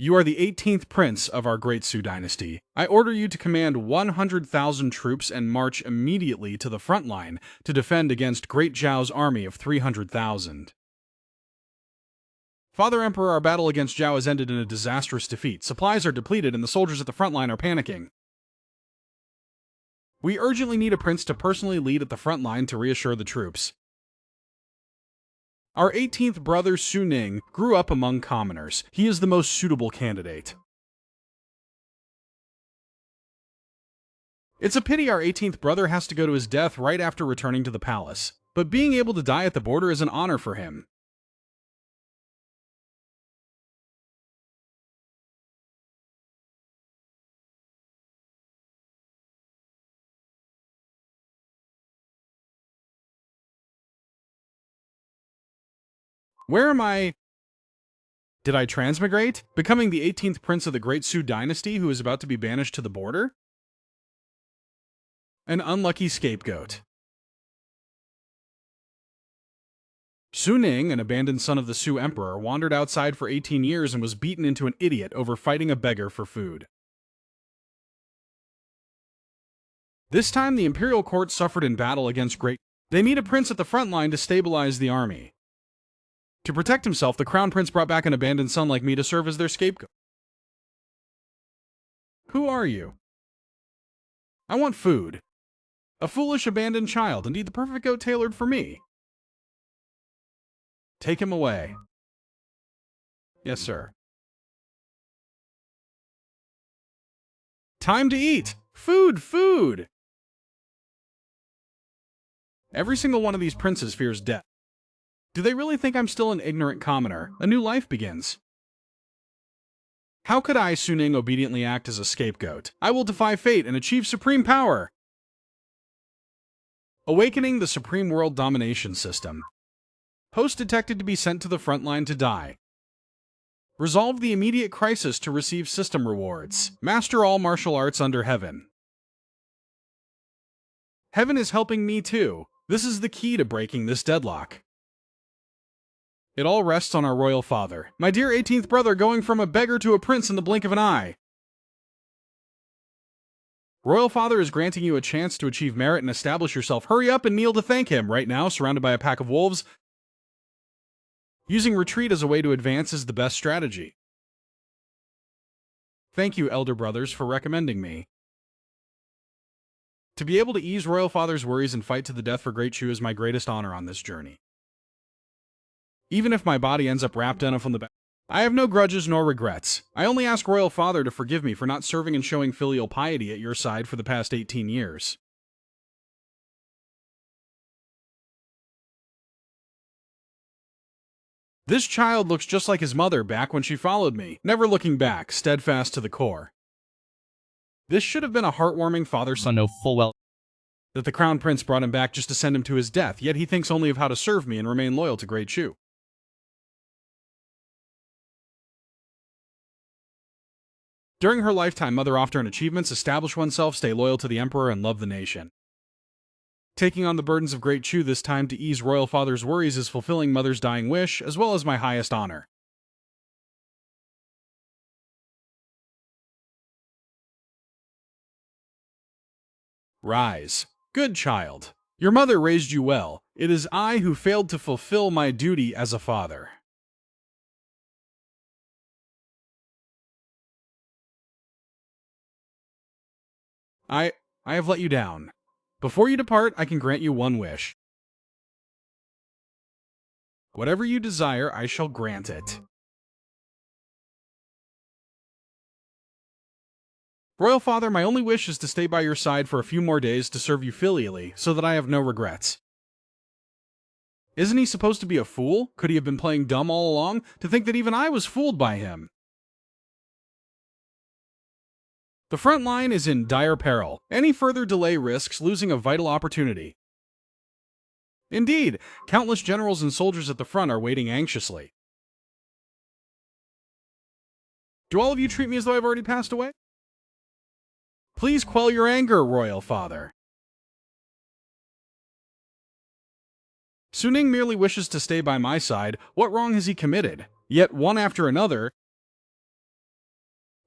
You are the 18th prince of our great Su dynasty. I order you to command 100,000 troops and march immediately to the front line to defend against Great Zhao's army of 300,000. Father Emperor, our battle against Zhao has ended in a disastrous defeat. Supplies are depleted and the soldiers at the front line are panicking. We urgently need a prince to personally lead at the front line to reassure the troops. Our 18th brother Su Ning grew up among commoners. He is the most suitable candidate. It's a pity our 18th brother has to go to his death right after returning to the palace, but being able to die at the border is an honor for him. Where am I? Did I transmigrate? Becoming the 18th prince of the Great Su dynasty who is about to be banished to the border? An unlucky scapegoat. Su Ning, an abandoned son of the Su Emperor, wandered outside for 18 years and was beaten into an idiot over fighting a beggar for food. This time, the imperial court suffered in battle against Great. They need a prince at the front line to stabilize the army. To protect himself, the crown prince brought back an abandoned son like me to serve as their scapegoat. Who are you? I want food. A foolish abandoned child, indeed the perfect goat tailored for me. Take him away. Yes, sir. Time to eat! Food, food! Every single one of these princes fears death. Do they really think I'm still an ignorant commoner? A new life begins. How could I, Su Ning, obediently act as a scapegoat? I will defy fate and achieve supreme power! Awakening the Supreme World Domination System. Host detected to be sent to the front line to die. Resolve the immediate crisis to receive system rewards. Master all martial arts under heaven. Heaven is helping me too. This is the key to breaking this deadlock. It all rests on our royal father. My dear 18th brother going from a beggar to a prince in the blink of an eye. Royal father is granting you a chance to achieve merit and establish yourself. Hurry up and kneel to thank him. Right now, surrounded by a pack of wolves, using retreat as a way to advance is the best strategy. Thank you, elder brothers, for recommending me. To be able to ease royal father's worries and fight to the death for Great Chu is my greatest honor on this journey. Even if my body ends up wrapped enough on the back, I have no grudges nor regrets. I only ask royal father to forgive me for not serving and showing filial piety at your side for the past 18 years. This child looks just like his mother back when she followed me, never looking back, steadfast to the core. This should have been a heartwarming father-son know full well that the crown prince brought him back just to send him to his death, yet he thinks only of how to serve me and remain loyal to Great Chu. During her lifetime, Mother often earned achievements, establish oneself, stay loyal to the emperor, and love the nation. Taking on the burdens of Great Chu this time to ease royal father's worries is fulfilling Mother's dying wish, as well as my highest honor. Rise. Good child. Your mother raised you well. It is I who failed to fulfill my duty as a father. I have let you down. Before you depart, I can grant you one wish. Whatever you desire, I shall grant it. Royal Father, my only wish is to stay by your side for a few more days to serve you filially, so that I have no regrets. Isn't he supposed to be a fool? Could he have been playing dumb all along? To think that even I was fooled by him. The front line is in dire peril. Any further delay risks losing a vital opportunity. Indeed, countless generals and soldiers at the front are waiting anxiously. Do all of you treat me as though I've already passed away? Please quell your anger, Royal Father. Su Ning merely wishes to stay by my side. What wrong has he committed? Yet, one after another,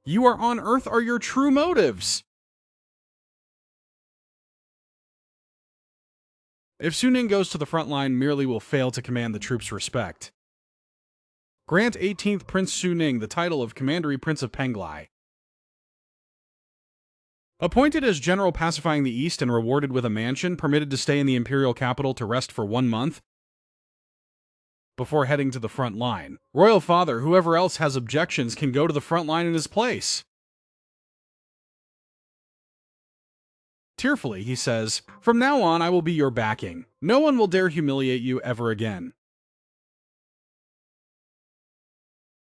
You are on Earth are your true motives. If Suning goes to the front line, merely will fail to command the troops' respect. Grant 18th Prince Suning the title of Commandery Prince of Penglai. Appointed as General pacifying the East and rewarded with a mansion, permitted to stay in the Imperial capital to rest for 1 month before heading to the front line. Royal Father, whoever else has objections can go to the front line in his place. Tearfully, he says, "From now on, I will be your backing. No one will dare humiliate you ever again."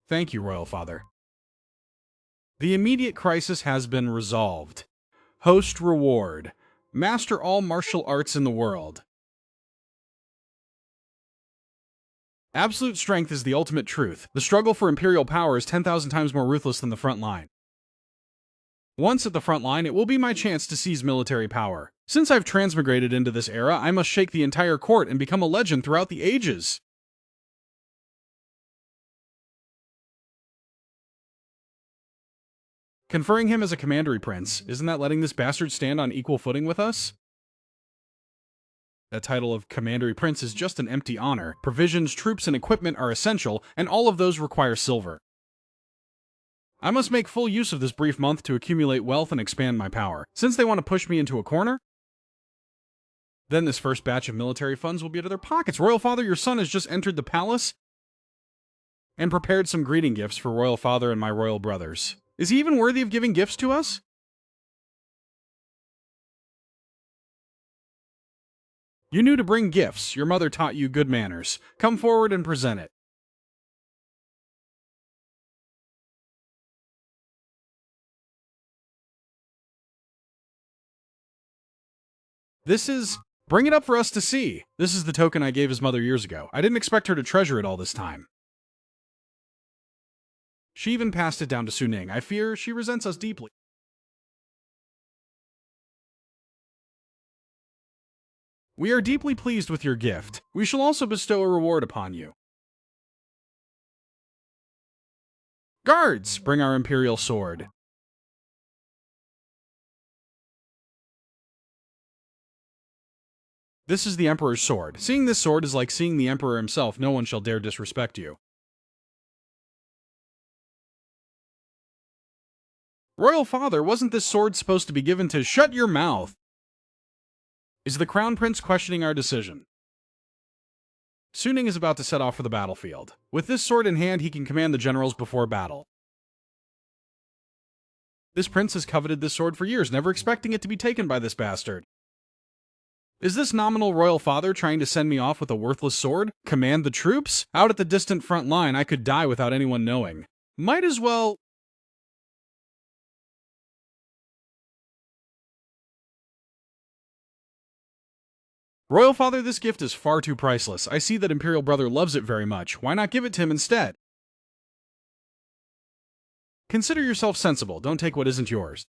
Thank you, Royal Father. The immediate crisis has been resolved. Host reward. Master all martial arts in the world. Absolute strength is the ultimate truth. The struggle for imperial power is 10,000 times more ruthless than the front line. Once at the front line, it will be my chance to seize military power. Since I've transmigrated into this era, I must shake the entire court and become a legend throughout the ages. Conferring him as a commandery prince, isn't that letting this bastard stand on equal footing with us? That title of commandery prince is just an empty honor. Provisions, troops, and equipment are essential, and all of those require silver. I must make full use of this brief month to accumulate wealth and expand my power. Since they want to push me into a corner, then this first batch of military funds will be out of their pockets. Royal Father, your son has just entered the palace and prepared some greeting gifts for Royal Father and my royal brothers. Is he even worthy of giving gifts to us? You knew to bring gifts. Your mother taught you good manners. Come forward and present it. Bring it up for us to see. This is the token I gave his mother years ago. I didn't expect her to treasure it all this time. She even passed it down to Suning. I fear she resents us deeply. We are deeply pleased with your gift. We shall also bestow a reward upon you. Guards, bring our imperial sword. This is the Emperor's sword. Seeing this sword is like seeing the Emperor himself. No one shall dare disrespect you. Royal Father, wasn't this sword supposed to be given to— Shut your mouth! Is the Crown Prince questioning our decision? Suning is about to set off for the battlefield. With this sword in hand, he can command the generals before battle. This prince has coveted this sword for years, never expecting it to be taken by this bastard. Is this nominal royal father trying to send me off with a worthless sword? Command the troops? Out at the distant front line, I could die without anyone knowing. Might as well— Royal Father, this gift is far too priceless. I see that Imperial Brother loves it very much. Why not give it to him instead? Consider yourself sensible. Don't take what isn't yours.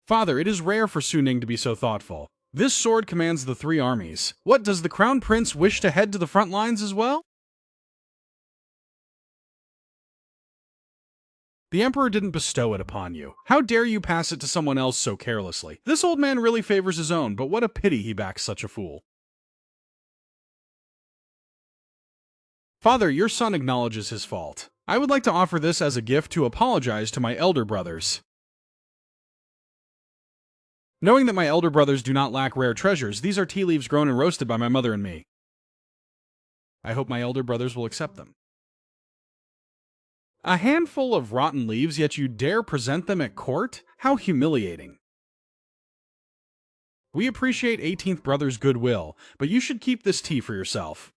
Father, it is rare for Suning to be so thoughtful. This sword commands the 3 armies. What, does the Crown Prince wish to head to the front lines as well? The Emperor didn't bestow it upon you. How dare you pass it to someone else so carelessly? This old man really favors his own, but what a pity he backs such a fool. Father, your son acknowledges his fault. I would like to offer this as a gift to apologize to my elder brothers. Knowing that my elder brothers do not lack rare treasures, these are tea leaves grown and roasted by my mother and me. I hope my elder brothers will accept them. A handful of rotten leaves, yet you dare present them at court? How humiliating. We appreciate 18th Brother's goodwill, but you should keep this tea for yourself.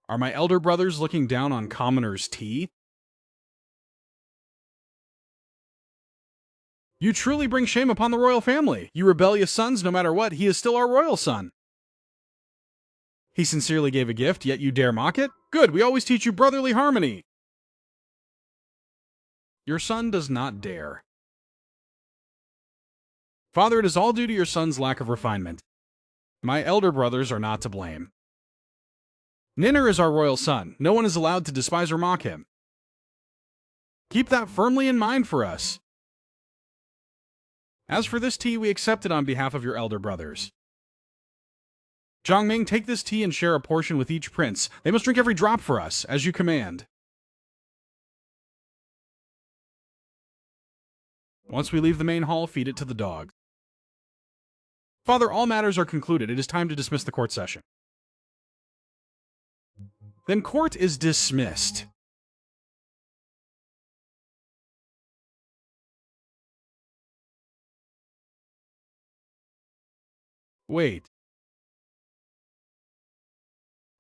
Are my elder brothers looking down on commoners' tea? You truly bring shame upon the royal family. You rebellious sons, no matter what, he is still our royal son. He sincerely gave a gift, yet you dare mock it? Good, we always teach you brotherly harmony. Your son does not dare. Father, it is all due to your son's lack of refinement. My elder brothers are not to blame. Ninner is our royal son. No one is allowed to despise or mock him. Keep that firmly in mind for us. As for this tea, we accept it on behalf of your elder brothers. Zhongming, take this tea and share a portion with each prince. They must drink every drop for us, as you command. Once we leave the main hall, feed it to the dogs. Father, all matters are concluded. It is time to dismiss the court session. Then court is dismissed. Wait.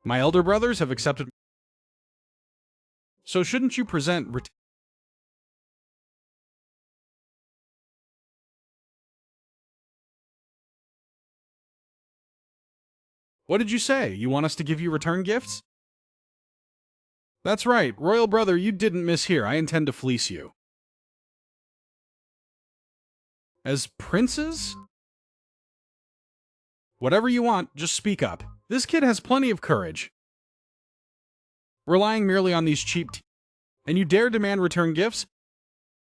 My elder brothers have accepted... So shouldn't you present... What did you say? You want us to give you return gifts? That's right. Royal brother, you didn't mishear. I intend to fleece you. As princes? Whatever you want, just speak up. This kid has plenty of courage. Relying merely on these cheap and you dare demand return gifts?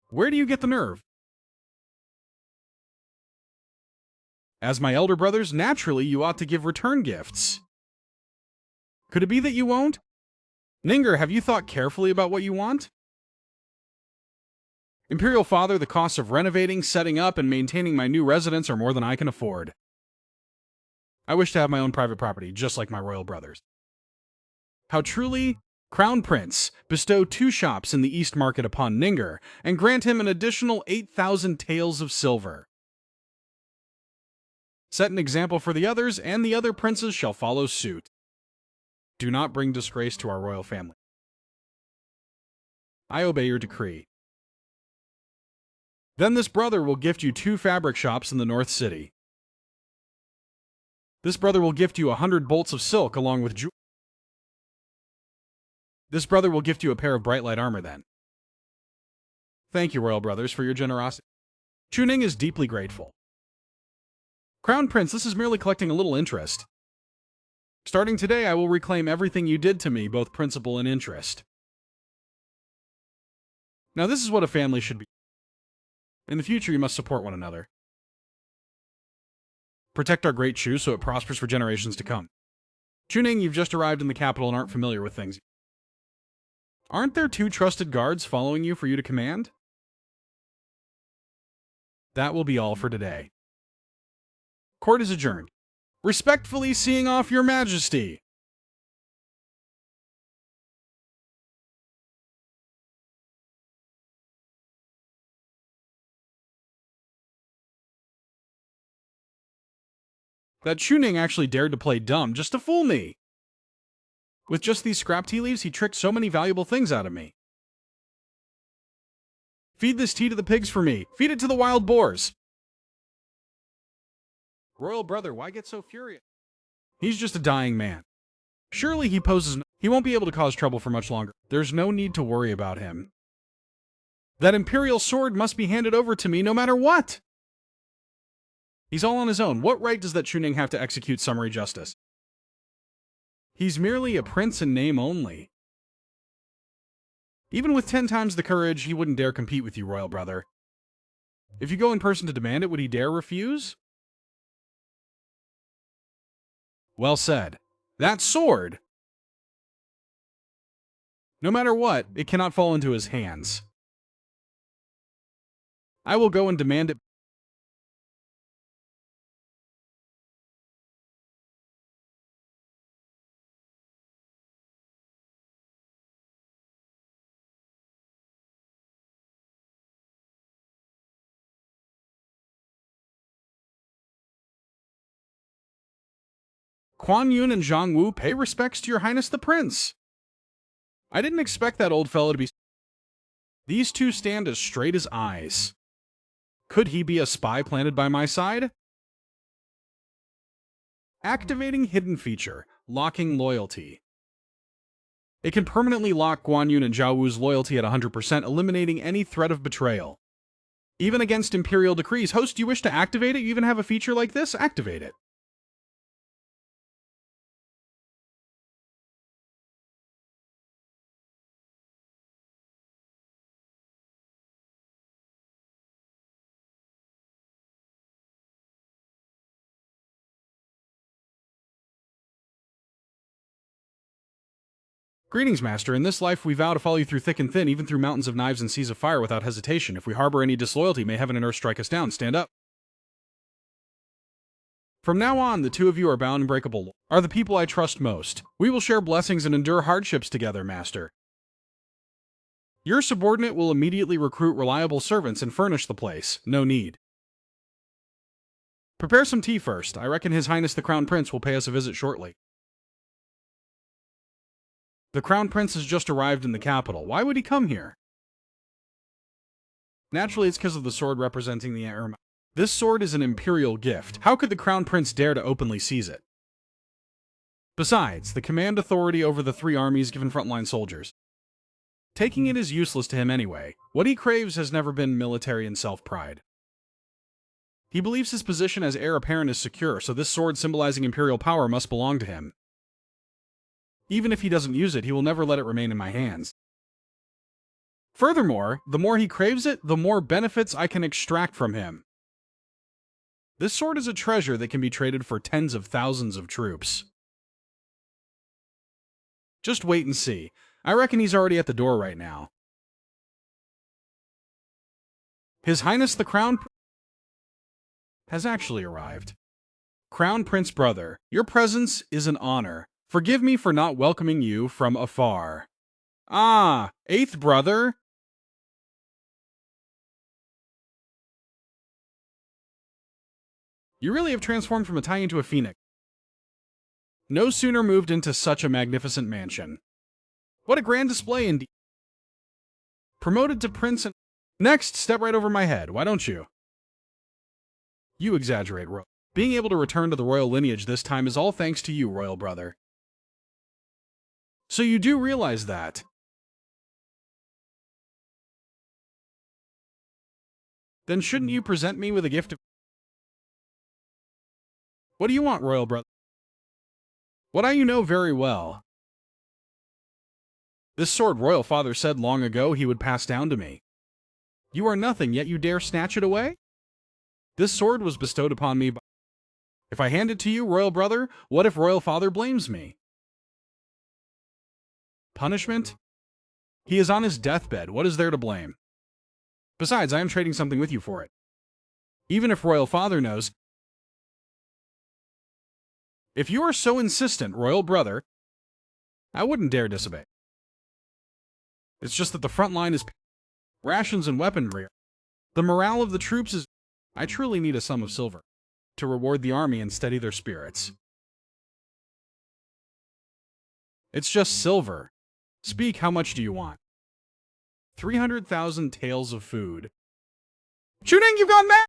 Where do you get the nerve? As my elder brothers, naturally you ought to give return gifts. Could it be that you won't? Ninger, have you thought carefully about what you want? Imperial Father, the costs of renovating, setting up, and maintaining my new residence are more than I can afford. I wish to have my own private property, just like my royal brothers. How truly? Crown Prince, bestow 2 shops in the East Market upon Ninger, and grant him an additional 8,000 taels of silver. Set an example for the others, and the other princes shall follow suit. Do not bring disgrace to our royal family. I obey your decree. Then this brother will gift you 2 fabric shops in the North City. This brother will gift you 100 bolts of silk along with jewelry. This brother will gift you a pair of bright light armor then. Thank you, royal brothers, for your generosity. Chuning is deeply grateful. Crown Prince, this is merely collecting a little interest. Starting today, I will reclaim everything you did to me, both principal and interest. Now this is what a family should be. In the future, you must support one another. Protect our great Chu so it prospers for generations to come. Chuning, you've just arrived in the capital and aren't familiar with things. Aren't there 2 trusted guards following you for you to command? That will be all for today. Court is adjourned. Respectfully seeing off your majesty. That Chuning actually dared to play dumb just to fool me. With just these scrap tea leaves, he tricked so many valuable things out of me. Feed this tea to the pigs for me. Feed it to the wild boars. Royal brother, why get so furious? He's just a dying man. Surely he poses... He won't be able to cause trouble for much longer. There's no need to worry about him. That imperial sword must be handed over to me no matter what. He's all on his own. What right does that Chuning have to execute summary justice? He's merely a prince in name only. Even with 10 times the courage, he wouldn't dare compete with you, royal brother. If you go in person to demand it, would he dare refuse? Well said. That sword! No matter what, it cannot fall into his hands. I will go and demand it. Quan Yun and Zhang Wu, pay respects to your highness the prince. I didn't expect that old fellow to be... These 2 stand as straight as eyes. Could he be a spy planted by my side? Activating hidden feature, locking loyalty. It can permanently lock Guan Yun and Zhao Wu's loyalty at 100%, eliminating any threat of betrayal. Even against imperial decrees. Host, do you wish to activate it? You even have a feature like this? Activate it. Greetings, Master. In this life we vow to follow you through thick and thin, even through mountains of knives and seas of fire without hesitation. If we harbor any disloyalty, may heaven and earth strike us down. Stand up. From now on, the two of you are bound and breakable, are the people I trust most. We will share blessings and endure hardships together, Master. Your subordinate will immediately recruit reliable servants and furnish the place. No need. Prepare some tea first. I reckon His Highness the Crown Prince will pay us a visit shortly. The Crown Prince has just arrived in the capital. Why would he come here? Naturally, it's because of the sword representing the heir. This sword is an imperial gift. How could the Crown Prince dare to openly seize it? Besides, the command authority over the 3 armies given frontline soldiers. Taking it is useless to him anyway. What he craves has never been military and self-pride. He believes his position as heir apparent is secure, so this sword symbolizing imperial power must belong to him. Even if he doesn't use it, he will never let it remain in my hands. Furthermore, the more he craves it, the more benefits I can extract from him. This sword is a treasure that can be traded for tens of thousands of troops. Just wait and see. I reckon he's already at the door right now. His Highness the Crown has actually arrived. Crown Prince Brother, your presence is an honor. Forgive me for not welcoming you from afar. Ah, 8th brother? You really have transformed from a tie into a phoenix. No sooner moved into such a magnificent mansion. What a grand display indeed. Promoted to prince and... Next, step right over my head, why don't you? You exaggerate, Royal. Being able to return to the royal lineage this time is all thanks to you, Royal Brother. So you do realize that. Then shouldn't you present me with a gift of... What do you want, Royal Brother? What I you know very well. This sword Royal Father said long ago he would pass down to me. You are nothing, yet you dare snatch it away? This sword was bestowed upon me by... If I hand it to you, Royal Brother, what if Royal Father blames me? Punishment? He is on his deathbed, what is there to blame? Besides, I am trading something with you for it. Even if Royal Father knows... If you are so insistent, Royal Brother, I wouldn't dare disobey. It's just that the front line is rations and weaponry. The morale of the troops is... I truly need a sum of silver to reward the army and steady their spirits. It's just silver. Speak, how much do you want? 300,000 taels of food. Shooting, you've gone mad!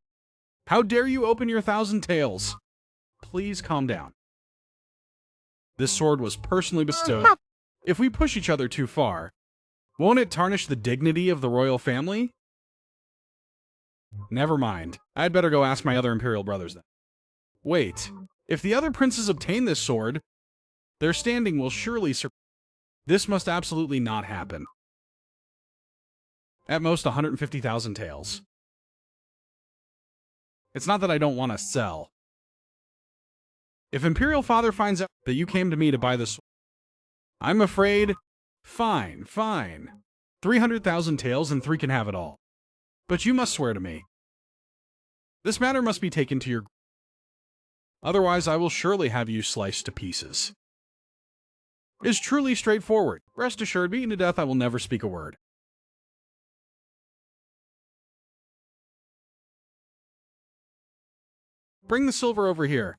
How dare you open your 1,000 taels? Please calm down. This sword was personally bestowed. If we push each other too far, won't it tarnish the dignity of the royal family? Never mind. I'd better go ask my other imperial brothers then. Wait, if the other princes obtain this sword, their standing will surely surpass. This must absolutely not happen. At most 150,000 taels. It's not that I don't want to sell. If Imperial Father finds out that you came to me to buy the sword, I'm afraid... Fine. 300,000 taels and 3 can have it all. But you must swear to me. This matter must be taken to your... Otherwise, I will surely have you sliced to pieces. It's truly straightforward. Rest assured, beaten to death, I will never speak a word. Bring the silver over here.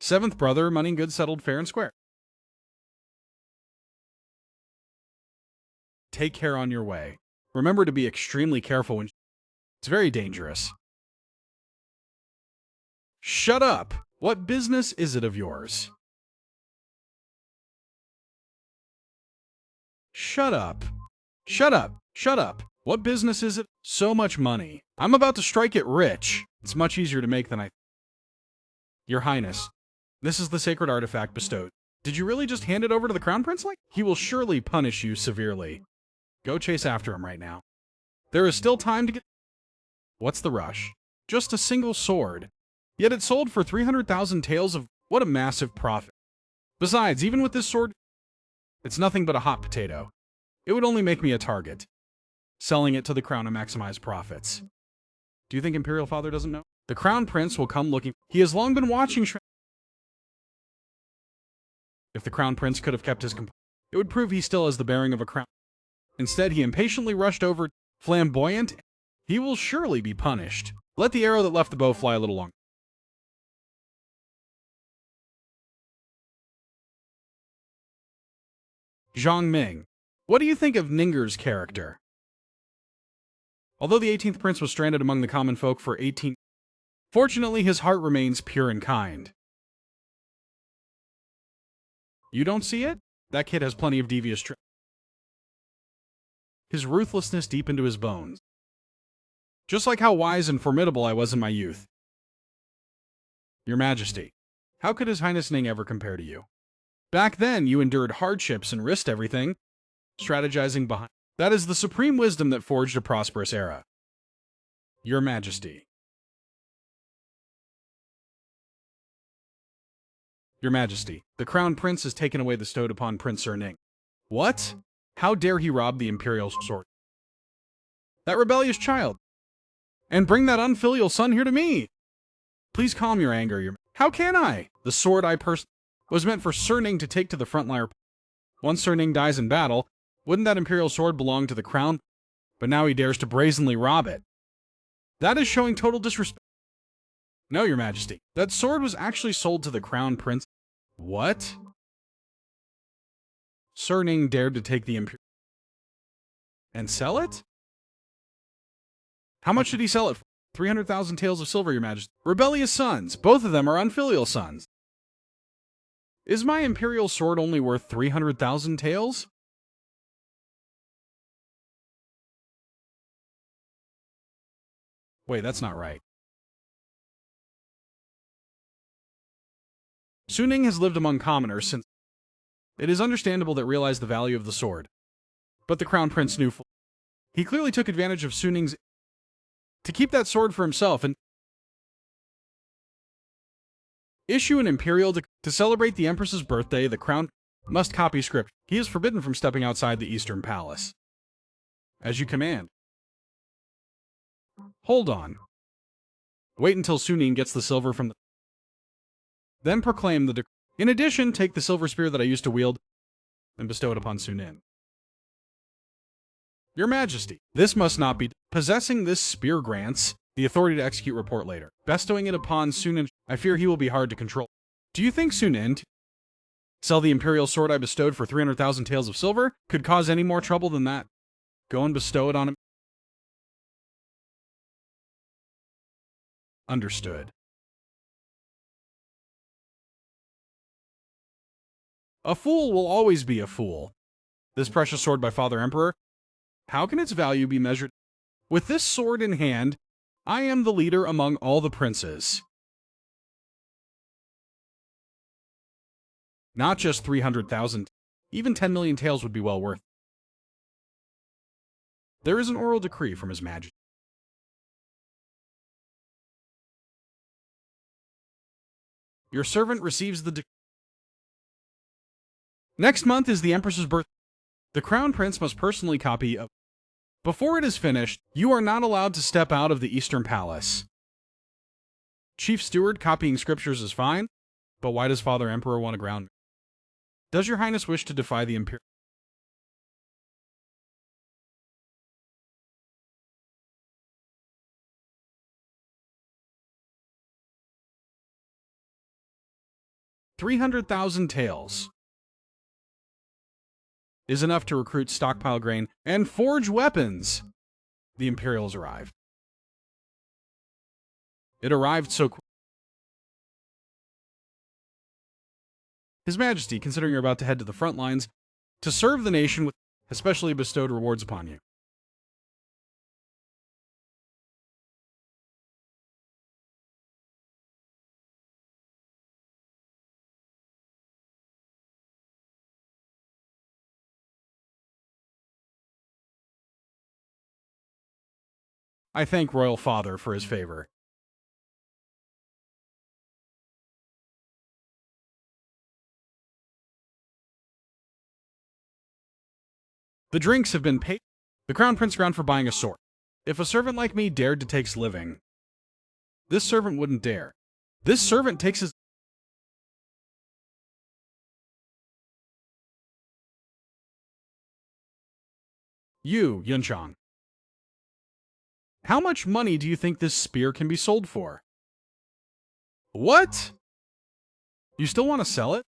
Seventh brother, money and goods settled fair and square. Take care on your way. Remember to be extremely careful when... It's very dangerous. Shut up! What business is it of yours? Shut up. Shut up. Shut up. What business is it? So much money. I'm about to strike it rich. It's much easier to make than I... Your Highness, this is the sacred artifact bestowed. Did you really just hand it over to the Crown Prince? He will surely punish you severely. Go chase after him right now. There is still time to get... What's the rush? Just a single sword. Yet it sold for 300,000 taels of what a massive profit. Besides, even with this sword, it's nothing but a hot potato. It would only make me a target. Selling it to the crown to maximize profits. Do you think Imperial Father doesn't know? The crown prince will come looking. He has long been watching. If the crown prince could have kept his composure, it would prove he still has the bearing of a crown. Instead, he impatiently rushed over, flamboyant. He will surely be punished. Let the arrow that left the bow fly a little longer. Zhang Ming. What do you think of Ninger's character? Although the 18th prince was stranded among the common folk for 18, fortunately his heart remains pure and kind. You don't see it? That kid has plenty of devious traits. His ruthlessness deep into his bones. Just like how wise and formidable I was in my youth. Your Majesty, how could His Highness Ning ever compare to you? Back then, you endured hardships and risked everything, strategizing behind. That is the supreme wisdom that forged a prosperous era. Your Majesty. Your Majesty, the Crown Prince has taken away the stowed upon Prince Sir Ning. What? How dare he rob the Imperial sword? That rebellious child. And bring that unfilial son here to me. Please calm your anger. How can I? The sword I was meant for Sir Ning to take to the front line. Once Sir Ning dies in battle, wouldn't that Imperial sword belong to the crown? But now he dares to brazenly rob it. That is showing total disrespect. No, Your Majesty. That sword was actually sold to the Crown Prince. What? Sir Ning dared to take the Imperial and sell it? How much did he sell it for? 300,000 taels of silver, Your Majesty. Rebellious sons. Both of them are unfilial sons. Is my Imperial sword only worth 300,000 taels? Wait, that's not right. Su Ning has lived among commoners since. It is understandable that realized the value of the sword. But the Crown Prince knew. He clearly took advantage of Su Ning's to keep that sword for himself and issue an imperial to celebrate the Empress's birthday. The Crown must copy script. He is forbidden from stepping outside the Eastern Palace. As you command. Hold on. Wait until Su Ning gets the silver from the... Then proclaim the... In addition, take the silver spear that I used to wield and bestow it upon Su Ning. Your Majesty, this must not be... Possessing this spear grants the authority to execute report later. Bestowing it upon Su Ning, I fear he will be hard to control. Do you think Su Ning sell the Imperial sword I bestowed for 300,000 taels of silver could cause any more trouble than that? Go and bestow it on him. Understood. A fool will always be a fool. This precious sword by Father Emperor, how can its value be measured? With this sword in hand, I am the leader among all the princes. Not just 300,000, even 10 million taels would be well worth. There is an oral decree from His Majesty. Your servant receives the Next month is the Empress's birth. The Crown Prince must personally copy a... Before it is finished, you are not allowed to step out of the Eastern Palace. Chief Steward copying scriptures is fine, but why does Father Emperor want to ground me? Does Your Highness wish to defy the Imperial... 300,000 taels is enough to recruit stockpile grain and forge weapons. The Imperials arrived. It arrived so quick. His Majesty, considering you're about to head to the front lines to serve the nation with especially bestowed rewards upon you. I thank Royal Father for his favor. The drinks have been paid. The Crown Prince ground for buying a sword. If a servant like me dared to take's living, this servant wouldn't dare. This servant takes his... You, Yunchang. How much money do you think this spear can be sold for? What? You still want to sell it?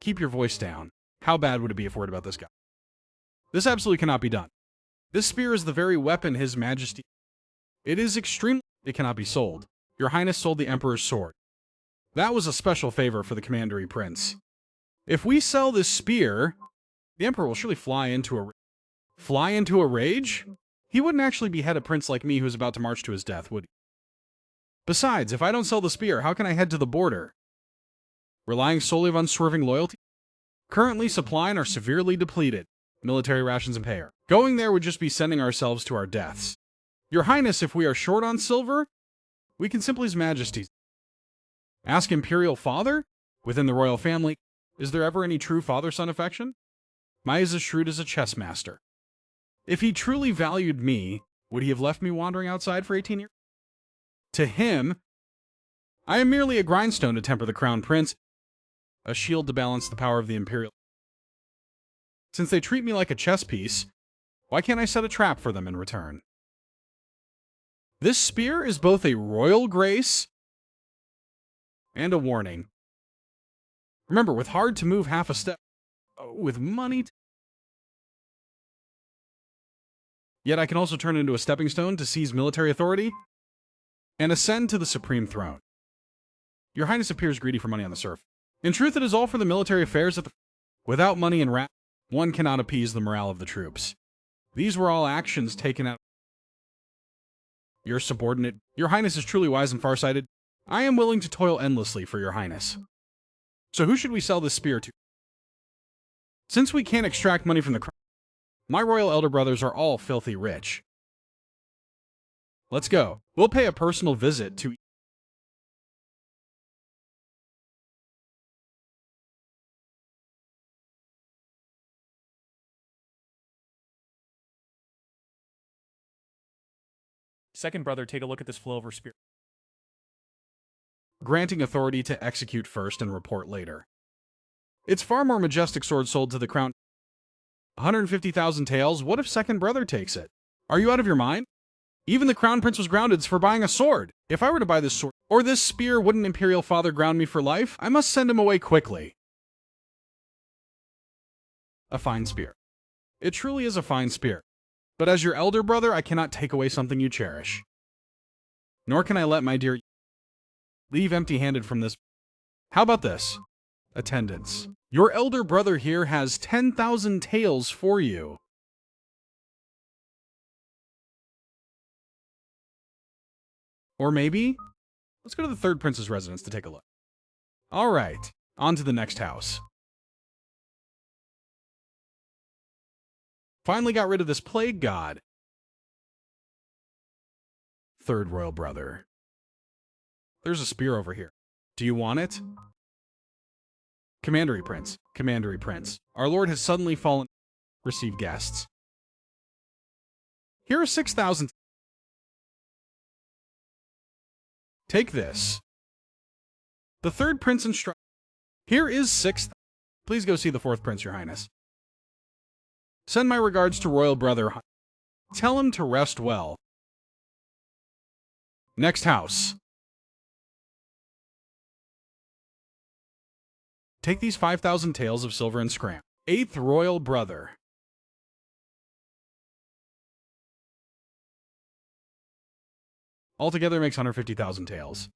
Keep your voice down. How bad would it be if worried about this guy? This absolutely cannot be done. This spear is the very weapon His Majesty... It is extremely... It cannot be sold. Your Highness sold the Emperor's sword. That was a special favor for the Commandery Prince. If we sell this spear, the Emperor will surely fly into a... Fly into a rage? He wouldn't actually behead a prince like me who's about to march to his death, would he? Besides, if I don't sell the spear, how can I head to the border? Relying solely on unswerving loyalty? Currently, supply are severely depleted. Military rations and pay. Going there would just be sending ourselves to our deaths. Your Highness, if we are short on silver, we can simply His Majesty's. Ask Imperial Father? Within the royal family, is there ever any true father-son affection? Mai is as shrewd as a chess master. If he truly valued me, would he have left me wandering outside for 18 years? To him, I am merely a grindstone to temper the Crown Prince, a shield to balance the power of the Imperial. Since they treat me like a chess piece, why can't I set a trap for them in return? This spear is both a royal grace and a warning. Remember, with hard to move half a step, with money... Yet I can also turn it into a stepping stone to seize military authority and ascend to the supreme throne. Your Highness appears greedy for money on the surf. In truth, it is all for the military affairs at the... Without money and one cannot appease the morale of the troops. These were all actions taken out... Your subordinate... Your Highness is truly wise and farsighted. I am willing to toil endlessly for your Highness. So who should we sell this spear to? Since we can't extract money from the crown, my royal elder brothers are all filthy rich. Let's go. We'll pay a personal visit to... Second brother, take a look at this flow-over spear. Granting authority to execute first and report later. It's far more majestic sword sold to the crown. 150,000 taels, what if second brother takes it? Are you out of your mind? Even the Crown Prince was grounded for buying a sword. If I were to buy this sword, or this spear, wouldn't Imperial Father ground me for life? I must send him away quickly. A fine spear. It truly is a fine spear. But as your elder brother, I cannot take away something you cherish. Nor can I let my dear leave empty-handed from this. How about this? Attendance. Your elder brother here has 10,000 taels for you. Or maybe, let's go to the third prince's residence to take a look. All right, on to the next house. Finally got rid of this plague god. Third royal brother. There's a spear over here. Do you want it? Commandery Prince, Commandery Prince. Our lord has suddenly fallen. Receive guests. Here are 6,000. Take this. The third prince instruct. Here is 6. Please go see the fourth prince, your highness. Send my regards to royal brother. Tell him to rest well. Next house. Take these 5,000 taels of silver and scram. Eighth royal brother. Altogether makes 150,000 taels.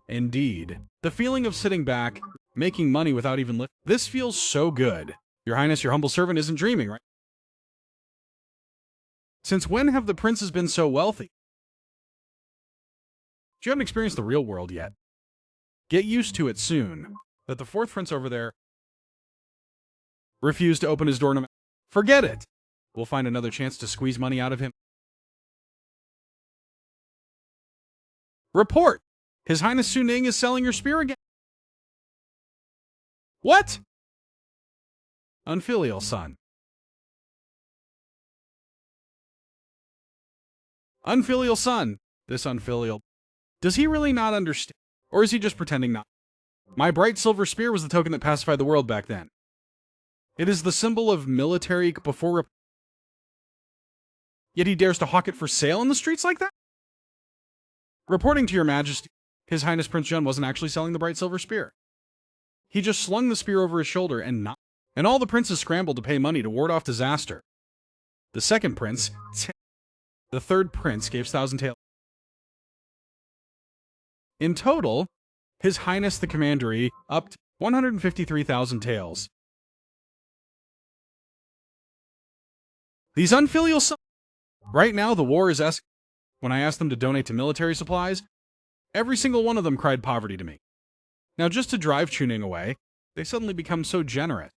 Indeed. The feeling of sitting back, making money without even lift. This feels so good. Your highness, your humble servant isn't dreaming, right? Since when have the princes been so wealthy? You haven't experienced the real world yet. Get used to it soon. That the fourth prince over there refused to open his door. Forget it. We'll find another chance to squeeze money out of him. Report! His Highness Su Ning is selling your spear again. What? Unfilial son. Unfilial son. This unfilial. Does he really not understand? Or is he just pretending not? My bright silver spear was the token that pacified the world back then. It is the symbol of military before. Yet he dares to hawk it for sale in the streets like that? Reporting to your majesty, His Highness Prince Jun wasn't actually selling the bright silver spear. He just slung the spear over his shoulder and all the princes scrambled to pay money to ward off disaster. The second prince, the third prince gave 1,000 taels. In total, His Highness the Commandery upped 153,000 taels. These unfilial sons. Right now, the war is escalating. When I asked them to donate to military supplies, every single one of them cried poverty to me. Now, just to drive Chuning away, they suddenly become so generous.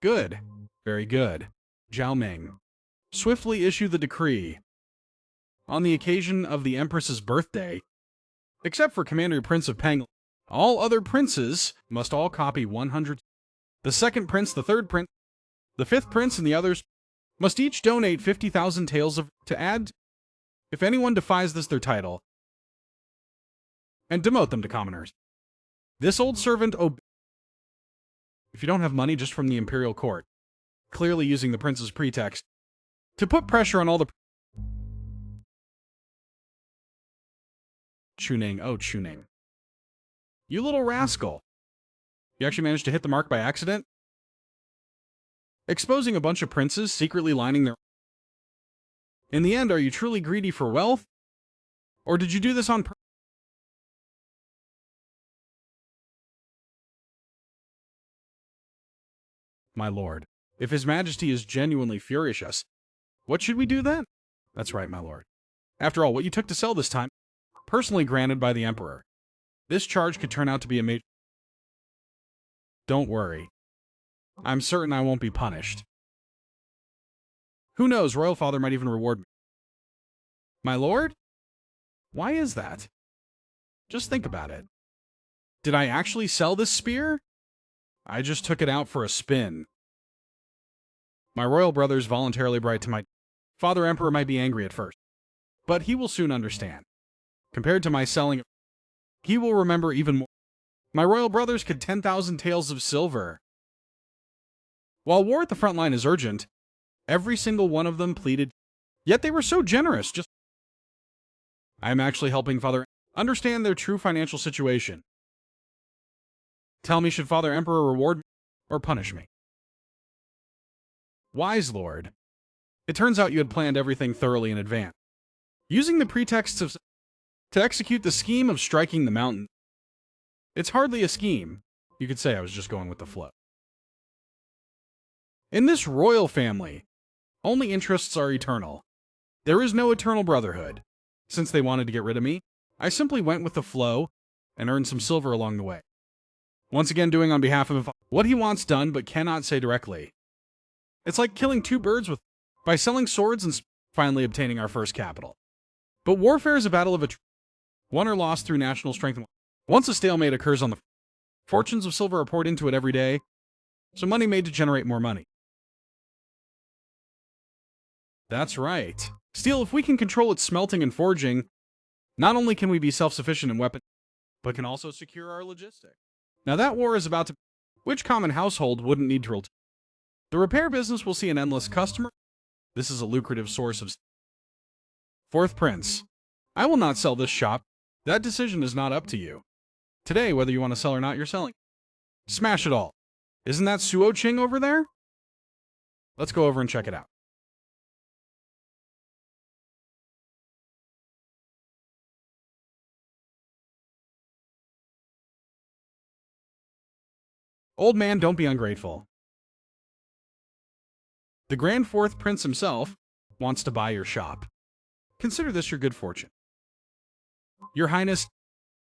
Good. Very good. Zhao Ming, swiftly issue the decree. On the occasion of the Empress's birthday, except for Commander Prince of Peng, all other princes must all copy 100. The second prince, the third prince, the fifth prince, and the others must each donate 50,000 taels to add, if anyone defies their title, and demote them to commoners. This old servant if you don't have money just from the imperial court, clearly using the prince's pretext to put pressure on all the Chuning, oh Chuning. You little rascal. You actually managed to hit the mark by accident? Exposing a bunch of princes secretly lining their... In the end, are you truly greedy for wealth? Or did you do this on purpose? My lord, if His Majesty is genuinely furious, what should we do then? That's right, my lord. After all, what you took to sell this time, personally granted by the Emperor. This charge could turn out to be a major... Don't worry. I'm certain I won't be punished. Who knows, Royal Father might even reward me. My lord? Why is that? Just think about it. Did I actually sell this spear? I just took it out for a spin. My royal brother's voluntarily bright to my... Father Emperor might be angry at first, but he will soon understand. Compared to my selling it, he will remember even more. My royal brothers could 10,000 taels of silver. While war at the front line is urgent, every single one of them pleaded, yet they were so generous, just... I am actually helping Father understand their true financial situation. Tell me, should Father Emperor reward me or punish me? Wise Lord, it turns out you had planned everything thoroughly in advance. Using the pretexts of... to execute the scheme of striking the mountain. It's hardly a scheme. You could say I was just going with the flow. In this royal family, only interests are eternal. There is no eternal brotherhood. Since they wanted to get rid of me, I simply went with the flow and earned some silver along the way. Once again doing on behalf of what he wants done but cannot say directly. It's like killing two birds by selling swords and finally obtaining our first capital. But warfare is a battle of won or lost through national strength. Once a stalemate occurs on the fortunes of silver are poured into it every day, so money made to generate more money. That's right. Still, if we can control its smelting and forging, not only can we be self-sufficient in weapons, but can also secure our logistics. Now that war is about to... Which common household wouldn't need to... The repair business will see an endless customer. This is a lucrative source of... Fourth Prince, I will not sell this shop. That decision is not up to you. Today, whether you want to sell or not, you're selling. Smash it all. Isn't that Suo Ching over there? Let's go over and check it out. Old man, don't be ungrateful. The Grand Fourth Prince himself wants to buy your shop. Consider this your good fortune. Your Highness,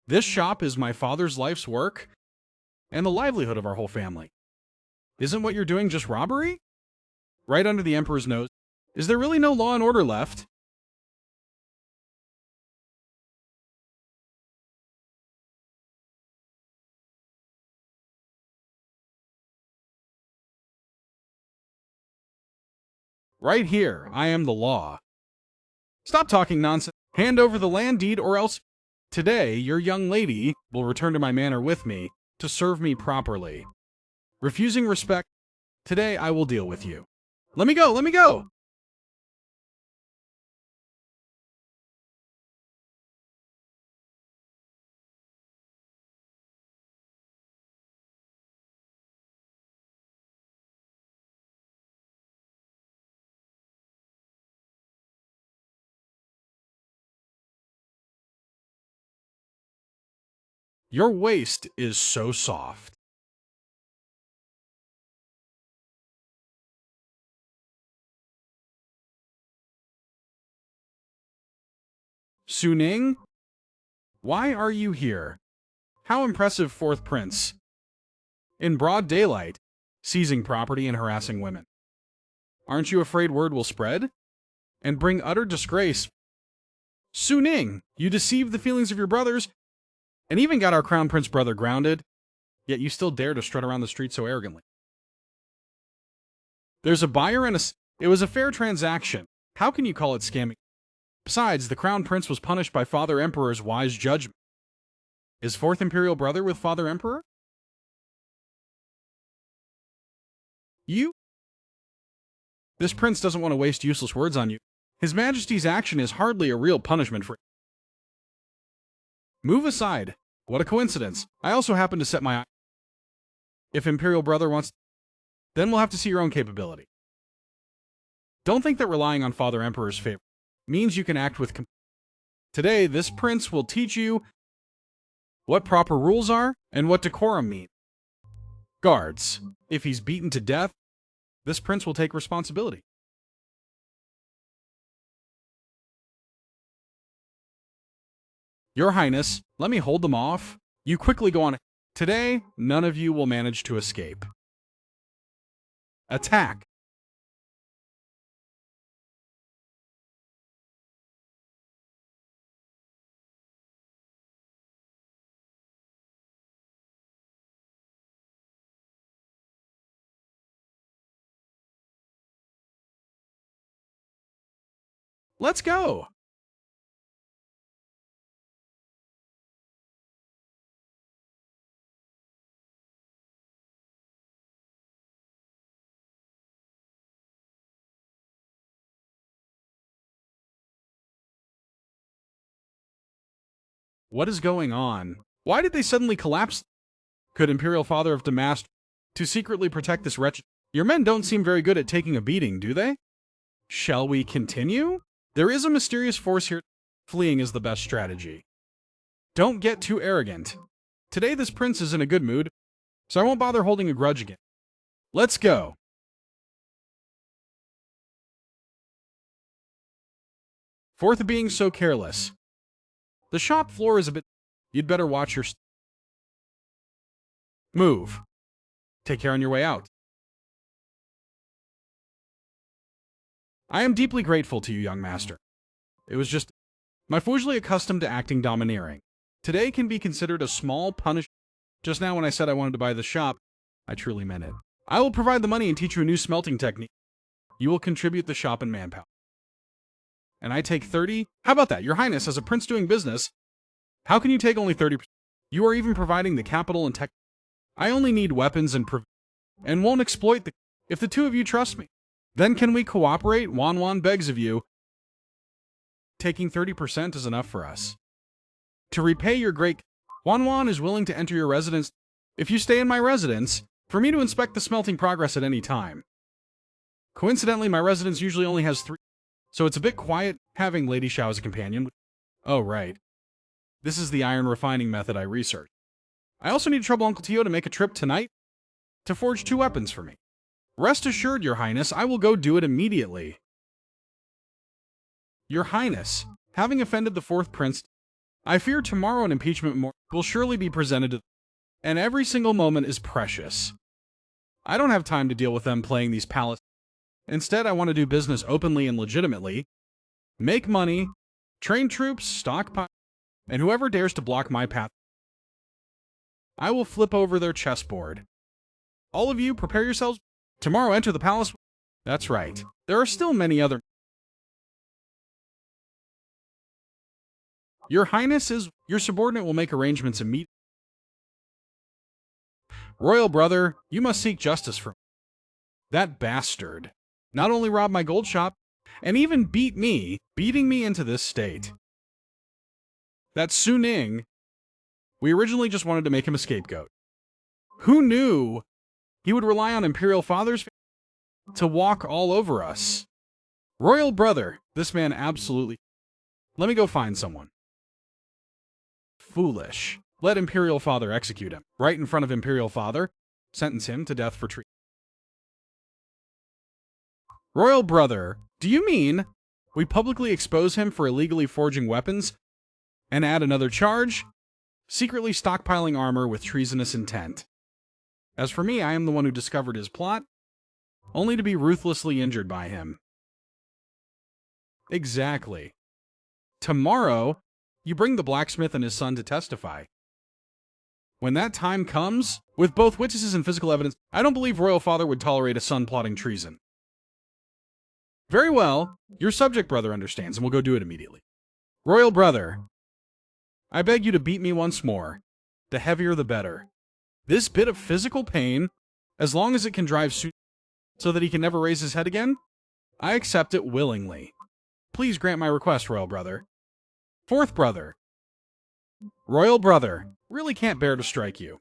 this shop is my father's life's work and the livelihood of our whole family. Isn't what you're doing just robbery? right under the Emperor's nose. Is there really no law and order left? Right here, I am the law. Stop talking nonsense. Hand over the land deed or else today your young lady will return to my manor with me to serve me properly. Refusing respect, today I will deal with you. Let me go, let me go! Your waist is so soft. Suning? Why are you here? How impressive, fourth prince. In broad daylight, seizing property and harassing women. Aren't you afraid word will spread? And bring utter disgrace? Suning, you deceived the feelings of your brothers, and even got our crown prince brother grounded, yet you still dare to strut around the street so arrogantly. There's a buyer and it was a fair transaction. How can you call it scamming? Besides, the crown prince was punished by Father Emperor's wise judgment. Is fourth imperial brother with Father Emperor? You? This prince doesn't want to waste useless words on you. His Majesty's action is hardly a real punishment for... Move aside. What a coincidence. I also happen to set my eye. If imperial brother wants... Then we'll have to see your own capability. Don't think that relying on Father Emperor's favor means you can act with... Today, this prince will teach you what proper rules are and what decorum means. Guards, if he's beaten to death, this prince will take responsibility. Your Highness, let me hold them off. You quickly go on. Today, none of you will manage to escape. Attack. Let's go! What is going on? Why did they suddenly collapse? Could Imperial Father have demasked to secretly protect this wretch? Your men don't seem very good at taking a beating, do they? Shall we continue? There is a mysterious force here. Fleeing is the best strategy. Don't get too arrogant. Today this prince is in a good mood, so I won't bother holding a grudge again. Let's go. Fourth being so careless. The shop floor is a bit... You'd better watch your... Move. Take care on your way out. I am deeply grateful to you, young master. It was just... My foolishly accustomed to acting domineering. Today can be considered a small punishment. Just now when I said I wanted to buy the shop, I truly meant it. I will provide the money and teach you a new smelting technique. You will contribute the shop and manpower. And I take 30? How about that? Your Highness, as a prince doing business, how can you take only 30%? You are even providing the capital and tech. I only need weapons and won't exploit the... If the two of you trust me, then can we cooperate? Wan begs of you. Taking 30% is enough for us. To repay your great... Wan is willing to enter your residence if you stay in my residence for me to inspect the smelting progress at any time. Coincidentally, my residence usually only has 3... So it's a bit quiet having Lady Xiao as a companion. Oh, right. This is the iron refining method I researched. I also need to trouble Uncle Tio to make a trip tonight to forge 2 weapons for me. Rest assured, Your Highness, I will go do it immediately. Your Highness, having offended the fourth prince, I fear tomorrow an impeachment will surely be presented to... And every single moment is precious. I don't have time to deal with them playing these palace... Instead, I want to do business openly and legitimately, make money, train troops, stockpile, and whoever dares to block my path, I will flip over their chessboard. All of you, prepare yourselves. Tomorrow, enter the palace. That's right. There are still many other... Your Highness is... Your subordinate will make arrangements immediately. Royal brother, you must seek justice for... That bastard not only robbed my gold shop, and even beating me into this state. That Su Ning, we originally just wanted to make him a scapegoat. Who knew he would rely on Imperial Fathers to walk all over us? Royal brother, this man absolutely... Let me go find someone. Foolish. Let Imperial Father execute him. Right in front of Imperial Father, sentence him to death for treason. Royal brother, do you mean we publicly expose him for illegally forging weapons and add another charge? Secretly stockpiling armor with treasonous intent. As for me, I am the one who discovered his plot, only to be ruthlessly injured by him. Exactly. Tomorrow, you bring the blacksmith and his son to testify. When that time comes, with both witnesses and physical evidence, I don't believe Royal Father would tolerate a son plotting treason. Very well, your subject brother understands, and we'll go do it immediately. Royal brother, I beg you to beat me once more. The heavier the better. This bit of physical pain, as long as it can drive Su so that he can never raise his head again, I accept it willingly. Please grant my request, Royal brother. Fourth brother. Royal brother, really can't bear to strike you.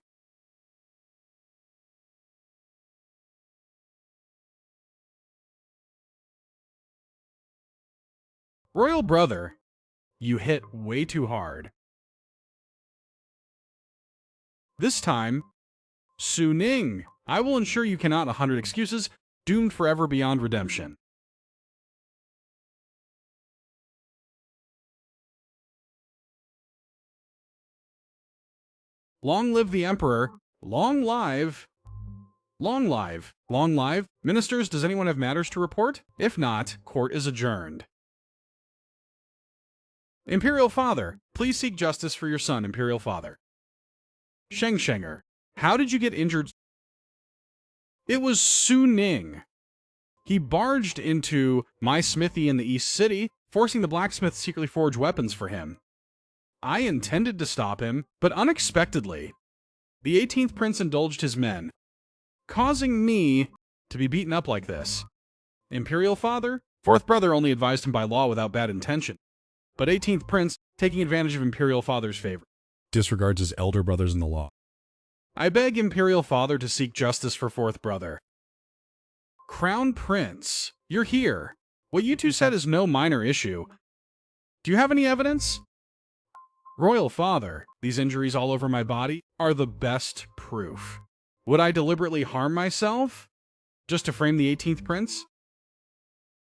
Royal brother, you hit way too hard. This time, Su Ning, I will ensure you cannot 100 excuses, doomed forever beyond redemption. Long live the Emperor, long live, long live, long live. Ministers, does anyone have matters to report? If not, court is adjourned. Imperial Father, please seek justice for your son, Imperial Father. Shenger, how did you get injured? It was Su Ning. He barged into my smithy in the East City, forcing the blacksmith to secretly forge weapons for him. I intended to stop him, but unexpectedly, the 18th Prince indulged his men, causing me to be beaten up like this. Imperial Father, Fourth Brother only advised him by law without bad intention, but 18th Prince, taking advantage of Imperial Father's favor, disregards his elder brothers in the law. I beg Imperial Father to seek justice for Fourth Brother. Crown Prince, you're here. What you two said is no minor issue. Do you have any evidence? Royal Father, these injuries all over my body are the best proof. Would I deliberately harm myself just to frame the 18th Prince?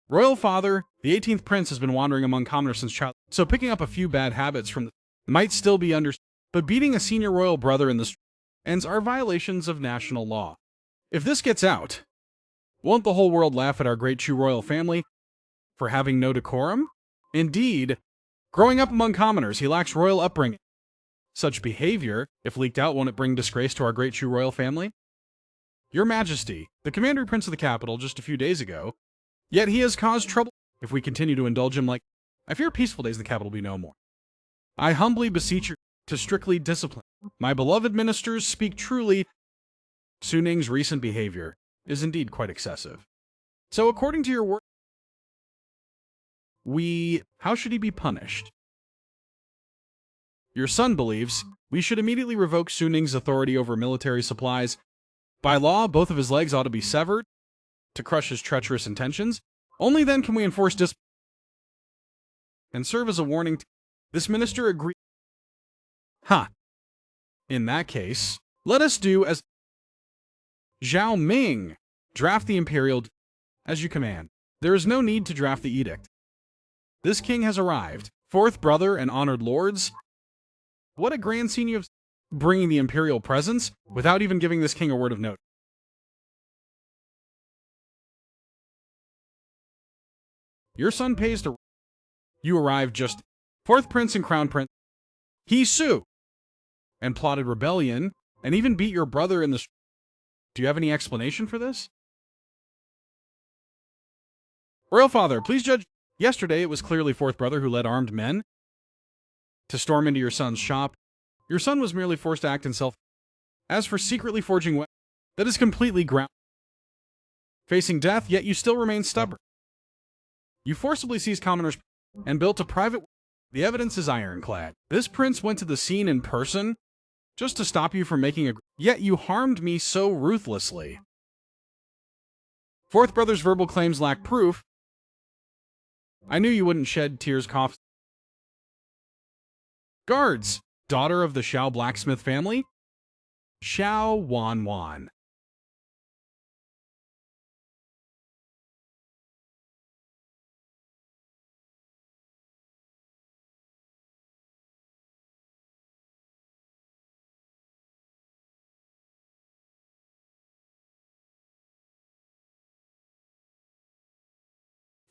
Royal Father, the 18th Prince has been wandering among commoners since childhood, so picking up a few bad habits from the might still be understood, but beating a senior royal brother in the ends are violations of national law. If this gets out, won't the whole world laugh at our great Chu royal family for having no decorum? Indeed, growing up among commoners, he lacks royal upbringing. Such behavior, if leaked out, won't it bring disgrace to our great Chu royal family? Your Majesty, the Commander Prince of the capital just a few days ago, yet he has caused trouble. If we continue to indulge him like... I fear peaceful days in the capital will be no more. I humbly beseech you to strictly discipline. My beloved ministers speak truly. Su Ning's recent behavior is indeed quite excessive. So according to your word, how should he be punished? Your son believes we should immediately revoke Su Ning's authority over military supplies. By law, both of his legs ought to be severed to crush his treacherous intentions. Only then can we enforce discipline and serve as a warning. This minister agreed. In that case, let us do as Zhao Ming, draft the imperial as you command. There is no need to draft the edict. This king has arrived. Fourth brother and honored lords. What a grand scene you have, bringing the imperial presence without even giving this king a word of note. Your son pays to... You arrived just... Fourth prince and crown prince. He sued and plotted rebellion and even beat your brother in the... Do you have any explanation for this? Royal father, please judge... Yesterday, it was clearly fourth brother who led armed men to storm into your son's shop. Your son was merely forced to act in self... As for secretly forging weapons, that is completely ground... Facing death, yet you still remain stubborn. You forcibly seized commoners and built a private... The evidence is ironclad. This prince went to the scene in person just to stop you from making a... Yet you harmed me so ruthlessly. Fourth brother's verbal claims lack proof. I knew you wouldn't shed tears, cough. Guards, daughter of the Xiao blacksmith family? Xiao Wan Wan.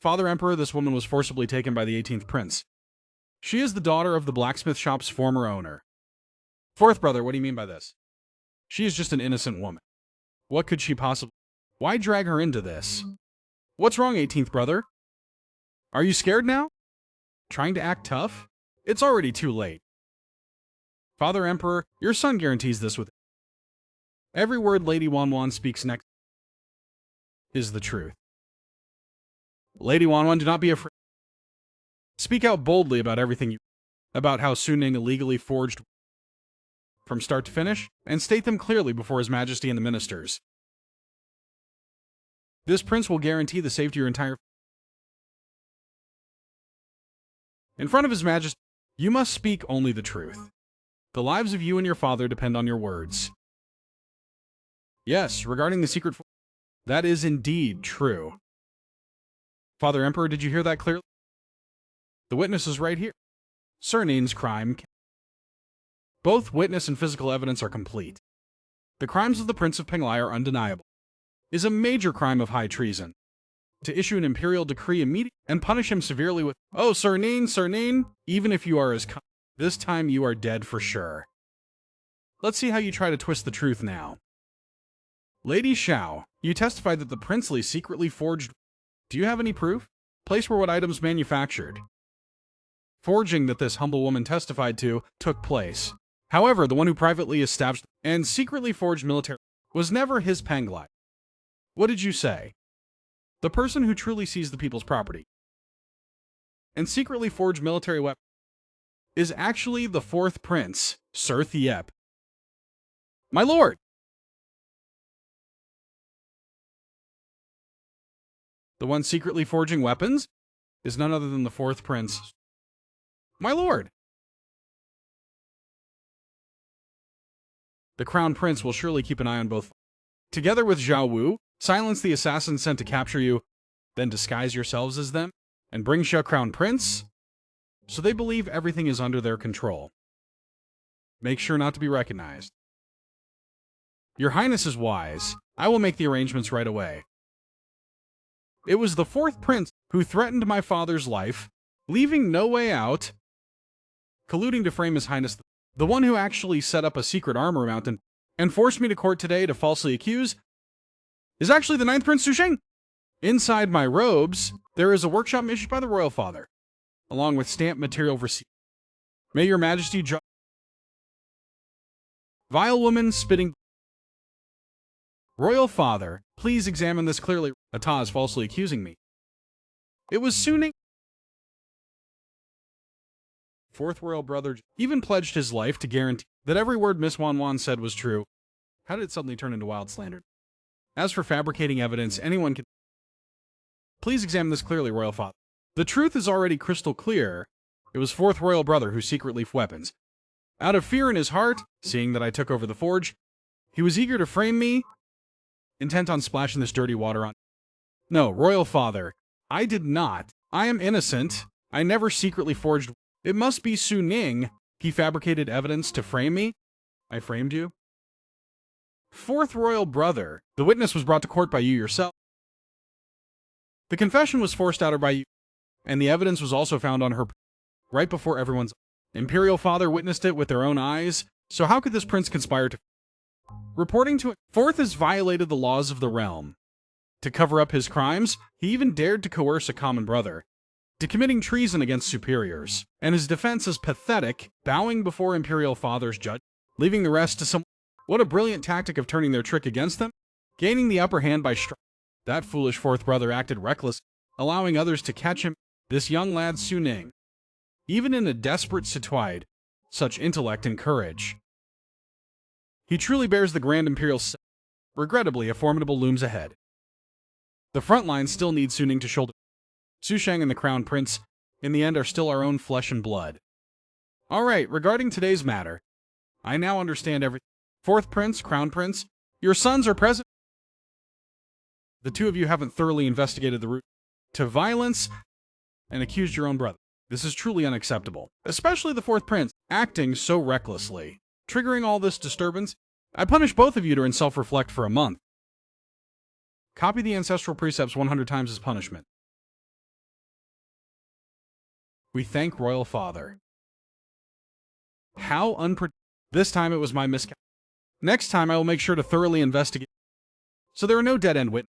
Father Emperor, this woman was forcibly taken by the 18th prince. She is the daughter of the blacksmith shop's former owner. Fourth brother, what do you mean by this? She is just an innocent woman. What could she possibly... Why drag her into this? What's wrong, 18th brother? Are you scared now? Trying to act tough? It's already too late. Father Emperor, your son guarantees this with... Every word Lady Wan Wan speaks next is the truth. Lady Wan Wan, do not be afraid. Speak out boldly about everything you... About how Suning illegally forged from start to finish, and state them clearly before His Majesty and the ministers. This prince will guarantee the safety of your entire... In front of His Majesty, you must speak only the truth. The lives of you and your father depend on your words. Yes, regarding the secret... That is indeed true. Father Emperor, did you hear that clearly? The witness is right here. Cernein's crime. Both witness and physical evidence are complete. The crimes of the Prince of Penglai are undeniable. It is a major crime of high treason. To issue an imperial decree immediately and punish him severely with, "Oh, Cernein, even if you are as... This time you are dead for sure." Let's see how you try to twist the truth now. Lady Xiao, you testified that the princely secretly forged... Do you have any proof? Place where what items manufactured. Forging that this humble woman testified to took place. However, the one who privately established and secretly forged military was never his Penglai. What did you say? The person who truly seized the people's property and secretly forged military weapons is actually the fourth prince, Sir Thiep. My lord! The one secretly forging weapons is none other than the fourth prince. My lord! The crown prince will surely keep an eye on both. Together with Zhao Wu, silence the assassins sent to capture you, then disguise yourselves as them, and bring Xia crown prince, so they believe everything is under their control. Make sure not to be recognized. Your Highness is wise. I will make the arrangements right away. It was the fourth prince who threatened my father's life, leaving no way out, colluding to frame His Highness, the one who actually set up a secret armor mountain and forced me to court today to falsely accuse, is actually the ninth Prince Susheng. Inside my robes, there is a workshop issued by the royal father, along with stamped material receipt. May your majesty Vile woman spitting... Royal father, please examine this clearly. Ata is falsely accusing me. It was Suning. Fourth royal brother even pledged his life to guarantee that every word Miss Wan Wan said was true. How did it suddenly turn into wild slander? As for fabricating evidence, anyone can... Please examine this clearly, royal father. The truth is already crystal clear. It was fourth royal brother who secretly weapons. Out of fear in his heart, seeing that I took over the forge, he was eager to frame me, intent on splashing this dirty water on... No, royal father, I did not. I am innocent. I never secretly forged... It must be Suning. He fabricated evidence to frame me. I framed you. Fourth royal brother, the witness was brought to court by you yourself. The confession was forced out by you. and the evidence was also found on her right before everyone's. Imperial father witnessed it with their own eyes, so how could this prince conspire to... Reporting to it, Fourth has violated the laws of the realm. To cover up his crimes, he even dared to coerce a common brother, to committing treason against superiors, and his defense is pathetic, bowing before Imperial father's judge, leaving the rest to some... What a brilliant tactic of turning their trick against them, gaining the upper hand by That foolish fourth brother acted reckless, allowing others to catch him. This young lad Su Ning, even in a desperate situation, such intellect and courage. He truly bears the grand imperial Regrettably, a formidable looms ahead. The front line still needs Su Ning to shoulder. Su Shang and the Crown Prince, in the end, are still our own flesh and blood. Alright, regarding today's matter, I now understand everything. Fourth Prince, Crown Prince, your sons are present. The two of you haven't thoroughly investigated the route to violence and accused your own brother. This is truly unacceptable, especially the fourth prince, acting so recklessly. Triggering all this disturbance, I punish both of you to self-reflect for a month. Copy the ancestral precepts 100 times as punishment. We thank Royal Father. How unpredictable. This time it was my miscalculation. Next time I will make sure to thoroughly investigate, so there are no dead-end witnesses.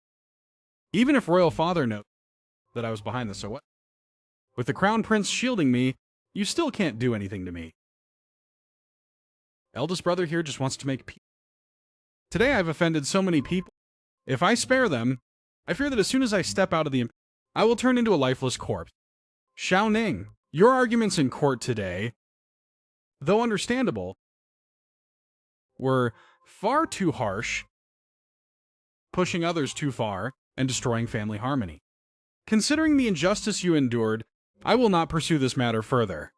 Even if Royal Father knows that I was behind this, so what? With the Crown Prince shielding me, you still can't do anything to me. Eldest brother here just wants to make peace. Today I've offended so many people. If I spare them, I fear that as soon as I step out of the... I will turn into a lifeless corpse. Xiao Ning, your arguments in court today, though understandable, were far too harsh, pushing others too far, and destroying family harmony. Considering the injustice you endured, I will not pursue this matter further.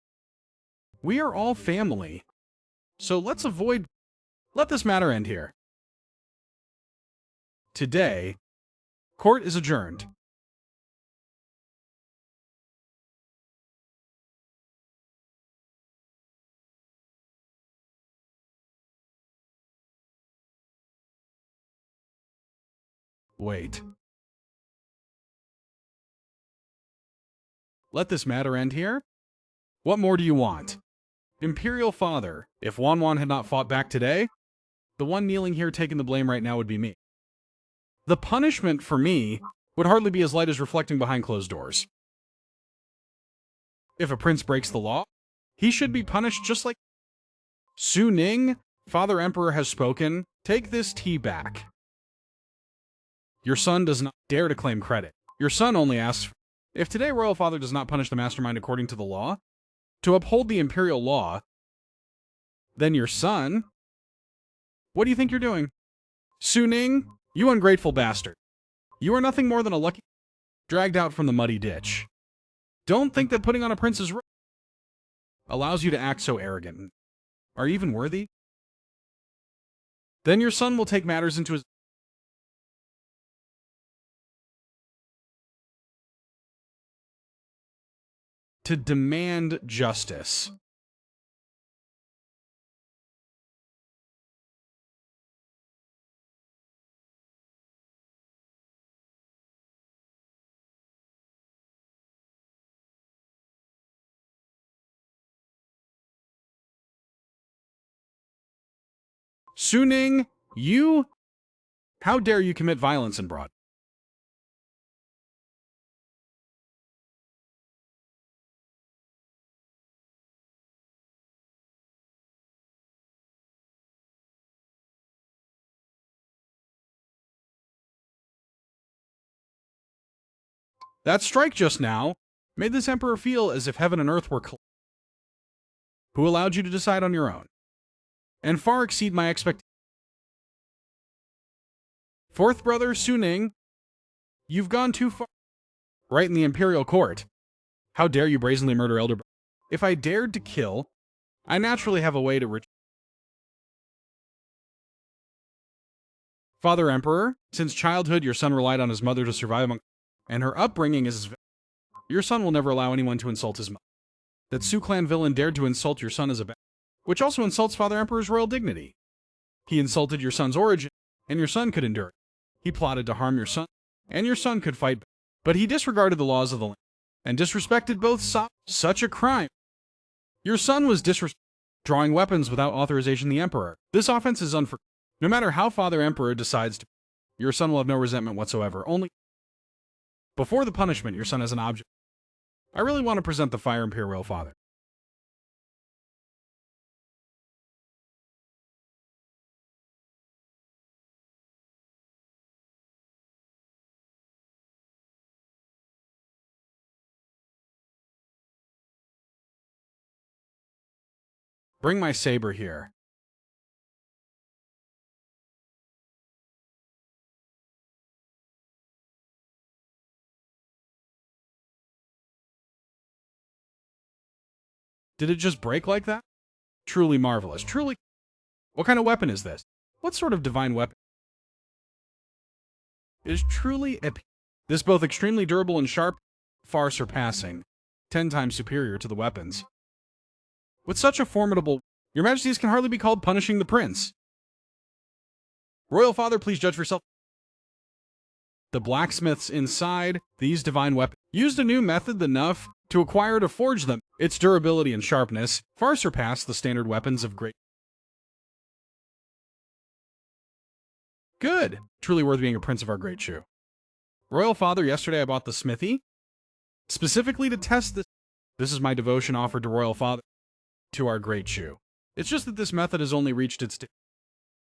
We are all family, so let this matter end here. Today, court is adjourned. Wait. Let this matter end here? What more do you want? Imperial Father, if Wanwan had not fought back today, the one kneeling here taking the blame right now would be me. The punishment for me would hardly be as light as reflecting behind closed doors. If a prince breaks the law, he should be punished just like... Su Ning, Father Emperor has spoken. Take this tea back. Your son does not dare to claim credit. Your son only asks... If today Royal Father does not punish the mastermind according to the law, to uphold the imperial law, then your son... What do you think you're doing? Su Ning, you ungrateful bastard. You are nothing more than a lucky... dragged out from the muddy ditch. Don't think that putting on a prince's robe allows you to act so arrogant. Are you even worthy? Then your son will take matters into his... to demand justice. Su Ning, you... How dare you commit violence in broad... That strike just now made this emperor feel as if heaven and earth were... Who allowed you to decide on your own? And far exceed my expectations. Fourth brother Su Ning, you've gone too far. Right in the imperial court. How dare you brazenly murder elder brother? If I dared to kill, I naturally have a way to... Father Emperor, since childhood your son relied on his mother to survive among... And her upbringing is... Your son will never allow anyone to insult his mother. That Su Clan villain dared to insult your son as a... Which also insults Father Emperor's royal dignity. He insulted your son's origin, and your son could endure it. He plotted to harm your son, and your son could fight, but he disregarded the laws of the land. and disrespected both sides. Such a crime. Your son was drawing weapons without authorization of the Emperor. This offense is unforgivable. No matter how Father Emperor decides to, your son will have no resentment whatsoever. Only before the punishment, your son has an object. I really want to present the Fire Imperial Father. Bring my saber here. Did it just break like that? Truly marvelous. Truly. What kind of weapon is this? What sort of divine weapon? It is truly epic. This both extremely durable and sharp, far surpassing, 10 times superior to the weapons. With such a formidable, your majesties can hardly be called punishing the prince. Royal Father, please judge for yourself. The blacksmiths inside these divine weapons used a new method enough to acquire to forge them. Its durability and sharpness far surpass the standard weapons of great. Good. Truly worth being a prince of our great shoe. Royal Father, yesterday I bought the smithy, specifically to test this. This is my devotion offered to Royal Father, to our great shoe. It's just that this method has only reached its...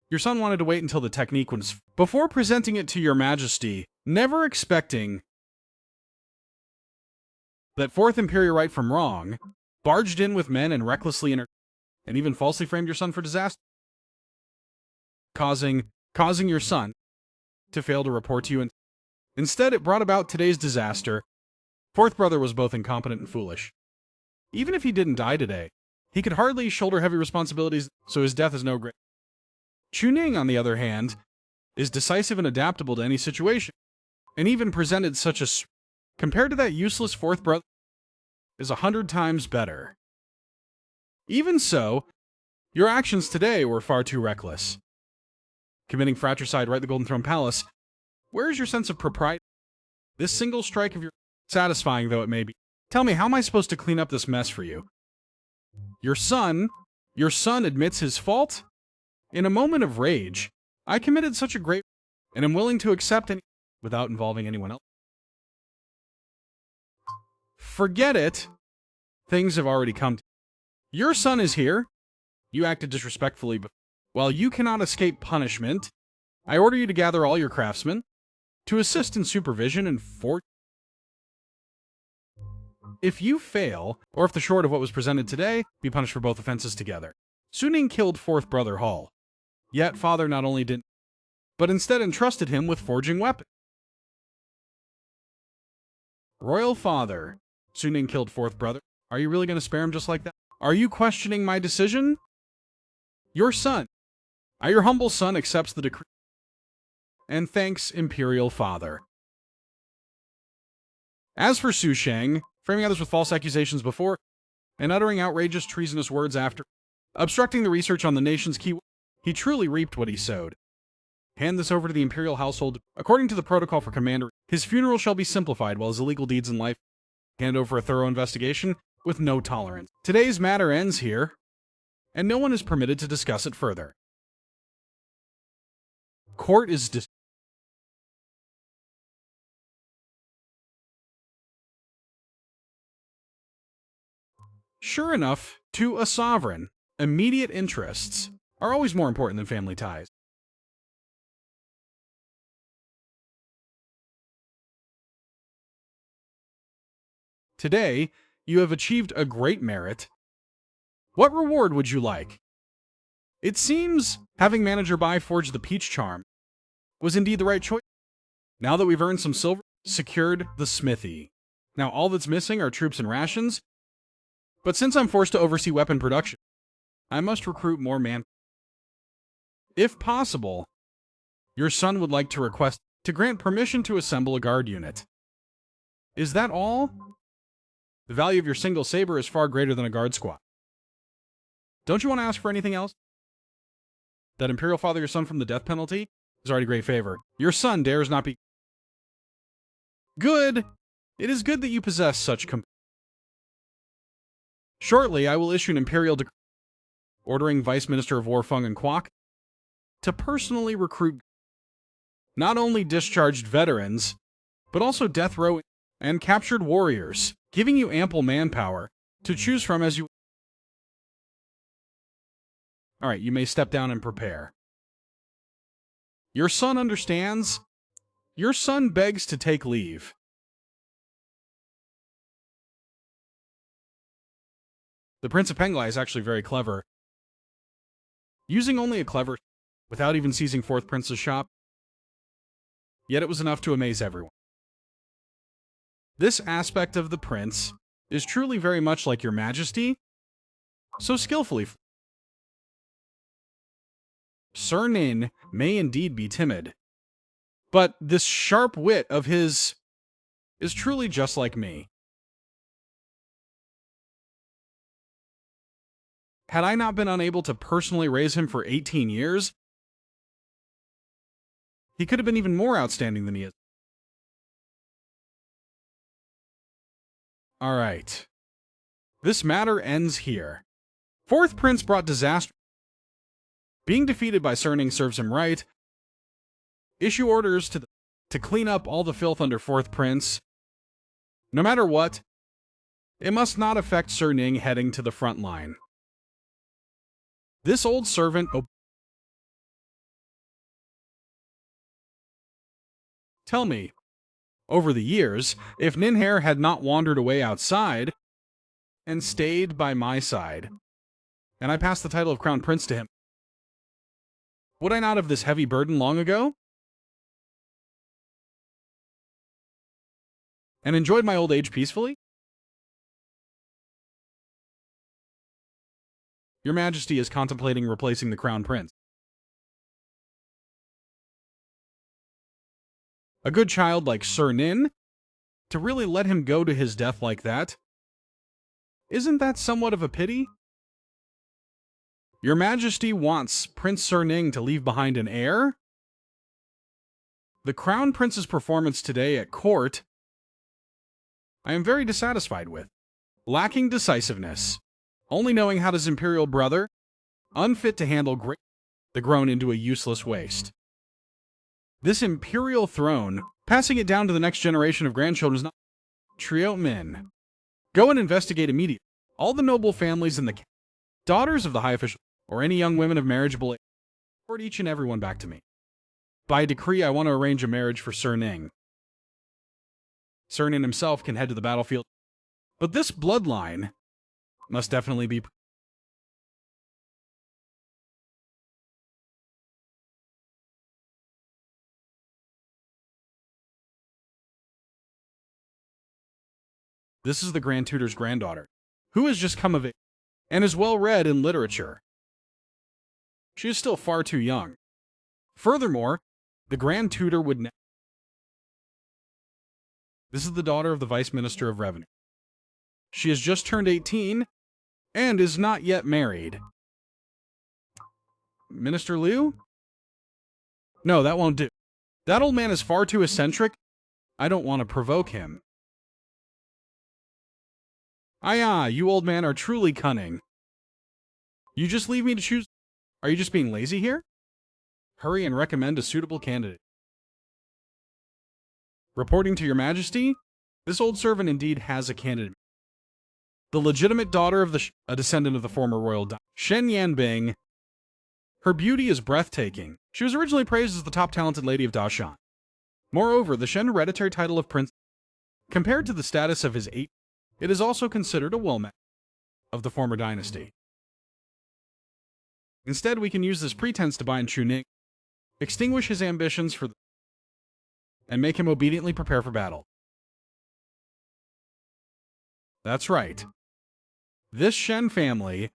Your son wanted to wait until the technique was... Before presenting it to your majesty, never expecting that Fourth Imperial right from wrong, barged in with men and recklessly and even falsely framed your son for disaster, causing your son to fail to report to you. And instead, it brought about today's disaster. Fourth brother was both incompetent and foolish. Even if he didn't die today, he could hardly shoulder heavy responsibilities, so his death is no great. Chuning, on the other hand, is decisive and adaptable to any situation, and even presented such a... Compared to that useless fourth brother, is 100 times better. Even so, your actions today were far too reckless. Committing fratricide right at the Golden Throne Palace, where is your sense of propriety? This single strike of your... Satisfying though it may be. Tell me, how am I supposed to clean up this mess for you? Your son admits his fault? In a moment of rage, I committed such a great... and am willing to accept any... without involving anyone else. Forget it. Things have already come to... Your son is here. You acted disrespectfully, but while you cannot escape punishment, I order you to gather all your craftsmen to assist in supervision and forge. If you fail, or if the short of what was presented today, be punished for both offenses together. Suning killed fourth brother Hall. Yet father not only didn't, but instead entrusted him with forging weapons. Royal Father, Suning killed fourth brother. Are you really going to spare him just like that? Are you questioning my decision? Your son, your humble son, accepts the decree and thanks Imperial Father. As for Su Sheng, framing others with false accusations before, and uttering outrageous, treasonous words after, obstructing the research on the nation's key, he truly reaped what he sowed. Hand this over to the Imperial household. According to the protocol for Commander, his funeral shall be simplified while his illegal deeds in life hand over a thorough investigation with no tolerance. Today's matter ends here, and no one is permitted to discuss it further. Court is Sure enough, to a sovereign, immediate interests are always more important than family ties. Today, you have achieved a great merit. What reward would you like? It seems having Manager Bai forge the Peach Charm was indeed the right choice. Now that we've earned some silver, secured the smithy. Now all that's missing are troops and rations, but since I'm forced to oversee weapon production, I must recruit more man. If possible, your son would like to request to grant permission to assemble a guard unit. Is that all? The value of your single saber is far greater than a guard squad. Don't you want to ask for anything else? That Imperial Father your son from the death penalty is already a great favor. Your son dares not be... Good! It is good that you possess such Shortly, I will issue an imperial decree ordering Vice Minister of War Feng and Kwok to personally recruit not only discharged veterans, but also death row and captured warriors, giving you ample manpower to choose from as you... Alright, you may step down and prepare. Your son understands. Your son begs to take leave. The Prince of Penglai is actually very clever. Using only a clever without even seizing Fourth Prince's shop, yet it was enough to amaze everyone. This aspect of the prince is truly very much like your majesty, so skillfully. Sir Nin may indeed be timid, but this sharp wit of his is truly just like me. Had I not been unable to personally raise him for 18 years, he could have been even more outstanding than he is. Alright. This matter ends here. Fourth Prince brought disaster. Being defeated by Sir Ning serves him right. Issue orders to clean up all the filth under Fourth Prince. No matter what, it must not affect Sir Ning heading to the front line. This old servant... Tell me, over the years, if Ninhair had not wandered away outside and stayed by my side, and I passed the title of Crown Prince to him, would I not have this heavy burden long ago? And enjoyed my old age peacefully? Your Majesty is contemplating replacing the Crown Prince. A good child like Sir Nin, to really let him go to his death like that, isn't that somewhat of a pity? Your Majesty wants Prince Sir Ning to leave behind an heir? The Crown Prince's performance today at court, I am very dissatisfied with. Lacking decisiveness, only knowing how his imperial brother, unfit to handle the grown into a useless waste. This imperial throne, passing it down to the next generation of grandchildren is not... Trio Min. Go and investigate immediately. All the noble families and the daughters of the high official, or any young women of marriageable age, report each and every one back to me. By decree, I want to arrange a marriage for Sir Ning. Sir Ning himself can head to the battlefield, but this bloodline must definitely be... This is the Grand Tutor's granddaughter, who has just come of age and is well read in literature. She is still far too young. Furthermore, the Grand Tutor would... This is the daughter of the Vice Minister of Revenue. She has just turned 18 and is not yet married. Minister Liu? No, that won't do. That old man is far too eccentric. I don't want to provoke him. Ah, you old man are truly cunning. You just leave me to choose? Are you just being lazy here? Hurry and recommend a suitable candidate. Reporting to your Majesty, this old servant indeed has a candidate. The legitimate daughter of a descendant of the former royal Shen Yanbing. Her beauty is breathtaking. She was originally praised as the top talented lady of Dashan. Moreover, the Shen hereditary title of prince, compared to the status of his it is also considered a well-met of the former dynasty. Instead, we can use this pretense to bind Chu Ning, extinguish his ambitions and make him obediently prepare for battle. That's right. This Shen family,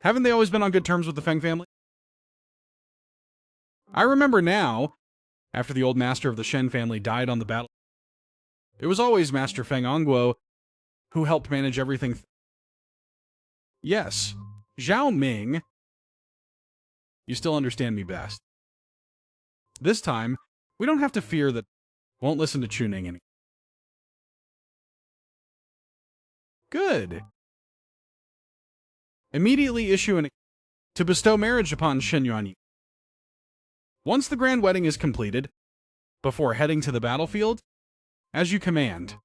haven't they always been on good terms with the Feng family? I remember now, after the old master of the Shen family died on the battle, it was always Master Feng Ongguo who helped manage everything. Yes, Zhao Ming, you still understand me best. This time, we don't have to fear that won't listen to Chu Ning anymore. Good. Immediately issue an to bestow marriage upon Shen Yuan. Once the grand wedding is completed, before heading to the battlefield, as you command.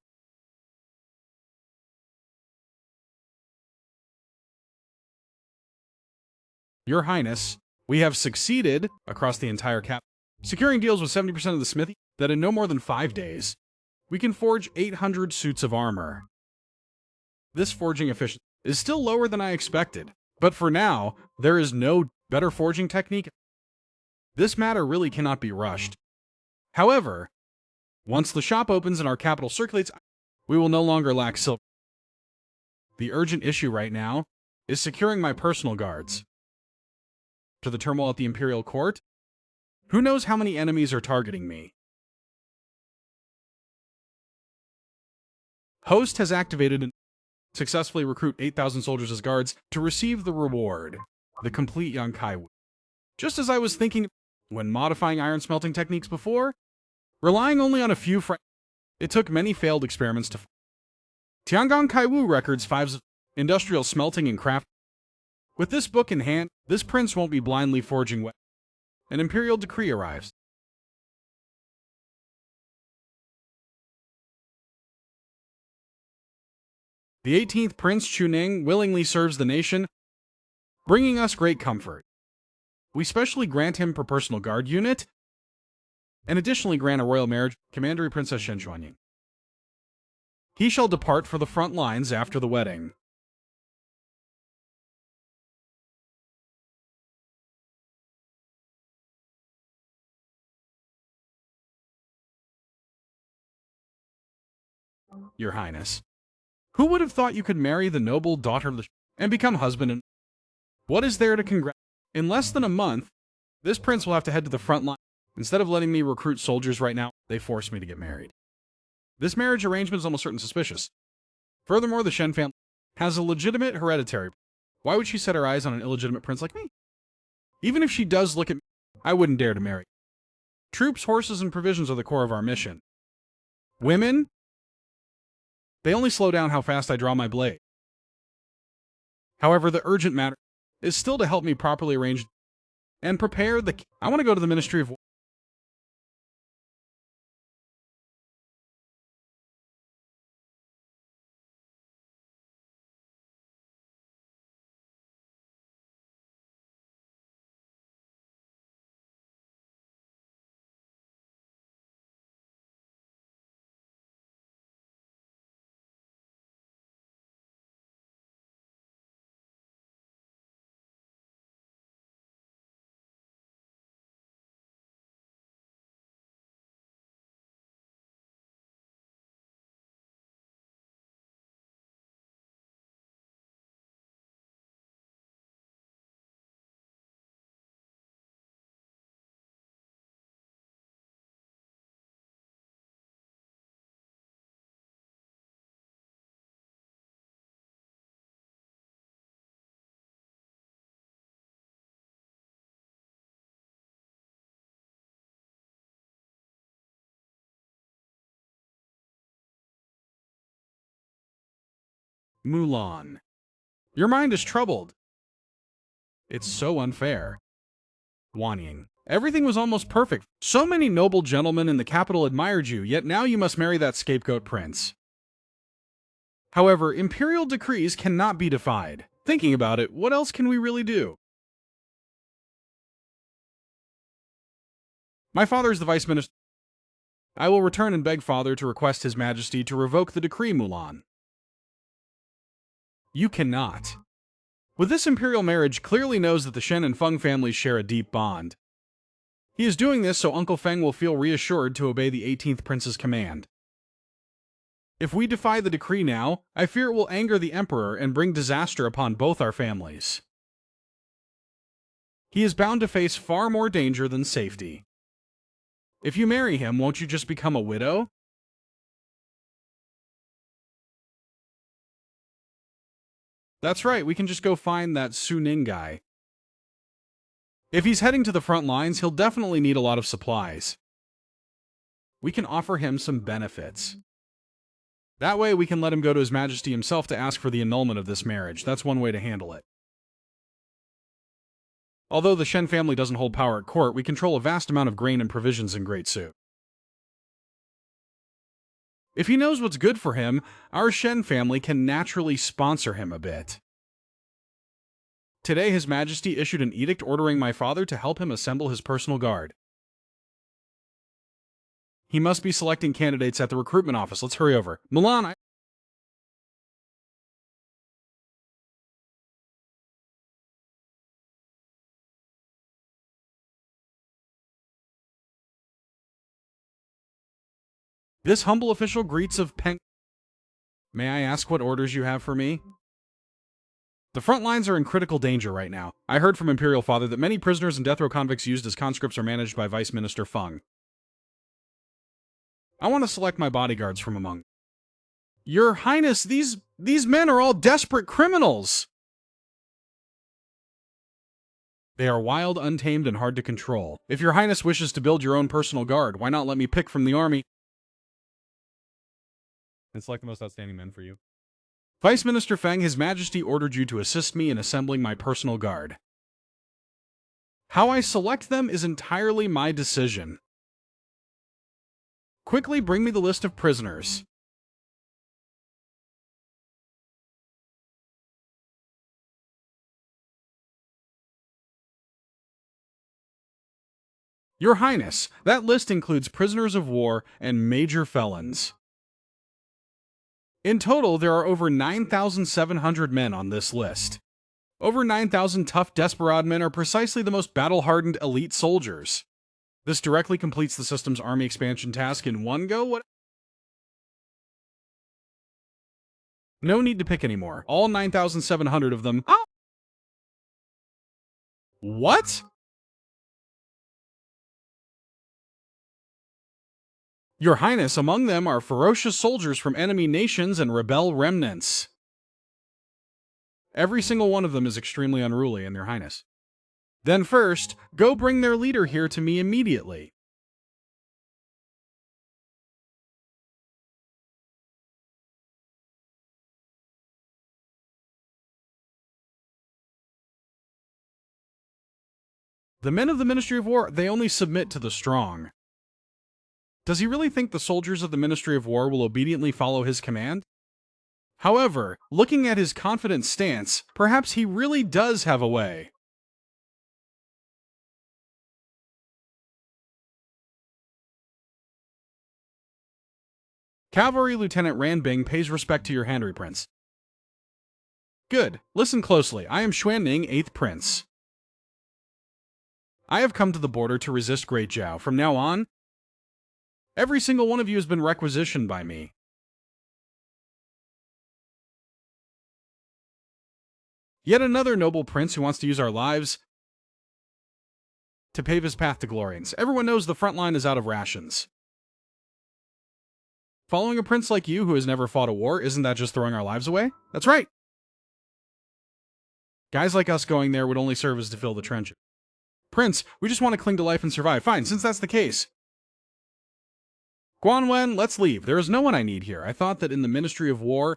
Your Highness, we have succeeded across the entire cap, securing deals with 70% of the smithy that in no more than 5 days, we can forge 800 suits of armor. This forging efficiency is still lower than I expected, but for now, there is no better forging technique. This matter really cannot be rushed. However, once the shop opens and our capital circulates, we will no longer lack silver. The urgent issue right now is securing my personal guards. To the turmoil at the Imperial Court, who knows how many enemies are targeting me? Host has activated and successfully recruit 8,000 soldiers as guards to receive the reward, the complete Yankai. Just as I was thinking when modifying iron smelting techniques before, relying only on a few it took many failed experiments to Tiangong Kaiwu records 5's industrial smelting and craft. With this book in hand, this prince won't be blindly forging weapons. An imperial decree arrives. The 18th Prince Chuning willingly serves the nation, bringing us great comfort. We specially grant him per personal guard unit, and additionally grant a royal marriage Commandery Princess Shen Xuanying. He shall depart for the front lines after the wedding. Your Highness, who would have thought you could marry the noble daughter of the and become husband and what is there to congratulate? In less than a month, this prince will have to head to the front line. Instead of letting me recruit soldiers right now, they forced me to get married. This marriage arrangement is almost certain suspicious. Furthermore, the Shen family has a legitimate hereditary. Why would she set her eyes on an illegitimate prince like me? Even if she does look at me, I wouldn't dare to marry. Troops, horses, and provisions are the core of our mission. Women? They only slow down how fast I draw my blade. However, the urgent matter is still to help me properly arrange and prepare the... I want to go to the Ministry of War. Mulan. Your mind is troubled. It's so unfair. Wanying. Everything was almost perfect. So many noble gentlemen in the capital admired you, yet now you must marry that scapegoat prince. However, imperial decrees cannot be defied. Thinking about it, what else can we really do? My father is the vice minister. I will return and beg father to request his majesty to revoke the decree, Mulan. You cannot. With this imperial marriage clearly knows that the Shen and Feng families share a deep bond. He is doing this so Uncle Feng will feel reassured to obey the 18th Prince's command. If we defy the decree now, I fear it will anger the Emperor and bring disaster upon both our families. He is bound to face far more danger than safety. If you marry him, won't you just become a widow? That's right, we can just go find that Su Ning guy. If he's heading to the front lines, he'll definitely need a lot of supplies. We can offer him some benefits. That way we can let him go to His Majesty himself to ask for the annulment of this marriage. That's one way to handle it. Although the Shen family doesn't hold power at court, we control a vast amount of grain and provisions in Great Su. If he knows what's good for him, our Shen family can naturally sponsor him a bit. Today, His Majesty issued an edict ordering my father to help him assemble his personal guard. He must be selecting candidates at the recruitment office. Let's hurry over. Milan, This humble official greets of Peng. May I ask what orders you have for me? The front lines are in critical danger right now. I heard from Imperial Father that many prisoners and death row convicts used as conscripts are managed by Vice Minister Feng. I want to select my bodyguards from among. Your Highness, these men are all desperate criminals. They are wild, untamed, and hard to control. If your Highness wishes to build your own personal guard, why not let me pick from the army and select the most outstanding men for you? Vice Minister Feng, His Majesty ordered you to assist me in assembling my personal guard. How I select them is entirely my decision. Quickly bring me the list of prisoners. Your Highness, that list includes prisoners of war and major felons. In total, there are over 9,700 men on this list. Over 9,000 tough desperado men are precisely the most battle-hardened elite soldiers. This directly completes the system's army expansion task in one go. No need to pick anymore. All 9,700 of them. Oh! What? Your Highness, among them are ferocious soldiers from enemy nations and rebel remnants. Every single one of them is extremely unruly, and Your Highness. Then first, go bring their leader here to me immediately. The men of the Ministry of War, they only submit to the strong. Does he really think the soldiers of the Ministry of War will obediently follow his command? However, looking at his confident stance, perhaps he really does have a way. Cavalry Lieutenant Ranbing pays respect to your Hanry Prince. Good. Listen closely. I am Xuanning, 8th Prince. I have come to the border to resist Great Zhao. From now on, every single one of you has been requisitioned by me. Yet another noble prince who wants to use our lives to pave his path to glory. Everyone knows the front line is out of rations. Following a prince like you who has never fought a war, isn't that just throwing our lives away? That's right. Guys like us going there would only serve as to fill the trenches. Prince, we just want to cling to life and survive. Fine, since that's the case. Guanwen, let's leave. There is no one I need here. I thought that in the Ministry of War,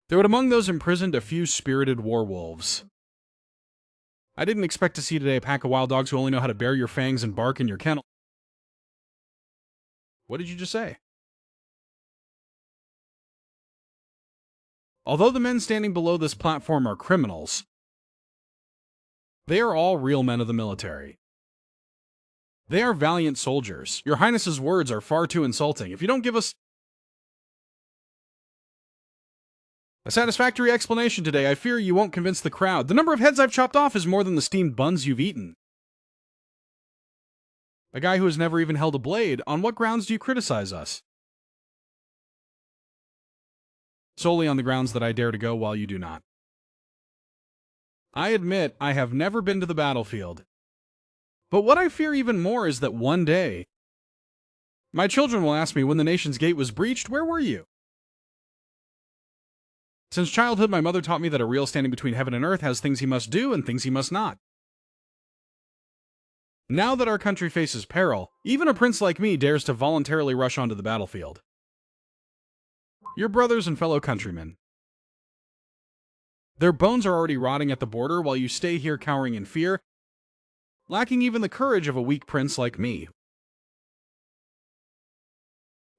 there would among those imprisoned a few spirited war wolves. I didn't expect to see today a pack of wild dogs who only know how to bare your fangs and bark in your kennel. What did you just say? Although the men standing below this platform are criminals, they are all real men of the military. They are valiant soldiers. Your Highness's words are far too insulting. If you don't give us a satisfactory explanation today, I fear you won't convince the crowd. The number of heads I've chopped off is more than the steamed buns you've eaten. A guy who has never even held a blade, on what grounds do you criticize us? Solely on the grounds that I dare to go while you do not. I admit I have never been to the battlefield. But what I fear even more is that one day, my children will ask me when the nation's gate was breached, where were you? Since childhood, my mother taught me that a real standing between heaven and earth has things he must do and things he must not. Now that our country faces peril, even a prince like me dares to voluntarily rush onto the battlefield. your brothers and fellow countrymen. Their bones are already rotting at the border while you stay here cowering in fear, lacking even the courage of a weak prince like me.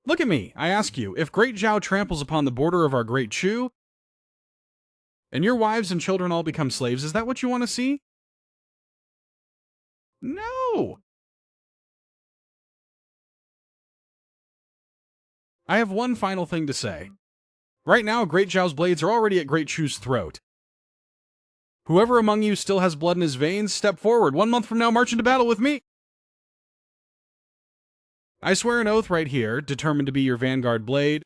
Look at me, I ask you, if Great Zhao tramples upon the border of our Great Chu, and your wives and children all become slaves, is that what you want to see? No! I have one final thing to say. Right now, Great Zhao's blades are already at Great Chu's throat. Whoever among you still has blood in his veins, step forward. 1 month from now, march into battle with me. I swear an oath right here, determined to be your vanguard blade,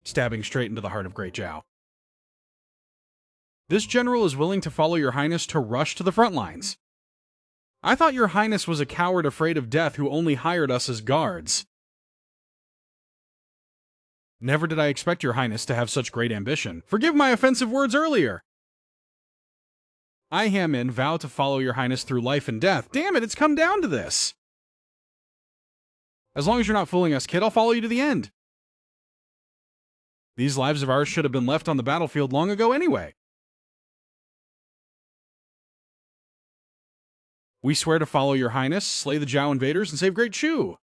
stabbing straight into the heart of Great Zhao. This general is willing to follow your highness to rush to the front lines. I thought your highness was a coward afraid of death who only hired us as guards. Never did I expect your highness to have such great ambition. Forgive my offensive words earlier. I, Hamin, vow to follow your highness through life and death. Damn it, it's come down to this. As long as you're not fooling us, kid, I'll follow you to the end. These lives of ours should have been left on the battlefield long ago anyway. We swear to follow your highness, slay the Zhao invaders, and save Great Chu.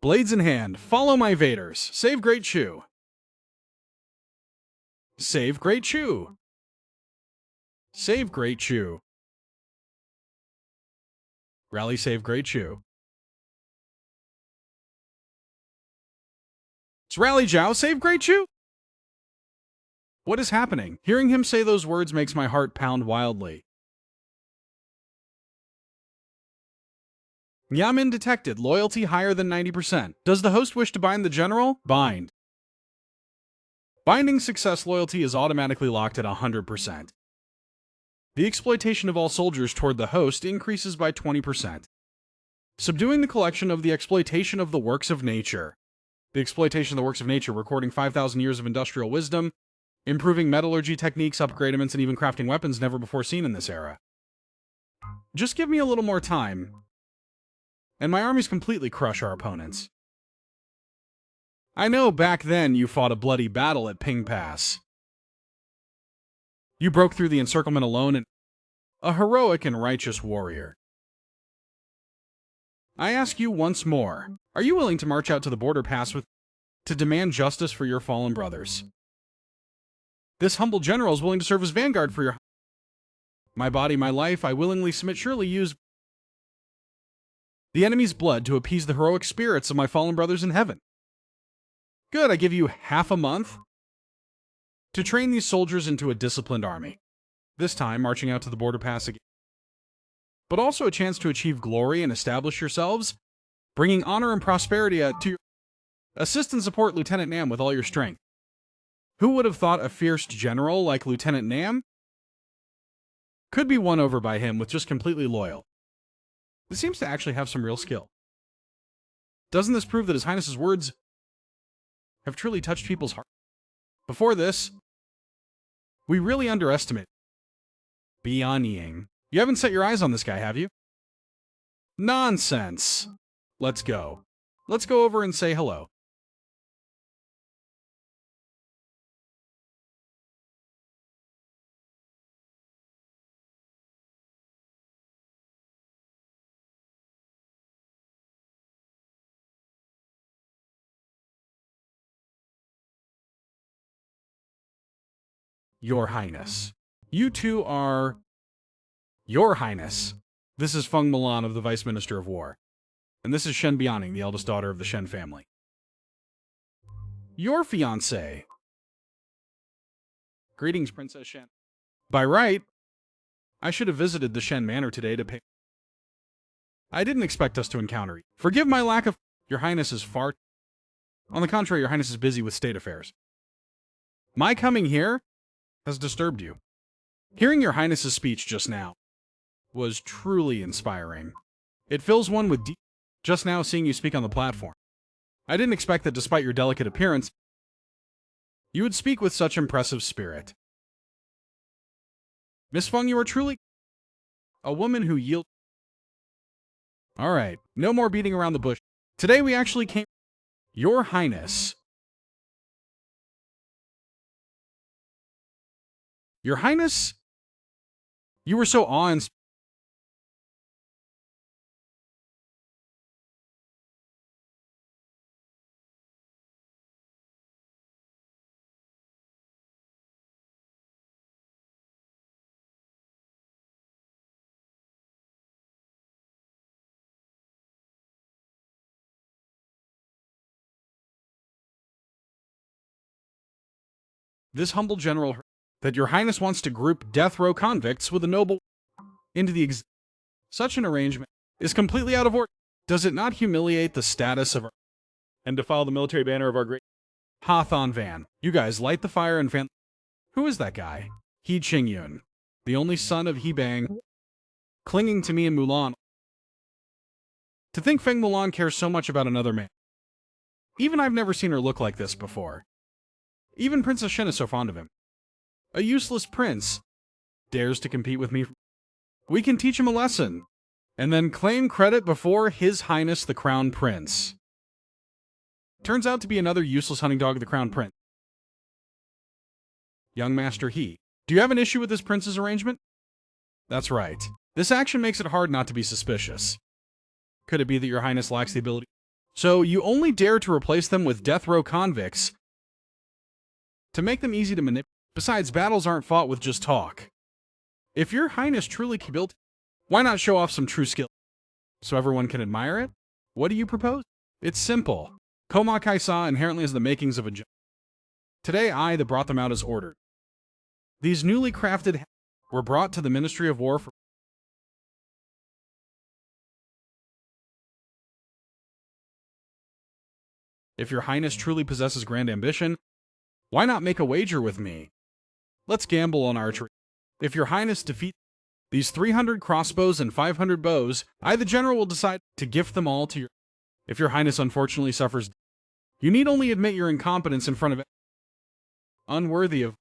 Blades in hand, follow my vaders, save Great Chu. Save Great Chu. Save Great Chu. Rally, save Great Chu. It's Rally Zhao, save Great Chu. What is happening? Hearing him say those words makes my heart pound wildly. Yamin detected. Loyalty higher than 90%. Does the host wish to bind the general? Bind. Binding success loyalty is automatically locked at 100%. The exploitation of all soldiers toward the host increases by 20%. Subduing the collection of the exploitation of the works of nature. The exploitation of the works of nature, recording 5,000 years of industrial wisdom, improving metallurgy techniques, upgradements, and even crafting weapons never before seen in this era. Just give me a little more time, and my armies completely crush our opponents. I know back then you fought a bloody battle at Ping Pass. You broke through the encirclement alone, and a heroic and righteous warrior. I ask you once more, are you willing to march out to the border pass to demand justice for your fallen brothers? This humble general is willing to serve as vanguard for your... My body, my life, I willingly submit, surely use the enemy's blood to appease the heroic spirits of my fallen brothers in heaven. Good, I give you half a month to train these soldiers into a disciplined army. This time, marching out to the border pass again. But also a chance to achieve glory and establish yourselves, bringing honor and prosperity to your... Assist and support Lieutenant Nam with all your strength. Who would have thought a fierce general like Lieutenant Nam could be won over by him with just completely loyal? This seems to actually have some real skill. Doesn't this prove that His Highness's words have truly touched people's hearts? Before this, we really underestimate Bian Ying. You haven't set your eyes on this guy, have you? Nonsense. Let's go. Let's go over and say hello. Your Highness. You two are... Your Highness. This is Feng Milan of the Vice Minister of War. And this is Shen Bianing, the eldest daughter of the Shen family. Your fiancé. Greetings, Princess Shen. By right, I should have visited the Shen Manor today to pay... I didn't expect us to encounter you. Forgive my lack of... Your Highness is far... On the contrary, Your Highness is busy with state affairs. My coming here has disturbed you. Hearing Your Highness's speech just now was truly inspiring. It fills one with deep... Just now seeing you speak on the platform. I didn't expect that despite your delicate appearance, you would speak with such impressive spirit. Miss Feng, you are truly a woman who yields... Alright, no more beating around the bush. Today we actually came... Your Highness Your Highness, you were so awe-inspiring. This humble general that your Highness wants to group death row convicts with a noble into the such an arrangement is completely out of order. Does it not humiliate the status of our and defile the military banner of our great Hathon Van? You guys light the fire and fan. Who is that guy? He Qingyun, the only son of He Bang, clinging to me in Mulan. To think Feng Mulan cares so much about another man. Even I've never seen her look like this before. Even Princess Shen is so fond of him. A useless prince dares to compete with me. We can teach him a lesson, and then claim credit before His Highness the Crown Prince. Turns out to be another useless hunting dog of the Crown Prince. Young Master He, do you have an issue with this prince's arrangement? That's right. This action makes it hard not to be suspicious. Could it be that your Highness lacks the ability? So you only dare to replace them with death row convicts to make them easy to manipulate. Besides, battles aren't fought with just talk. If your Highness truly built, why not show off some true skill so everyone can admire it? What do you propose? It's simple. Koma Kaisa inherently has the makings of a general. Today I that brought them out as ordered. These newly crafted were brought to the Ministry of War for If your Highness truly possesses grand ambition, why not make a wager with me? Let's gamble on archery. If your Highness defeats these 300 crossbows and 500 bows, I, the General, will decide to gift them all to your... If your Highness unfortunately suffers, you need only admit your incompetence in front of it. Unworthy of...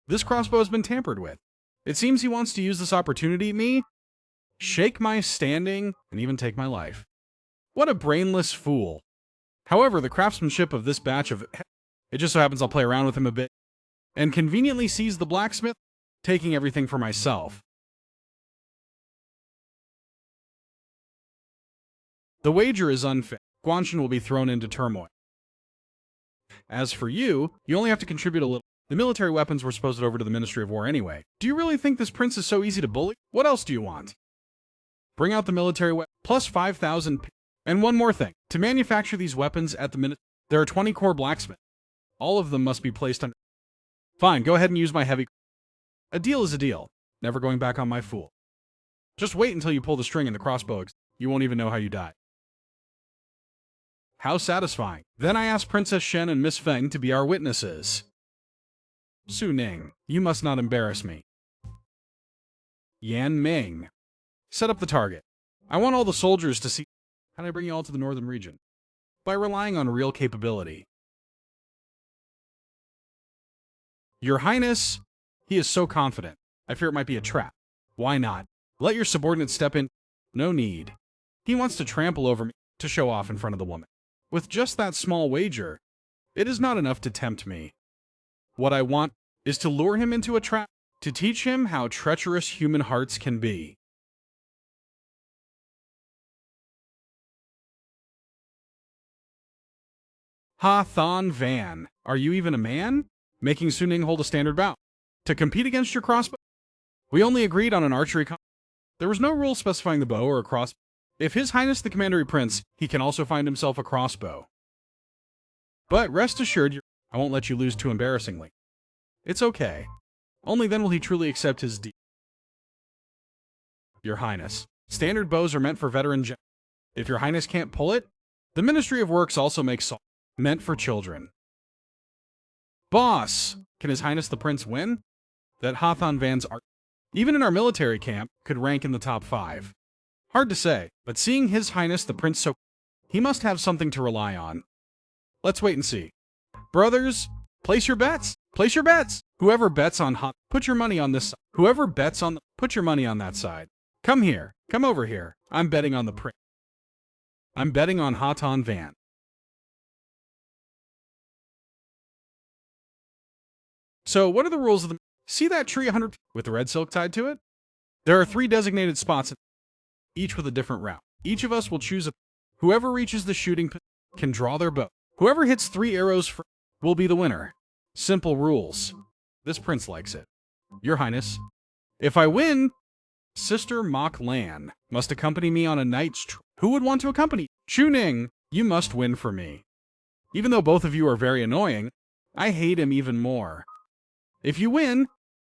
This crossbow has been tampered with. It seems he wants to use this opportunity at me, shake my standing, and even take my life. What a brainless fool. However, the craftsmanship of this batch of... It just so happens I'll play around with him a bit, and conveniently seize the blacksmith, taking everything for myself. The wager is unfair. Guanshan will be thrown into turmoil. As for you, you only have to contribute a little. The military weapons were supposed over to the Ministry of War anyway. Do you really think this prince is so easy to bully? What else do you want? Bring out the military weapons, plus 5,000... And one more thing. To manufacture these weapons at the minute, there are 20 core blacksmiths. All of them must be placed under... Fine, go ahead and use my heavy... A deal is a deal. Never going back on my fool. Just wait until you pull the string in the crossbow. You won't even know how you die. How satisfying. Then I asked Princess Shen and Miss Feng to be our witnesses. Su Ning, you must not embarrass me. Yan Ming. Set up the target. I want all the soldiers to see... How do I bring you all to the northern region? By relying on real capability. Your Highness, he is so confident. I fear it might be a trap. Why not? Let your subordinate step in. No need. He wants to trample over me to show off in front of the woman. With just that small wager, it is not enough to tempt me. What I want is to lure him into a trap, to teach him how treacherous human hearts can be. Hathon Van, are you even a man? Making Su Ning hold a standard bow. To compete against your crossbow? We only agreed on an archery There was no rule specifying the bow or a crossbow. If His Highness the Commandery Prince, he can also find himself a crossbow. But rest assured, I won't let you lose too embarrassingly. It's okay. Only then will he truly accept his deed. Your Highness, standard bows are meant for veteran generals. If your Highness can't pull it, the Ministry of Works also makes meant for children. Boss, can His Highness the Prince win? That Hathon Van's art, even in our military camp, could rank in the top 5. Hard to say, but seeing His Highness the Prince so... He must have something to rely on. Let's wait and see. Brothers, place your bets. Place your bets. Whoever bets on put your money on this side. Whoever bets on put your money on that side. Come here. Come over here. I'm betting on the Prince. I'm betting on Hathon Van. So, what are the rules of the... See that tree 100 with the red silk tied to it? There are 3 designated spots, each with a different route. Each of us will choose a... Whoever reaches the shooting can draw their bow. Whoever hits 3 arrows will be the winner. Simple rules. This prince likes it. Your Highness, if I win, Sister Mok Lan must accompany me on a knight's trip. Who would want to accompany? Chu Ning, you must win for me. Even though both of you are very annoying, I hate him even more. If you win,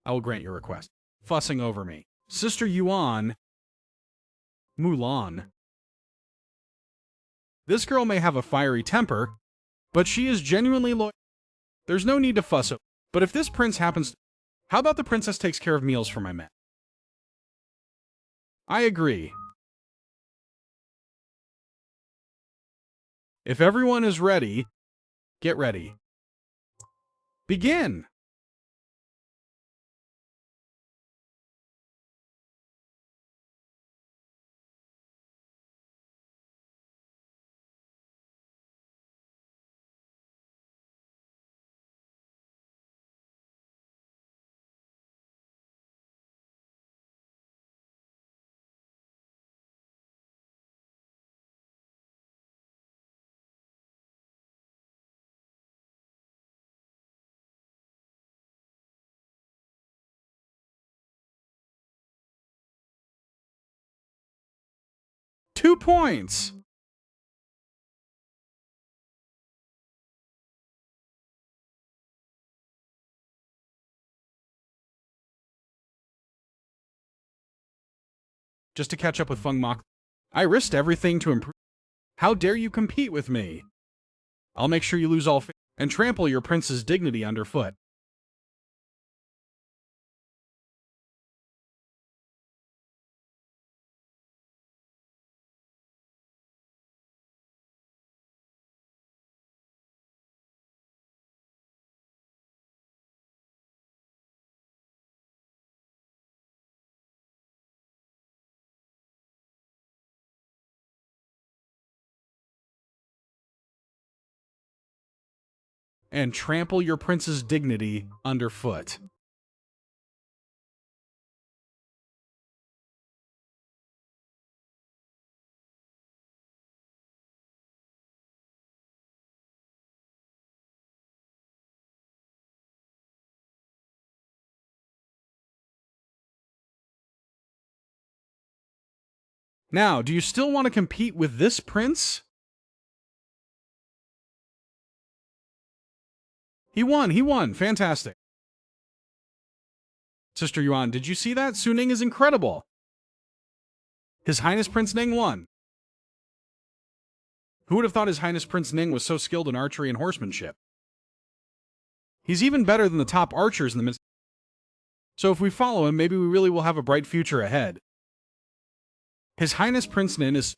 I will grant your request. Fussing over me. Sister Yuan, Mulan. This girl may have a fiery temper, but she is genuinely loyal. There's no need to fuss over. But if this prince happens to... How about the princess takes care of meals for my men? I agree. If everyone is ready, get ready. Begin! Two points! Just to catch up with Feng Mok. I risked everything to improve. How dare you compete with me? I'll make sure you lose all faith and trample your prince's dignity underfoot. And trample your prince's dignity underfoot. Now, do you still want to compete with this prince? He won, fantastic. Sister Yuan, did you see that? Su Ning is incredible. His Highness Prince Ning won. Who would have thought His Highness Prince Ning was so skilled in archery and horsemanship? He's even better than the top archers in the midst. So if we follow him, maybe we really will have a bright future ahead. His Highness Prince Nin is...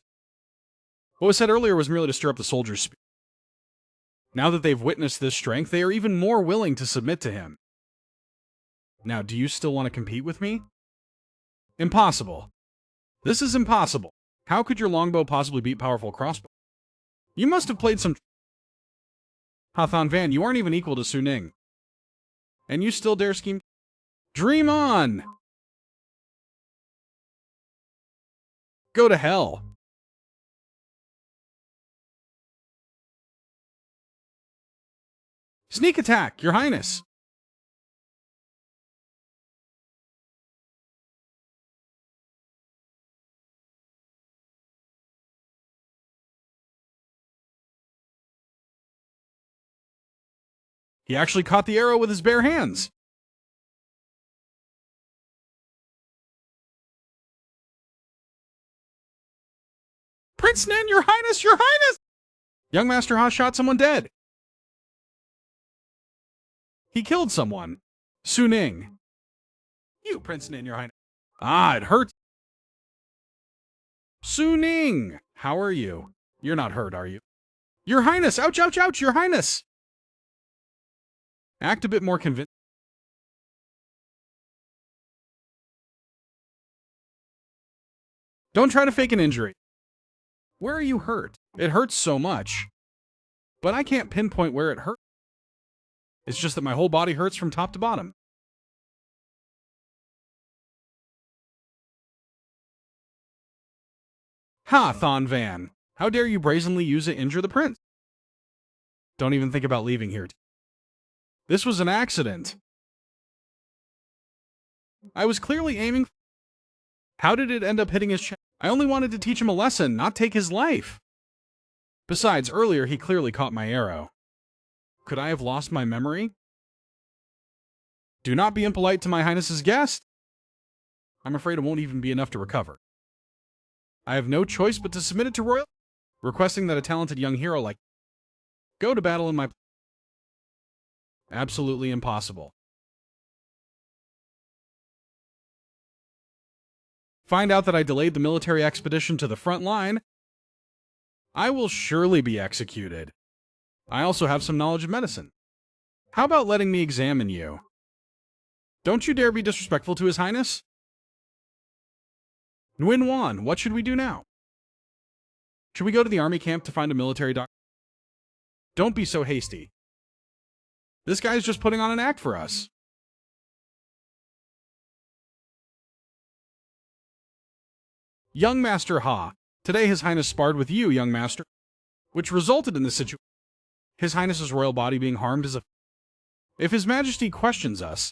What was said earlier was merely to stir up the soldiers' spirit. Now that they've witnessed this strength, they are even more willing to submit to him. Now, do you still want to compete with me? Impossible. This is impossible. How could your longbow possibly beat powerful crossbow? You must have played some... Hathan Van, you aren't even equal to Su Ning. And you still dare scheme? Dream on! Go to hell. Sneak attack, Your Highness. He actually caught the arrow with his bare hands. Prince Nin, Your Highness, Your Highness! Young Master Ha shot someone dead. He killed someone. Su Ning. You, Prince Nin, Your Highness. Ah, it hurts. Su Ning, how are you? You're not hurt, are you? Your Highness, ouch, ouch, ouch, Your Highness! Act a bit more convinced. Don't try to fake an injury. Where are you hurt? It hurts so much. But I can't pinpoint where it hurt. It's just that my whole body hurts from top to bottom. Ha, Thon Van. How dare you brazenly use it to injure the prince? Don't even think about leaving here. This was an accident. I was clearly aiming. How did it end up hitting his chest? I only wanted to teach him a lesson, not take his life. Besides, earlier he clearly caught my arrow. Could I have lost my memory? Do not be impolite to my highness's guest. I'm afraid it won't even be enough to recover. I have no choice but to submit it to royal, requesting that a talented young hero like go to battle in my... Absolutely impossible. Find out that I delayed the military expedition to the front line, I will surely be executed. I also have some knowledge of medicine. How about letting me examine you? Don't you dare be disrespectful to His Highness. Nguyen Wan, what should we do now? Should we go to the army camp to find a military doctor? Don't be so hasty. This guy's just putting on an act for us. Young Master Ha, today His Highness sparred with you, young master, which resulted in this situation. His Highness's royal body being harmed is a... If His Majesty questions us,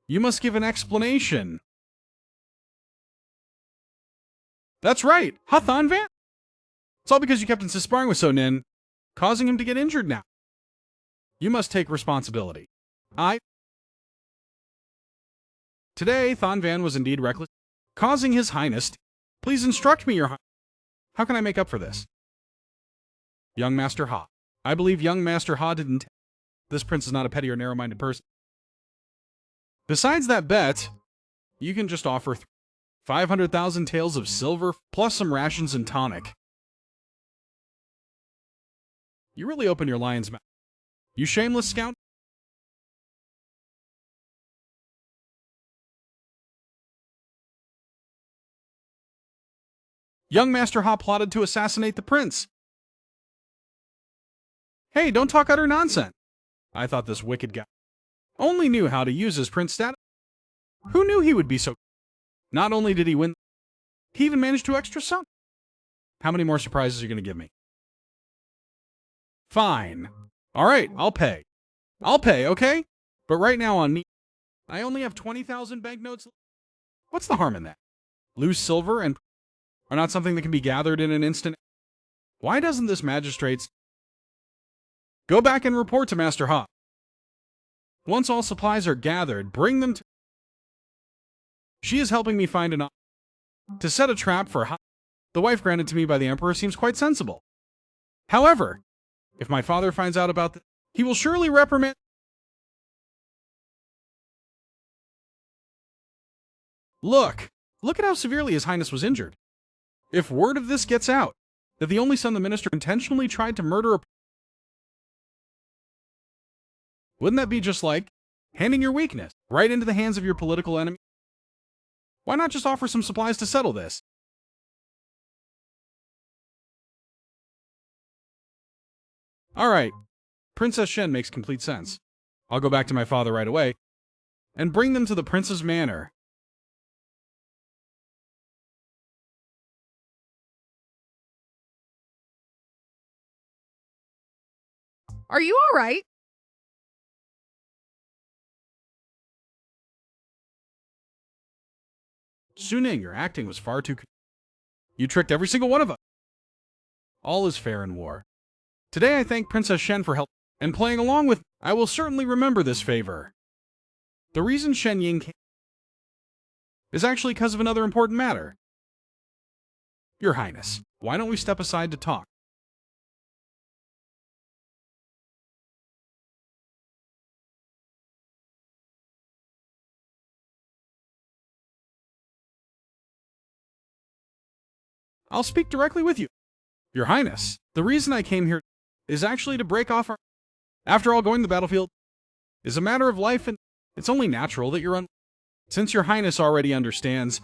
you must give an explanation. That's right, Hathan Van. It's all because you kept insist sparring with So Nin, causing him to get injured now. You must take responsibility. Today, Thon Van was indeed reckless, causing His Highness... Please instruct me, Your Highness. How can I make up for this? Young Master Ha. I believe young Master Ha didn't... This prince is not a petty or narrow-minded person. Besides that bet, you can just offer 500,000 taels of silver plus some rations and tonic. You really open your lion's mouth. You shameless scout. Young Master Ha plotted to assassinate the prince. Hey, don't talk utter nonsense. I thought this wicked guy only knew how to use his prince status. Who knew he would be so... Not only did he win, he even managed to extra some. How many more surprises are you going to give me? Fine. All right, I'll pay. Okay? But right now on me, I only have 20,000 banknotes. What's the harm in that? Loose silver and... are not something that can be gathered in an instant. Why doesn't this magistrate's... Go back and report to Master Ha. Once all supplies are gathered, bring them to... She is helping me find an... To set a trap for Ha. The wife granted to me by the Emperor seems quite sensible. However, if my father finds out about this, he will surely reprimand... Look at how severely His Highness was injured. If word of this gets out, that the only son the minister intentionally tried to murder a... Wouldn't that be just like handing your weakness right into the hands of your political enemy? Why not just offer some supplies to settle this? Alright, Princess Shen makes complete sense. I'll go back to my father right away and bring them to the prince's manor. Are you all right? Suning, your acting was far too... You tricked every single one of us. All is fair in war. Today I thank Princess Shen for help and playing along with... I will certainly remember this favor. The reason Shen Ying came is actually because of another important matter. Your Highness, why don't we step aside to talk? I'll speak directly with you. Your Highness, the reason I came here is actually to break off our... After all, going to the battlefield is a matter of life, and it's only natural that you're Since Your Highness already understands,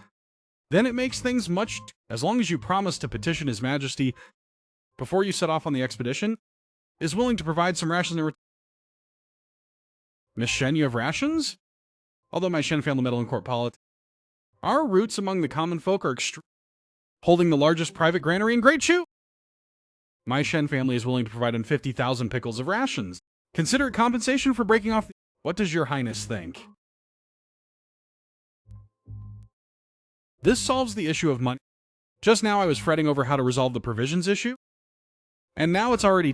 then it makes things much... As long as you promise to petition His Majesty before you set off on the expedition, is willing to provide some rations and... Miss Shen, you have rations? Although my Shen family meddle in court politics, our roots among the common folk are extreme. Holding the largest private granary in Great Shu. My Shen family is willing to provide him 50,000 pickles of rations. Consider it compensation for breaking off the... What does your highness think? This solves the issue of money. Just now I was fretting over how to resolve the provisions issue, and now it's already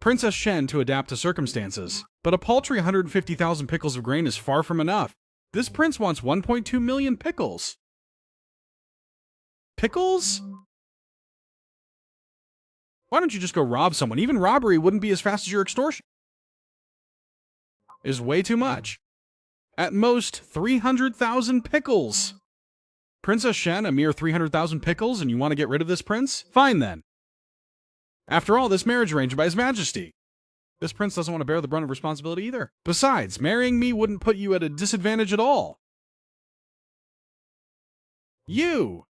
Princess Shen to adapt to circumstances. But a paltry 150,000 pickles of grain is far from enough. This prince wants 1.2 million pickles. Pickles? Why don't you just go rob someone? Even robbery wouldn't be as fast as your extortion. Is way too much. At most, 300,000 pickles. Princess Shen, a mere 300,000 pickles, and you want to get rid of this prince? Fine then. After all, this marriage arranged by His Majesty. This prince doesn't want to bear the brunt of responsibility either. Besides, marrying me wouldn't put you at a disadvantage at all. You!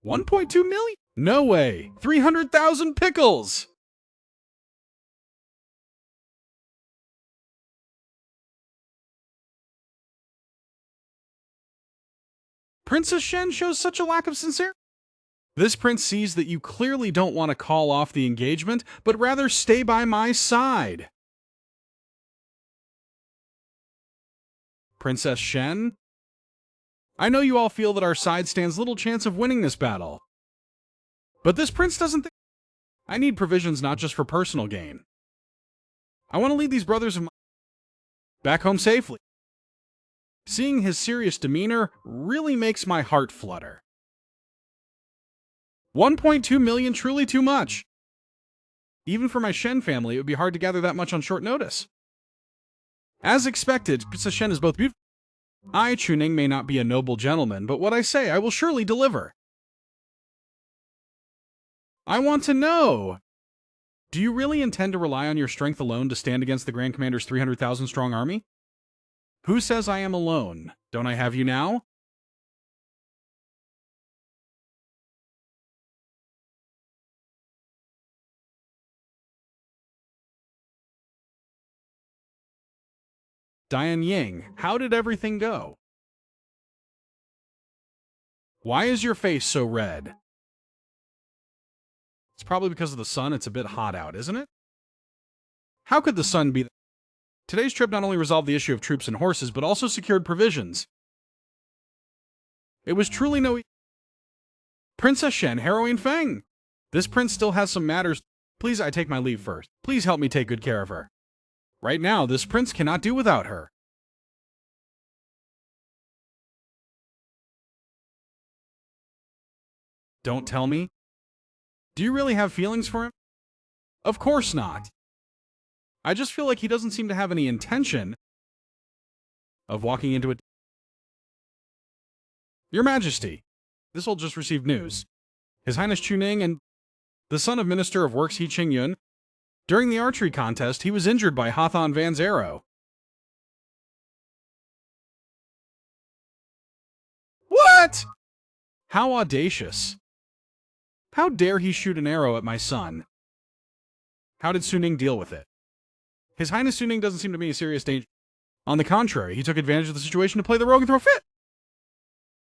1.2 million? No way! 300,000 pickles! Princess Shen shows such a lack of sincerity. This prince sees that you clearly don't want to call off the engagement, but rather stay by my side. Princess Shen? I know you all feel that our side stands little chance of winning this battle. But this prince doesn't think... I need provisions not just for personal gain. I want to lead these brothers of mine back home safely. Seeing his serious demeanor really makes my heart flutter. 1.2 million, truly too much. Even for my Shen family, it would be hard to gather that much on short notice. As expected, Princess Shen is both beautiful. I, Chuning, may not be a noble gentleman, but what I say I will surely deliver. I want to know, do you really intend to rely on your strength alone to stand against the Grand Commander's 300,000 strong army? Who says I am alone? Don't I have you now? Diane Ying, how did everything go? Why is your face so red? It's probably because of the sun. It's a bit hot out, isn't it? How could the sun be... Today's trip not only resolved the issue of troops and horses, but also secured provisions. It was truly no... Princess Shen, harrowing Feng. This prince still has some matters. Please, I take my leave first. Please help me take good care of her. Right now, this prince cannot do without her. Don't tell me. Do you really have feelings for him? Of course not. I just feel like he doesn't seem to have any intention of walking into it. Your Majesty, this will just receive news. His Highness Chuning and the son of Minister of Works He Qingyun, during the archery contest, he was injured by Hothan Van's arrow. What? How audacious. How dare he shoot an arrow at my son? How did Suning deal with it? His Highness Suning doesn't seem to be a serious danger. On the contrary, he took advantage of the situation to play the rogue and throw a fit,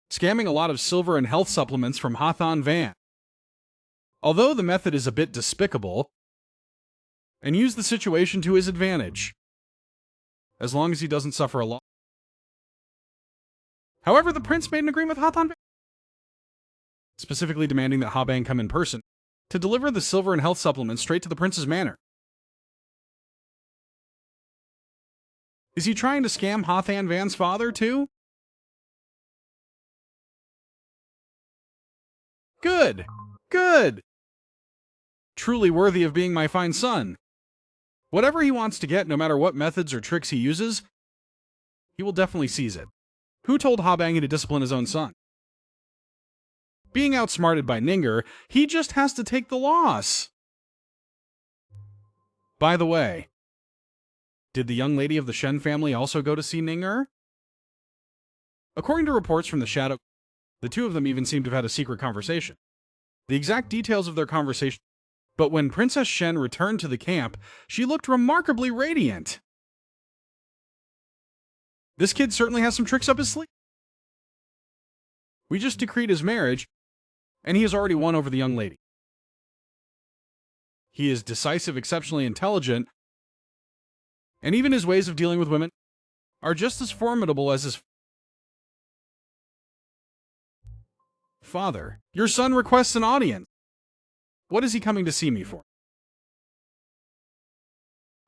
scamming a lot of silver and health supplements from Hothan Van. Although the method is a bit despicable, and used the situation to his advantage, as long as he doesn't suffer a loss. However, the prince made an agreement with Hothan Van, specifically demanding that Ha Bang come in person to deliver the silver and health supplements straight to the prince's manor. Is he trying to scam Hothan Van's father, too? Good! Good! Truly worthy of being my fine son. Whatever he wants to get, no matter what methods or tricks he uses, he will definitely seize it. Who told Ha Bang to discipline his own son? Being outsmarted by Ninger, he just has to take the loss. By the way, did the young lady of the Shen family also go to see Ninger? According to reports from the Shadow, the two of them even seem to have had a secret conversation. The exact details of their conversation, But when Princess Shen returned to the camp, she looked remarkably radiant. This kid certainly has some tricks up his sleeve. We just decreed his marriage, and he has already won over the young lady. He is decisive, exceptionally intelligent, and even his ways of dealing with women are just as formidable as his father. Your son requests an audience. What is he coming to see me for?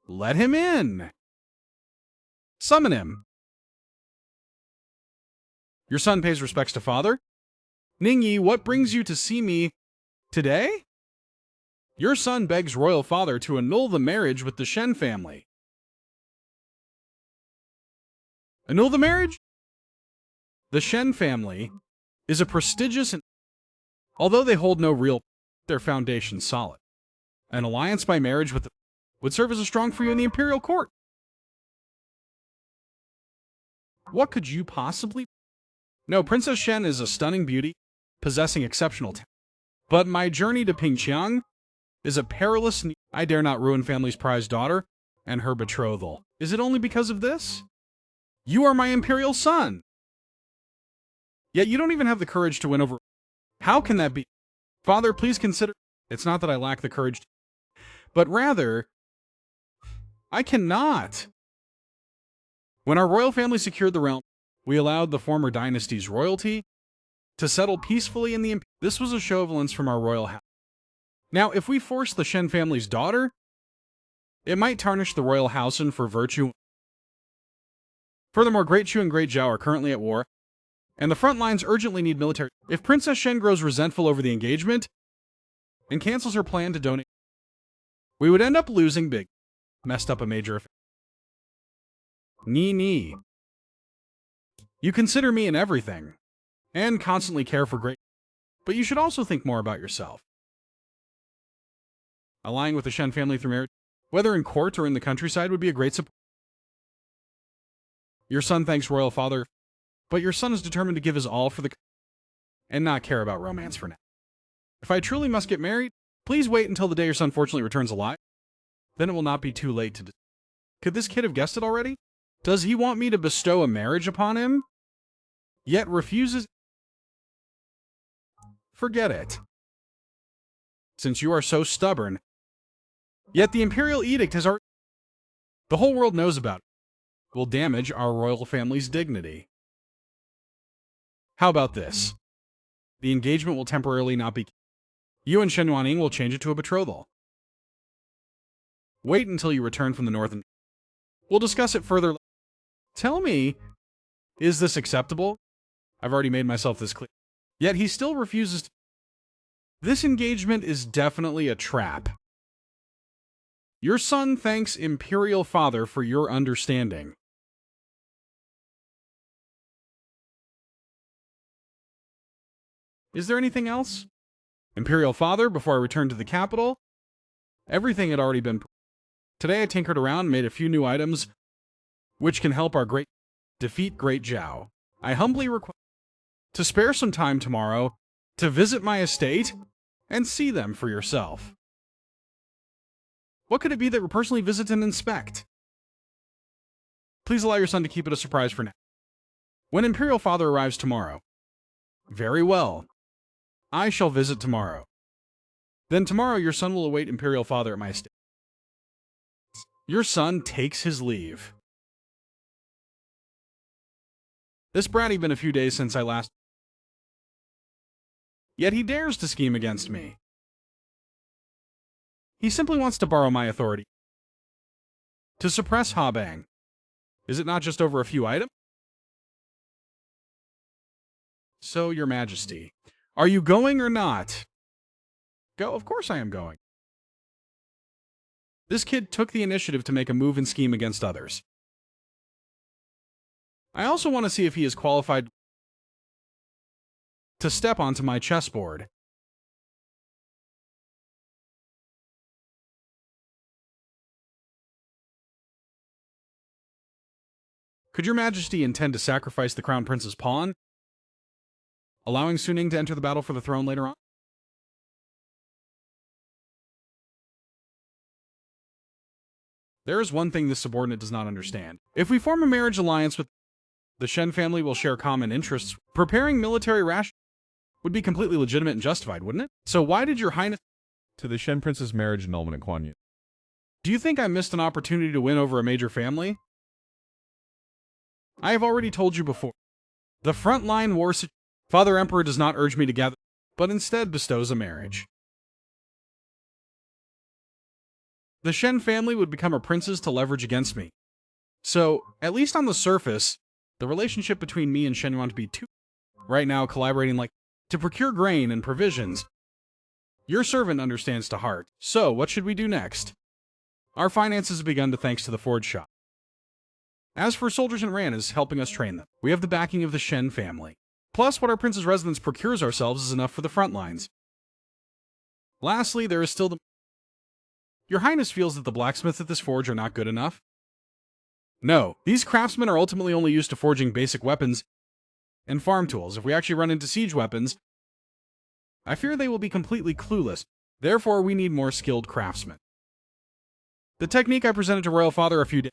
Let him in. Summon him. Your son pays respects to father. Ningyi, what brings you to see me today? Your son begs royal father to annul the marriage with the Shen family. Annul the marriage? The Shen family is a prestigious and although they hold no real, their foundation solid. An alliance by marriage with the would serve as a strong for you in the imperial court. What could you possibly? No, Princess Shen is a stunning beauty, possessing exceptional talent. But my journey to Pingqiang is a perilous. I dare not ruin family's prized daughter and her betrothal. Is it only because of this? You are my imperial son. Yet you don't even have the courage to win over. How can that be? Father, please consider. It's not that I lack the courage, but rather, I cannot. When our royal family secured the realm, we allowed the former dynasty's royalty to settle peacefully in the. This was a show of violence from our royal house. Now, if we force the Shen family's daughter, it might tarnish the royal housen for virtue. Furthermore, Great Chu and Great Zhao are currently at war, and the front lines urgently need military. If Princess Shen grows resentful over the engagement and cancels her plan to donate, we would end up losing big. Messed up a major affair. Nee. You consider me in everything, and constantly care for great, but you should also think more about yourself. Allying with the Shen family through marriage, whether in court or in the countryside, would be a great support. Your son thanks royal father, but your son is determined to give his all for the and not care about romance for now. If I truly must get married, please wait until the day your son fortunately returns alive. Then it will not be too late to. Could this kid have guessed it already? Does he want me to bestow a marriage upon him? Yet refuses. Forget it. Since you are so stubborn. Yet the imperial edict has already. The whole world knows about it. Will damage our royal family's dignity. How about this? The engagement will temporarily not be. You and Shen Yuaning will change it to a betrothal. Wait until you return from the north and we'll discuss it further. Tell me, is this acceptable? I've already made myself this clear. Yet he still refuses to. This engagement is definitely a trap. Your son thanks Imperial Father for your understanding. Is there anything else? Imperial Father, before I return to the capital, everything had already been. Today I tinkered around, made a few new items, which can help our defeat Great Zhao. I humbly request to spare some time tomorrow to visit my estate and see them for yourself. What could it be that we'll personally visit and inspect? Please allow your son to keep it a surprise for now. When Imperial Father arrives tomorrow. Very well. I shall visit tomorrow. Then tomorrow your son will await Imperial Father at my estate. Your son takes his leave. This bratty been a few days since I last. Yet he dares to scheme against me. He simply wants to borrow my authority. To suppress Habang. Is it not just over a few items? So, Your Majesty, are you going or not? Go, of course I am going. This kid took the initiative to make a move and scheme against others. I also want to see if he is qualified to step onto my chessboard. Could Your Majesty intend to sacrifice the Crown Prince's pawn, allowing Suning to enter the battle for the throne later on? There is one thing this subordinate does not understand. If we form a marriage alliance with the Shen family, will share common interests. Preparing military rations would be completely legitimate and justified, wouldn't it? So why did your highness... To the Shen Prince's marriage annulment at Kuan Yin. Do you think I missed an opportunity to win over a major family? I have already told you before. The frontline war situation... Father Emperor does not urge me to gather, but instead bestows a marriage. The Shen family would become a prince's to leverage against me. So, at least on the surface, the relationship between me and Shen Yuan to be two right now collaborating like to procure grain and provisions. Your servant understands to heart. So, what should we do next? Our finances have begun to thanks to the forge shop. As for soldiers and Ran is helping us train them. We have the backing of the Shen family. Plus, what our prince's residence procures ourselves is enough for the front lines. Lastly, there is still the... Your Highness feels that the blacksmiths at this forge are not good enough? No, these craftsmen are ultimately only used to forging basic weapons and farm tools. If we actually run into siege weapons, I fear they will be completely clueless. Therefore, we need more skilled craftsmen. The technique I presented to Royal Father a few days.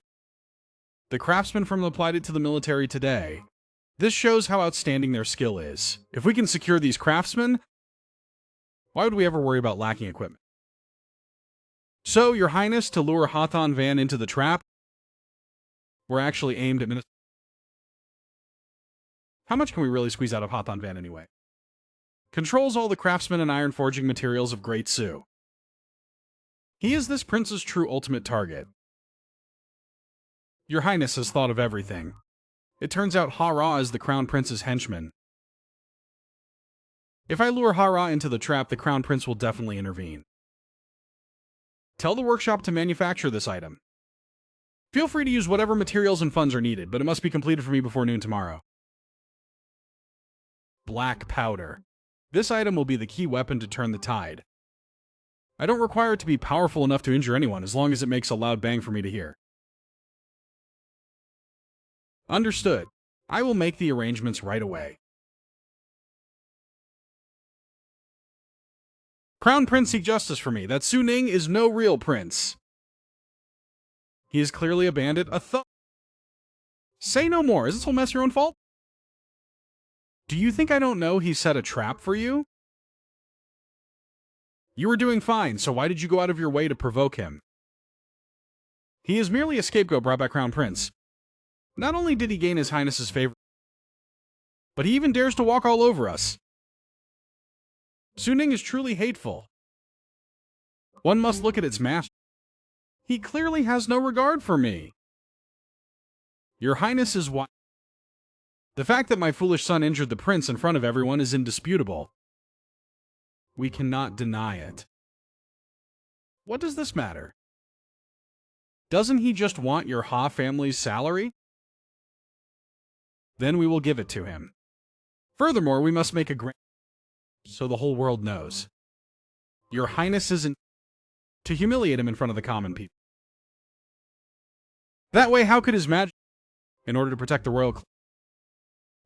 The craftsmen from them applied it to the military today. This shows how outstanding their skill is. If we can secure these craftsmen, why would we ever worry about lacking equipment? So, Your Highness, to lure Hawthorne Van into the trap, we're actually aimed at... How much can we really squeeze out of Hawthorne Van anyway? Controls all the craftsmen and iron forging materials of Great Su. He is this prince's true ultimate target. Your Highness has thought of everything. It turns out Ha-Ra is the Crown Prince's henchman. If I lure Ha-Ra into the trap, the Crown Prince will definitely intervene. Tell the workshop to manufacture this item. Feel free to use whatever materials and funds are needed, but it must be completed for me before noon tomorrow. Black powder. This item will be the key weapon to turn the tide. I don't require it to be powerful enough to injure anyone, as long as it makes a loud bang for me to hear. Understood. I will make the arrangements right away. Crown Prince, seek justice for me. That Su Ning is no real prince. He is clearly a bandit, a thug. Say no more. Is this whole mess your own fault? Do you think I don't know he set a trap for you? You were doing fine, so why did you go out of your way to provoke him? He is merely a scapegoat brought by Crown Prince. Not only did he gain His Highness's favor, but he even dares to walk all over us. Su Ning is truly hateful. One must look at its master. He clearly has no regard for me. Your Highness is why. The fact that my foolish son injured the prince in front of everyone is indisputable. We cannot deny it. What does this matter? Doesn't he just want your Ha family's salary? Then we will give it to him. Furthermore, we must make a grand... so the whole world knows. Your Highness isn't... to humiliate him in front of the common people. That way, how could his majesty... in order to protect the royal...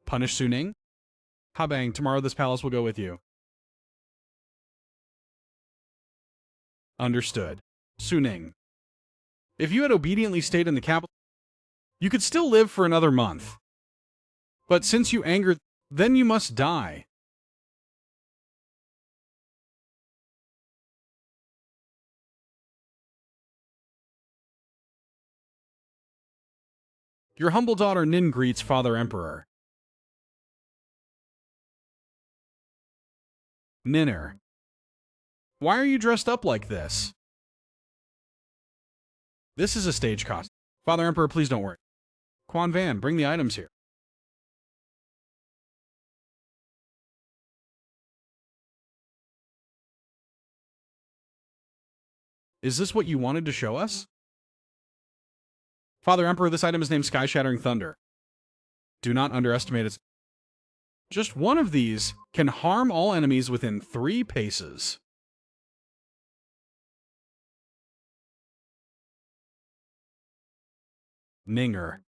punish Su Ning? Ha Bang, tomorrow this palace will go with you. Understood. Su Ning. If you had obediently stayed in the capital, you could still live for another month. But since you angered, then you must die. Your humble daughter Nin greets Father Emperor. Ninner. Why are you dressed up like this? This is a stage costume. Father Emperor, please don't worry. Quan Van, bring the items here. Is this what you wanted to show us? Father Emperor, this item is named Sky Shattering Thunder. Do not underestimate its... Just one of these can harm all enemies within 3 paces. Ninger.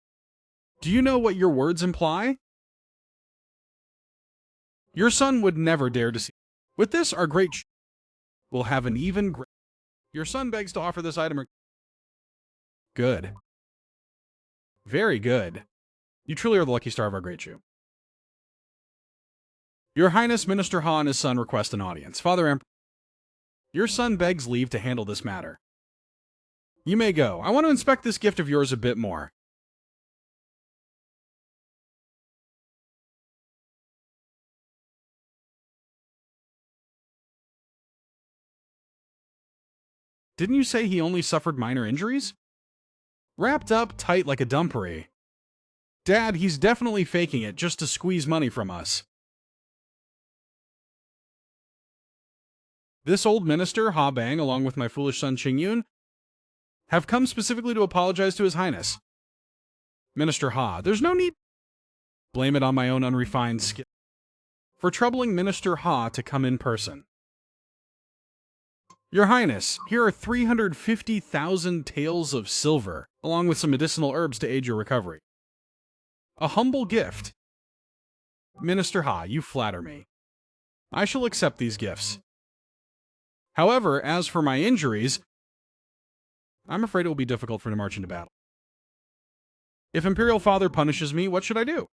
Do you know what your words imply? Your son would never dare to see... With this, our great... will have an even... Your son begs to offer this item... Good. Very good. You truly are the lucky star of our great Shu. Your Highness, Minister Ha and his son request an audience. Father Emperor, your son begs leave to handle this matter. You may go. I want to inspect this gift of yours a bit more. Didn't you say he only suffered minor injuries? Wrapped up tight like a dumpery. Dad, he's definitely faking it just to squeeze money from us. This old minister, Ha Bang, along with my foolish son Qing Yun, have come specifically to apologize to His Highness. Minister Ha, there's no need. Blame it on my own unrefined skill. For troubling Minister Ha to come in person. Your Highness, here are 350,000 taels of silver, along with some medicinal herbs to aid your recovery. A humble gift. Minister Ha, you flatter me. I shall accept these gifts. However, as for my injuries, I'm afraid it will be difficult for me to march into battle. If Imperial Father punishes me, what should I do?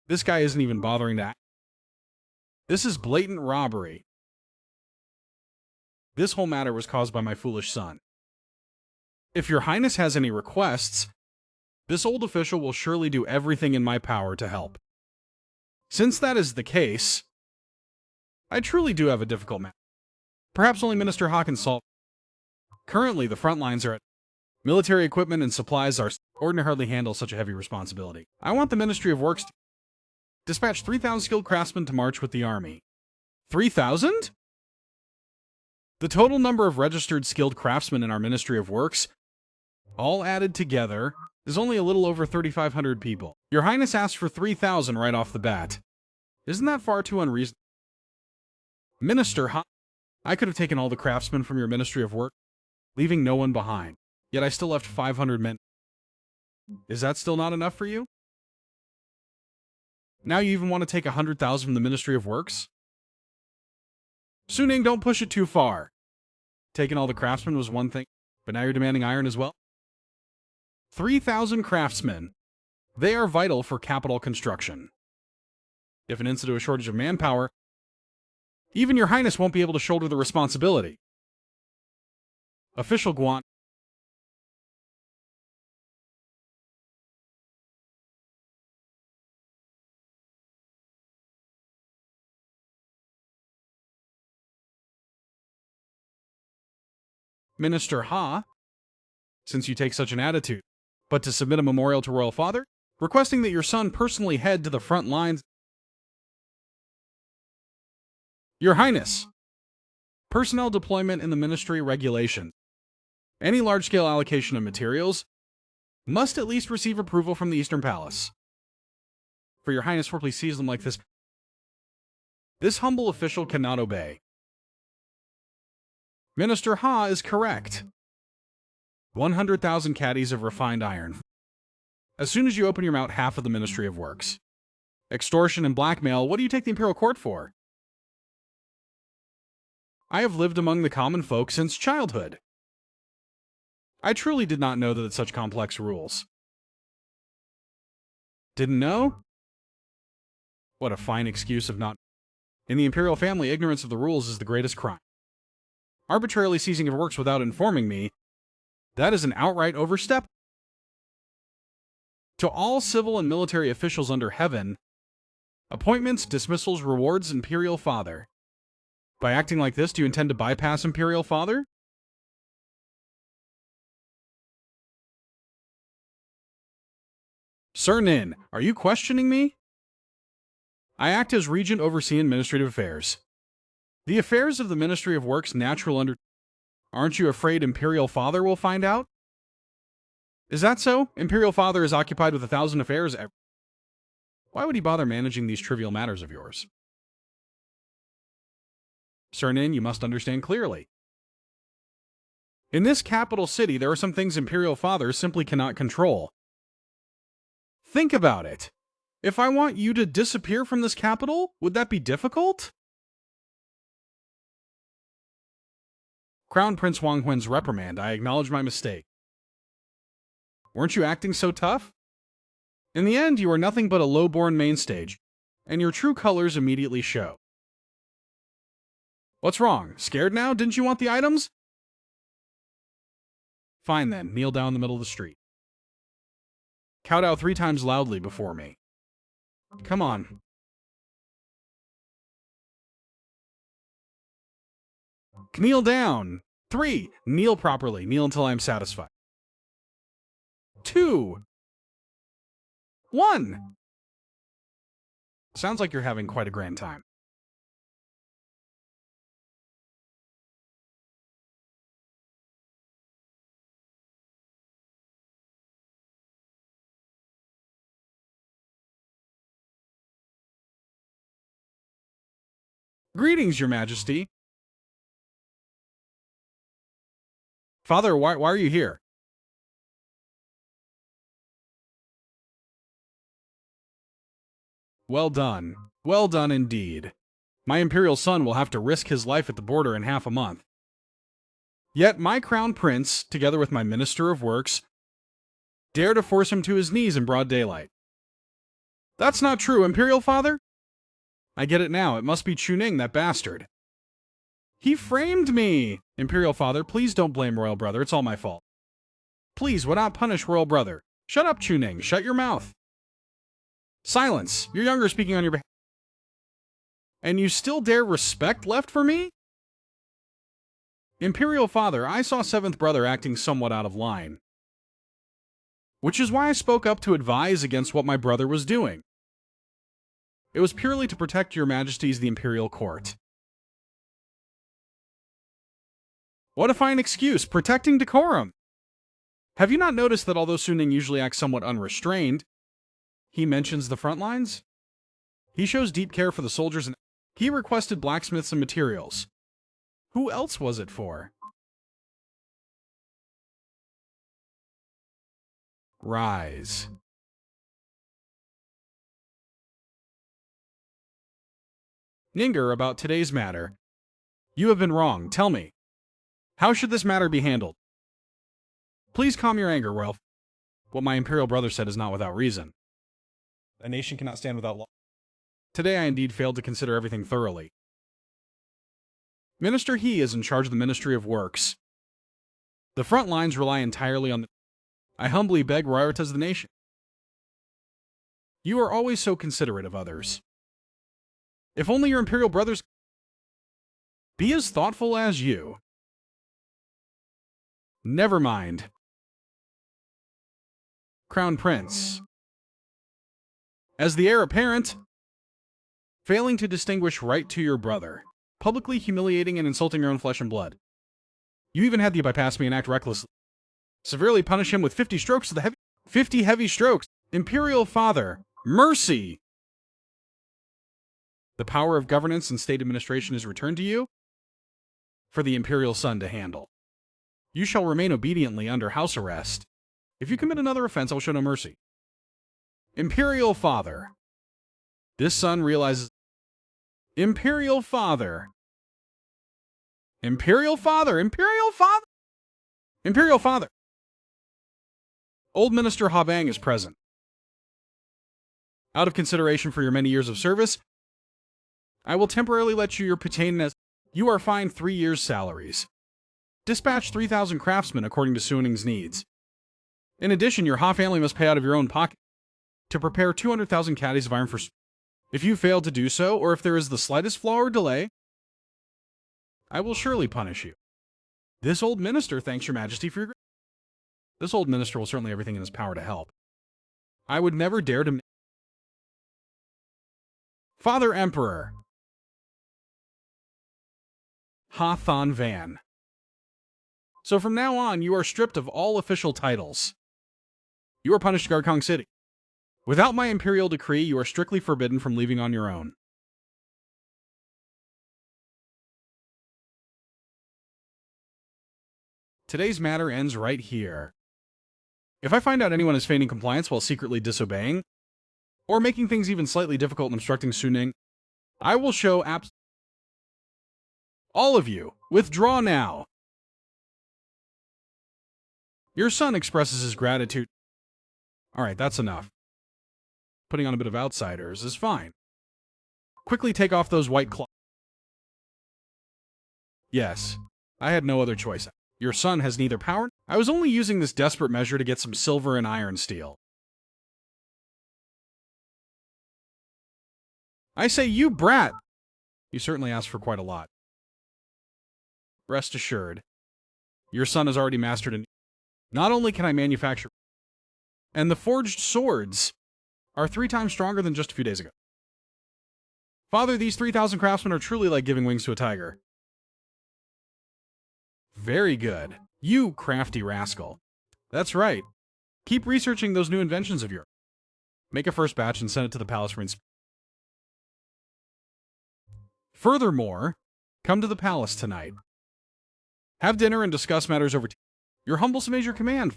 This guy isn't even bothering to act. This is blatant robbery. This whole matter was caused by my foolish son. If your Highness has any requests, this old official will surely do everything in my power to help. Since that is the case, I truly do have a difficult matter. Perhaps only Minister Ha can solve. Currently, the front lines are at military equipment and supplies are ordinarily hardly handle such a heavy responsibility. I want the Ministry of Works to dispatch 3,000 skilled craftsmen to march with the army. 3,000? The total number of registered skilled craftsmen in our Ministry of Works, all added together, is only a little over 3,500 people. Your Highness asked for 3,000 right off the bat. Isn't that far too unreasonable? Minister Ha, I could have taken all the craftsmen from your Ministry of Work, leaving no one behind. Yet I still left 500 men. Is that still not enough for you? Now you even want to take 100,000 from the Ministry of Works? Suning, don't push it too far. Taking all the craftsmen was one thing, but now you're demanding iron as well? 3,000 craftsmen. They are vital for capital construction. If it ends into a shortage of manpower, even your Highness won't be able to shoulder the responsibility. Official Guan. Minister Ha, since you take such an attitude, but to submit a memorial to Royal Father, requesting that your son personally head to the front lines. Your Highness, personnel deployment in the Ministry regulations. Any large-scale allocation of materials must at least receive approval from the Eastern Palace. For your Highness, please seize them like this. This humble official cannot obey. Minister Ha is correct. 100,000 caddies of refined iron. As soon as you open your mouth, half of the Ministry of Works. Extortion and blackmail, what do you take the Imperial Court for? I have lived among the common folk since childhood. I truly did not know that it's such complex rules. Didn't know? What a fine excuse of not. In the Imperial family, ignorance of the rules is the greatest crime. Arbitrarily seizing of works without informing me, that is an outright overstep. To all civil and military officials under heaven, appointments, dismissals, rewards, Imperial Father. By acting like this, do you intend to bypass Imperial Father? Sir Nin, are you questioning me? I act as Regent overseeing administrative affairs. The affairs of the Ministry of Works natural under... Aren't you afraid Imperial Father will find out? Is that so? Imperial Father is occupied with 1,000 affairs every... Why would he bother managing these trivial matters of yours? Sir Nin, you must understand clearly. In this capital city, there are some things Imperial Father simply cannot control. Think about it. If I want you to disappear from this capital, would that be difficult? Crown Prince Wang Huen's reprimand. I acknowledge my mistake. Weren't you acting so tough? In the end, you are nothing but a low-born mainstage, and your true colors immediately show. What's wrong? Scared now? Didn't you want the items? Fine then, kneel down in the middle of the street. Kowtow 3 times loudly before me. Come on. Kneel down. 3. Kneel properly. Kneel until I am satisfied. 2. 1. Sounds like you're having quite a grand time. Greetings, Your Majesty. Father, why are you here? Well done. Well done indeed. My imperial son will have to risk his life at the border in half a month. Yet my crown prince, together with my minister of works, dare to force him to his knees in broad daylight. That's not true, Imperial Father? I get it now. It must be Chuning, that bastard. He framed me! Imperial Father, please don't blame Royal Brother. It's all my fault. Please, would not punish Royal Brother. Shut up, Chuning. Shut your mouth. Silence. Your younger speaking on your behalf. And you still dare respect left for me? Imperial Father, I saw 7th Brother acting somewhat out of line. Which is why I spoke up to advise against what my brother was doing. It was purely to protect Your Majesty's the Imperial Court. What a fine excuse, protecting decorum! Have you not noticed that although Suning usually acts somewhat unrestrained, he mentions the front lines? He shows deep care for the soldiers and he requested blacksmiths and materials. Who else was it for? Rise. Ninger, about today's matter. You have been wrong. Tell me. How should this matter be handled? Please calm your anger, Royal. What my imperial brother said is not without reason. A nation cannot stand without law. Today I indeed failed to consider everything thoroughly. Minister He is in charge of the Ministry of Works. The front lines rely entirely on the... I humbly beg prioritize the nation. You are always so considerate of others. If only your imperial brothers... Be as thoughtful as you. Never mind. Crown Prince. As the heir apparent, failing to distinguish right to your brother, publicly humiliating and insulting your own flesh and blood. You even had the bypass me and act recklessly. Severely punish him with 50 strokes to the 50 heavy strokes. Imperial Father, mercy! The power of governance and state administration is returned to you for the imperial son to handle. You shall remain obediently under house arrest. If you commit another offense, I will show no mercy. Imperial Father. This son realizes... Imperial Father. Imperial Father. Imperial Father. Imperial Father. Old Minister Habang is present. Out of consideration for your many years of service, I will temporarily let you your patain as you are fined 3 years' salaries. Dispatch 3,000 craftsmen according to Suoning's needs. In addition, your Ha family must pay out of your own pocket to prepare 200,000 caddies of iron for... If you fail to do so, or if there is the slightest flaw or delay, I will surely punish you. This old minister thanks your majesty for your... This old minister will certainly do everything in his power to help. I would never dare to... Father Emperor. Ha Thon Van. So from now on, you are stripped of all official titles. You are punished to Garkong City. Without my imperial decree, you are strictly forbidden from leaving on your own. Today's matter ends right here. If I find out anyone is feigning compliance while secretly disobeying, or making things even slightly difficult and obstructing Suning, I will show all of you, withdraw now. Your son expresses his gratitude. Alright, that's enough. Putting on a bit of outsiders is fine. Quickly take off those white cloths. Yes, I had no other choice. Your son has neither power. I was only using this desperate measure to get some silver and iron steel. I say, you brat! You certainly asked for quite a lot. Rest assured, your son has already mastered an... Not only can I manufacture... And the forged swords are 3 times stronger than just a few days ago. Father, these 3,000 craftsmen are truly like giving wings to a tiger. Very good. You crafty rascal. That's right. Keep researching those new inventions of yours. Make a first batch and send it to the palace for inspection. Furthermore, come to the palace tonight. Have dinner and discuss matters over tea. Your humble sum is your command.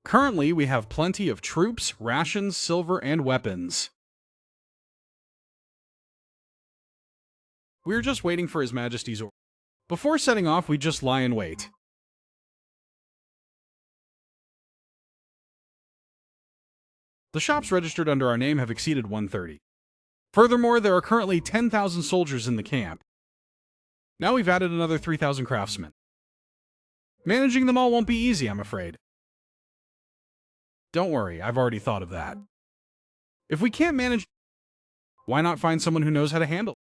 Currently, we have plenty of troops, rations, silver, and weapons. We're just waiting for His Majesty's order. Before setting off, we just lie in wait. The shops registered under our name have exceeded 130. Furthermore, there are currently 10,000 soldiers in the camp. Now we've added another 3,000 craftsmen. Managing them all won't be easy, I'm afraid. Don't worry, I've already thought of that. If we can't manage, why not find someone who knows how to handle it?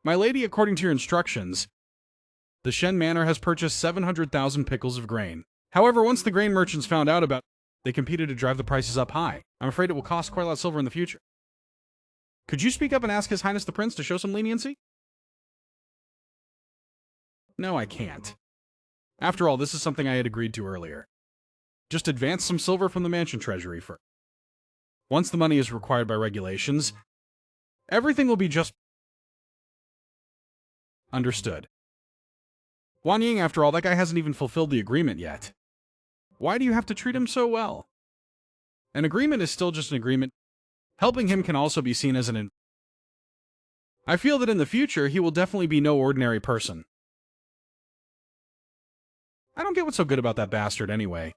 My lady, according to your instructions, the Shen Manor has purchased 700,000 pickles of grain. However, once the grain merchants found out about it, they competed to drive the prices up high. I'm afraid it will cost quite a lot of silver in the future. Could you speak up and ask His Highness the Prince to show some leniency? No, I can't. After all, this is something I had agreed to earlier. Just advance some silver from the mansion treasury first. Once the money is required by regulations, everything will be just... Understood. Wan Ying, after all, that guy hasn't even fulfilled the agreement yet. Why do you have to treat him so well? An agreement is still just an agreement. Helping him can also be seen as an... I feel that in the future, he will definitely be no ordinary person. I don't get what's so good about that bastard anyway.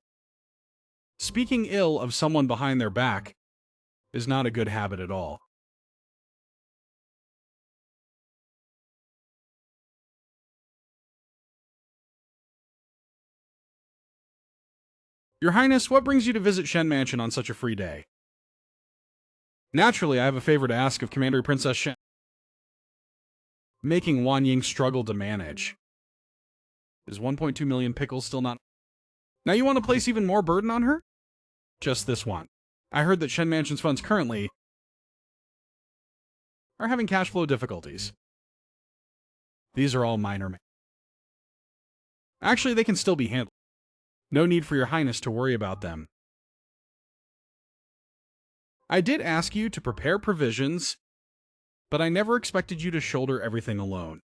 Speaking ill of someone behind their back is not a good habit at all. Your Highness, what brings you to visit Shen Mansion on such a free day? Naturally, I have a favor to ask of Commander Princess Shen. Making Wan Ying struggle to manage. Is 1.2 million pickles still not... Now you want to place even more burden on her? Just this one. I heard that Shen Mansion's funds currently are having cash flow difficulties. These are all minor. Actually, they can still be handled. No need for your Highness to worry about them. I did ask you to prepare provisions, but I never expected you to shoulder everything alone.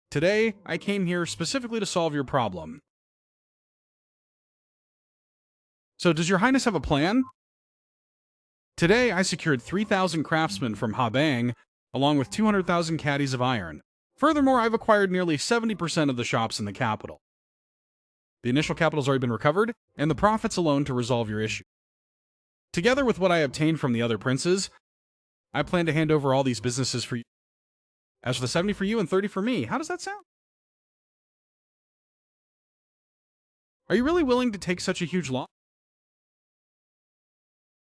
Today, I came here specifically to solve your problem. So, does your Highness have a plan? Today, I secured 3,000 craftsmen from Habang, along with 200,000 caddies of iron. Furthermore, I've acquired nearly 70% of the shops in the capital. The initial capital has already been recovered, and the profits alone to resolve your issue. Together with what I obtained from the other princes, I plan to hand over all these businesses for you. As for the 70 for you and 30 for me, how does that sound? Are you really willing to take such a huge loss?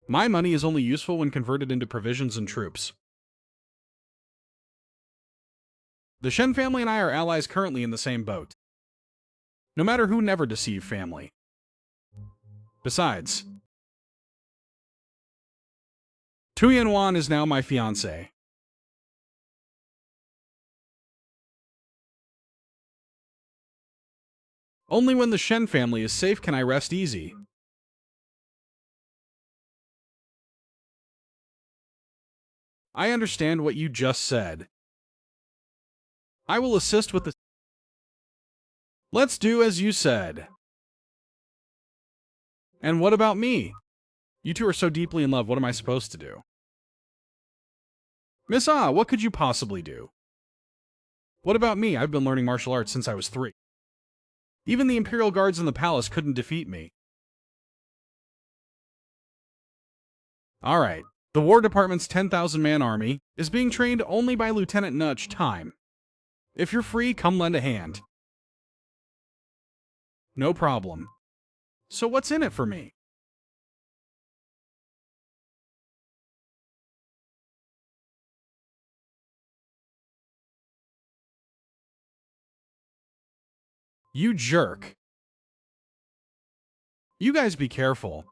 My money is only useful when converted into provisions and troops. The Shen family and I are allies currently in the same boat. No matter who, never deceive family. Besides, Tu Yanwan is now my fiancé. Only when the Shen family is safe can I rest easy. I understand what you just said. I will assist with the... Let's do as you said. And what about me? You two are so deeply in love, what am I supposed to do? Miss Ah, what could you possibly do? What about me? I've been learning martial arts since I was 3. Even the Imperial Guards in the palace couldn't defeat me. Alright, the War Department's 10,000-man army is being trained only by Lieutenant Nutch Time. If you're free, come lend a hand. No problem. So what's in it for me? You jerk. You guys be careful.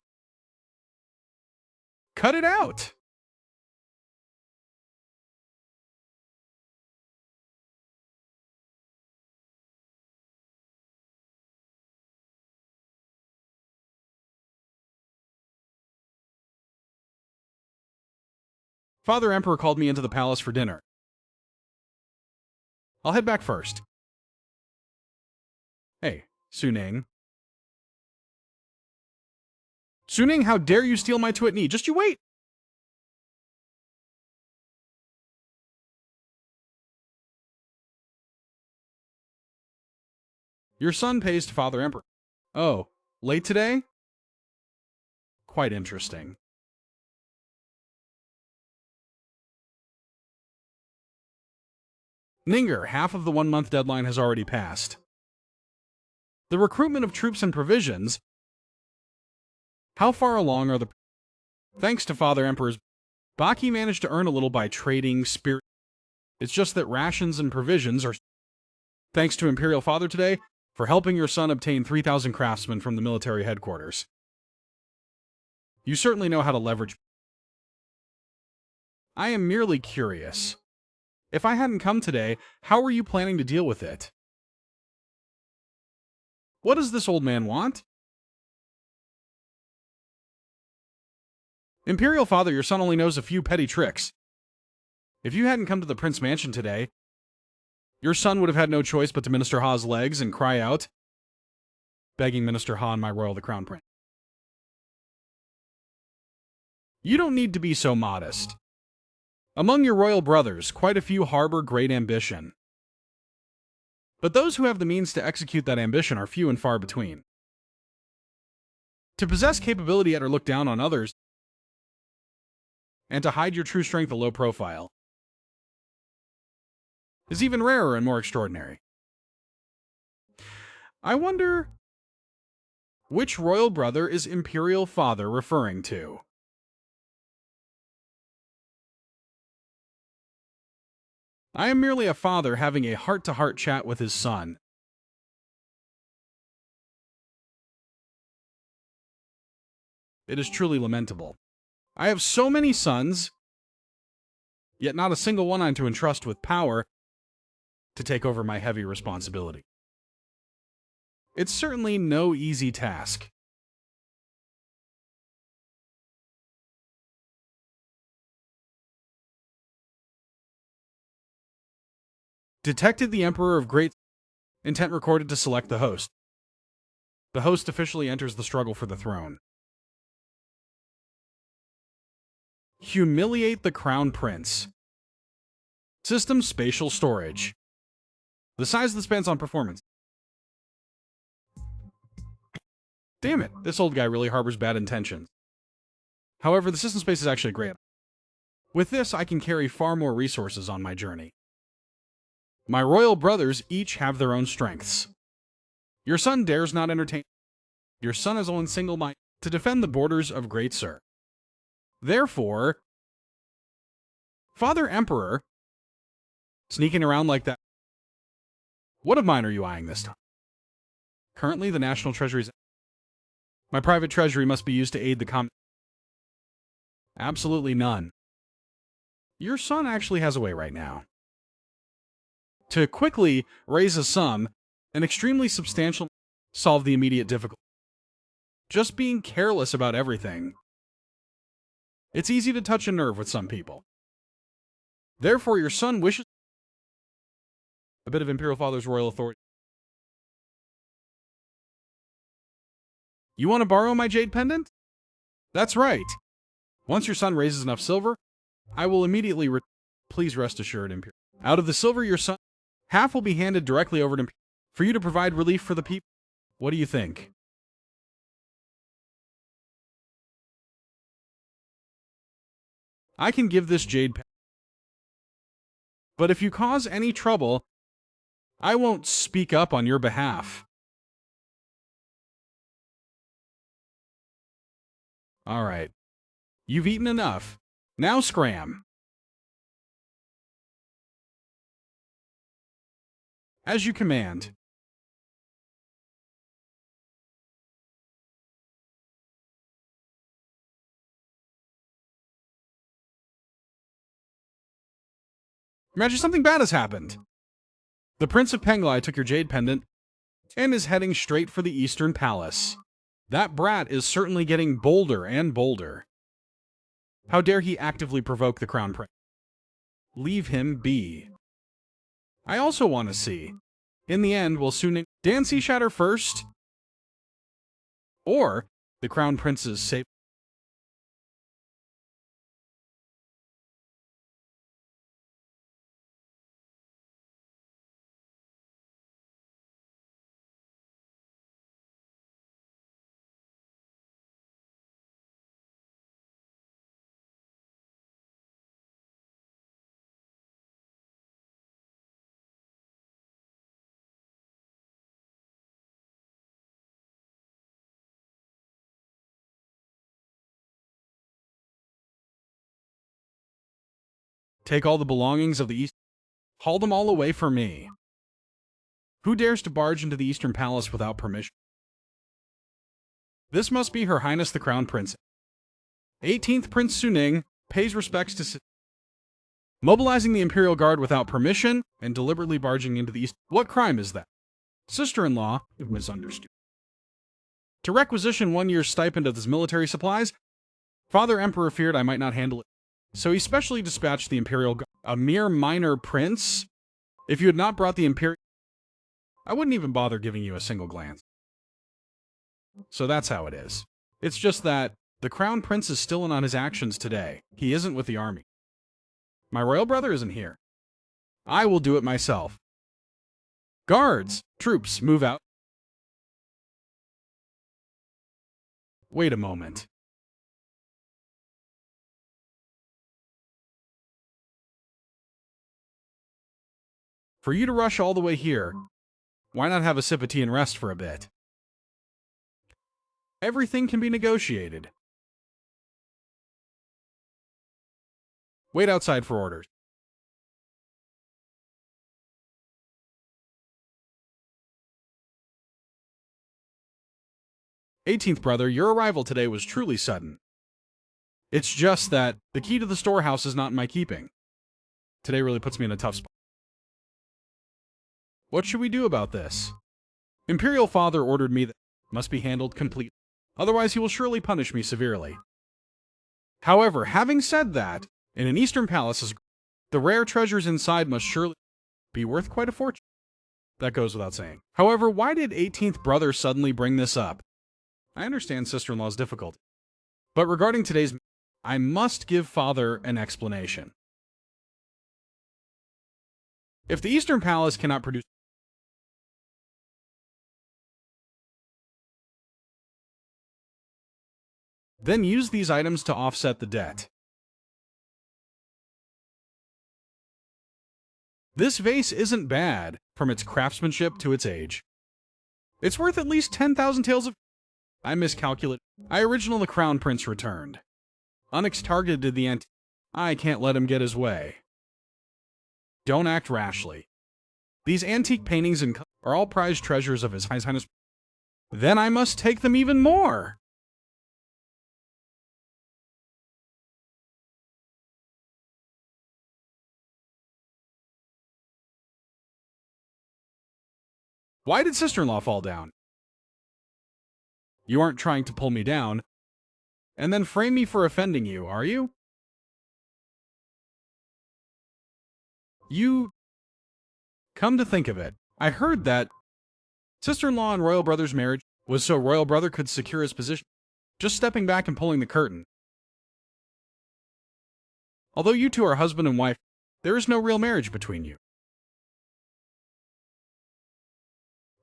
Cut it out! Father Emperor called me into the palace for dinner. I'll head back first. Hey, Suning. Suning, how dare you steal my Twit knee? Just you wait! Your son pays to Father Emperor. Oh, late today? Quite interesting. Ninger, half of the 1-month deadline has already passed. The recruitment of troops and provisions. How far along are the... Thanks to Father Emperor's... Baki managed to earn a little by trading spirit. It's just that rations and provisions are... Thanks to Imperial Father today for helping your son obtain 3,000 craftsmen from the military headquarters. You certainly know how to leverage... I am merely curious. If I hadn't come today, how were you planning to deal with it? What does this old man want? Imperial Father, your son only knows a few petty tricks. If you hadn't come to the Prince Mansion today, your son would have had no choice but to Minister Ha's legs and cry out, begging Minister Ha and my royal the Crown Prince. You don't need to be so modest. Among your royal brothers, quite a few harbor great ambition. But those who have the means to execute that ambition are few and far between. To possess capability yet or look down on others, and to hide your true strength a low profile, is even rarer and more extraordinary. I wonder, which royal brother is Imperial Father referring to? I am merely a father having a heart-to-heart chat with his son. It is truly lamentable. I have so many sons, yet not a single one I'm to entrust with power to take over my heavy responsibility. It's certainly no easy task. Detected the Emperor of Great Intent recorded to select the host. The host officially enters the struggle for the throne. Humiliate the Crown Prince. System spatial storage. The size of the spans on performance. Damn it, this old guy really harbors bad intentions. However, the system space is actually great. With this, I can carry far more resources on my journey. My royal brothers each have their own strengths. Your son dares not entertain. Your son is on single mind to defend the borders of Great Sir. Therefore, Father Emperor, sneaking around like that. What of mine are you eyeing this time? Currently, the National Treasury's... My private treasury must be used to aid the Absolutely none. Your son actually has a way right now. To quickly raise a sum, an extremely substantial... solve the immediate difficulty. Just being careless about everything. It's easy to touch a nerve with some people. Therefore, your son wishes... A bit of Imperial Father's royal authority. You want to borrow my jade pendant? That's right. Once your son raises enough silver, I will immediately Please rest assured, Imperial. Out of the silver your son, half will be handed directly over to Imperial for you to provide relief for the people. What do you think? I can give this jade pendant, but if you cause any trouble, I won't speak up on your behalf. All right. You've eaten enough. Now scram. As you command. Imagine something bad has happened. The Prince of Penglai took your jade pendant and is heading straight for the Eastern Palace. That brat is certainly getting bolder and bolder. How dare he actively provoke the Crown Prince? Leave him be. I also want to see. In the end, will soon Dancy shatter first? Or the Crown Prince's safe. Take all the belongings of the East. Haul them all away for me. Who dares to barge into the Eastern Palace without permission? This must be Her Highness the Crown Prince. 18th Prince Suning pays respects to mobilizing the Imperial Guard without permission and deliberately barging into the East. What crime is that? Sister-in-law misunderstood. To requisition 1 year's stipend of his military supplies, Father Emperor feared I might not handle it. So he specially dispatched the Imperial Guard. A mere minor prince? If you had not brought the Imperial, I wouldn't even bother giving you a single glance. So that's how it is. It's just that the Crown Prince is still in on his actions today. He isn't with the army. My royal brother isn't here. I will do it myself. Guards, troops, move out. Wait a moment. For you to rush all the way here, why not have a sip of tea and rest for a bit? Everything can be negotiated. Wait outside for orders. "18th brother, your arrival today was truly sudden. It's just that the key to the storehouse is not in my keeping. Today really puts me in a tough spot. What should we do about this? Imperial Father ordered me that it must be handled completely. Otherwise, he will surely punish me severely. However, having said that, in an Eastern Palace, the rare treasures inside must surely be worth quite a fortune. That goes without saying. However, why did 18th brother suddenly bring this up? I understand sister-in-law's difficulty. But regarding today's, I must give Father an explanation. If the Eastern Palace cannot produce, then use these items to offset the debt. This vase isn't bad, from its craftsmanship to its age. It's worth at least 10,000 taels of... I miscalculated. I original the Crown Prince returned. Onyx targeted the I can't let him get his way. Don't act rashly. These antique paintings are all prized treasures of His Highness. Then I must take them even more. Why did sister-in-law fall down? You aren't trying to pull me down and then frame me for offending you, are you? You... Come to think of it, I heard that sister-in-law and royal brother's marriage was so royal brother could secure his position, just stepping back and pulling the curtain. Although you two are husband and wife, there is no real marriage between you.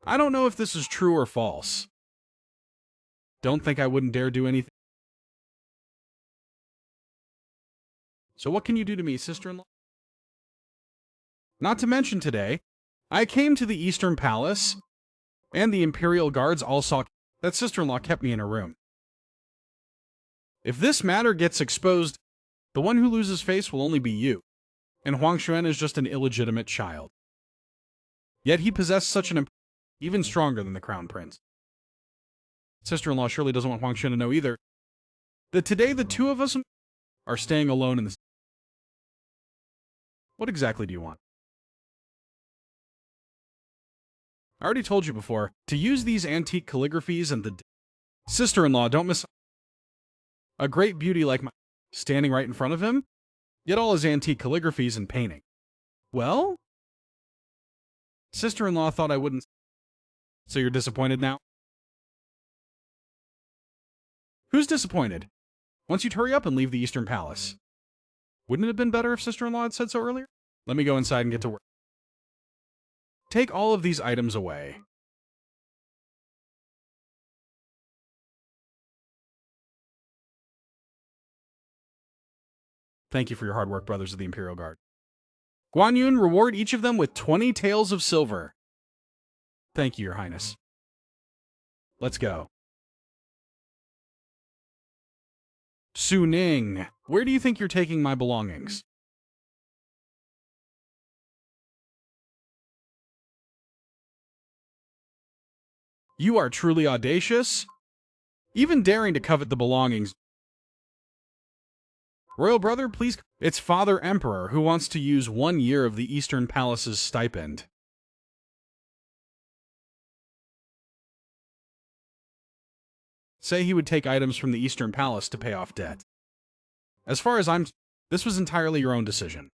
I don't know if this is true or false. Don't think I wouldn't dare do anything. So what can you do to me, sister-in-law? Not to mention today, I came to the Eastern Palace, and the Imperial Guards all saw that sister-in-law kept me in her room. If this matter gets exposed, the one who loses face will only be you, and Huang Xuan is just an illegitimate child. Yet he possessed such an even stronger than the Crown Prince. Sister-in-law surely doesn't want Huang Xuan to know either that today the two of us are staying alone in the... What exactly do you want? I already told you before, to use these antique calligraphies and the... Sister-in-law, don't miss... A great beauty like my... standing right in front of him, yet all his antique calligraphies and painting. Well? Sister-in-law thought I wouldn't... So you're disappointed now? Who's disappointed? Once you'd hurry up and leave the Eastern Palace. Wouldn't it have been better if sister-in-law had said so earlier? Let me go inside and get to work. Take all of these items away. Thank you for your hard work, brothers of the Imperial Guard. Guan Yun, reward each of them with 20 taels of silver. Thank you, Your Highness. Let's go. Su Ning, where do you think you're taking my belongings? You are truly audacious, even daring to covet the belongings. Royal brother, please. It's Father Emperor who wants to use 1 year of the Eastern Palace's stipend. Say he would take items from the Eastern Palace to pay off debt. As far as this was entirely your own decision.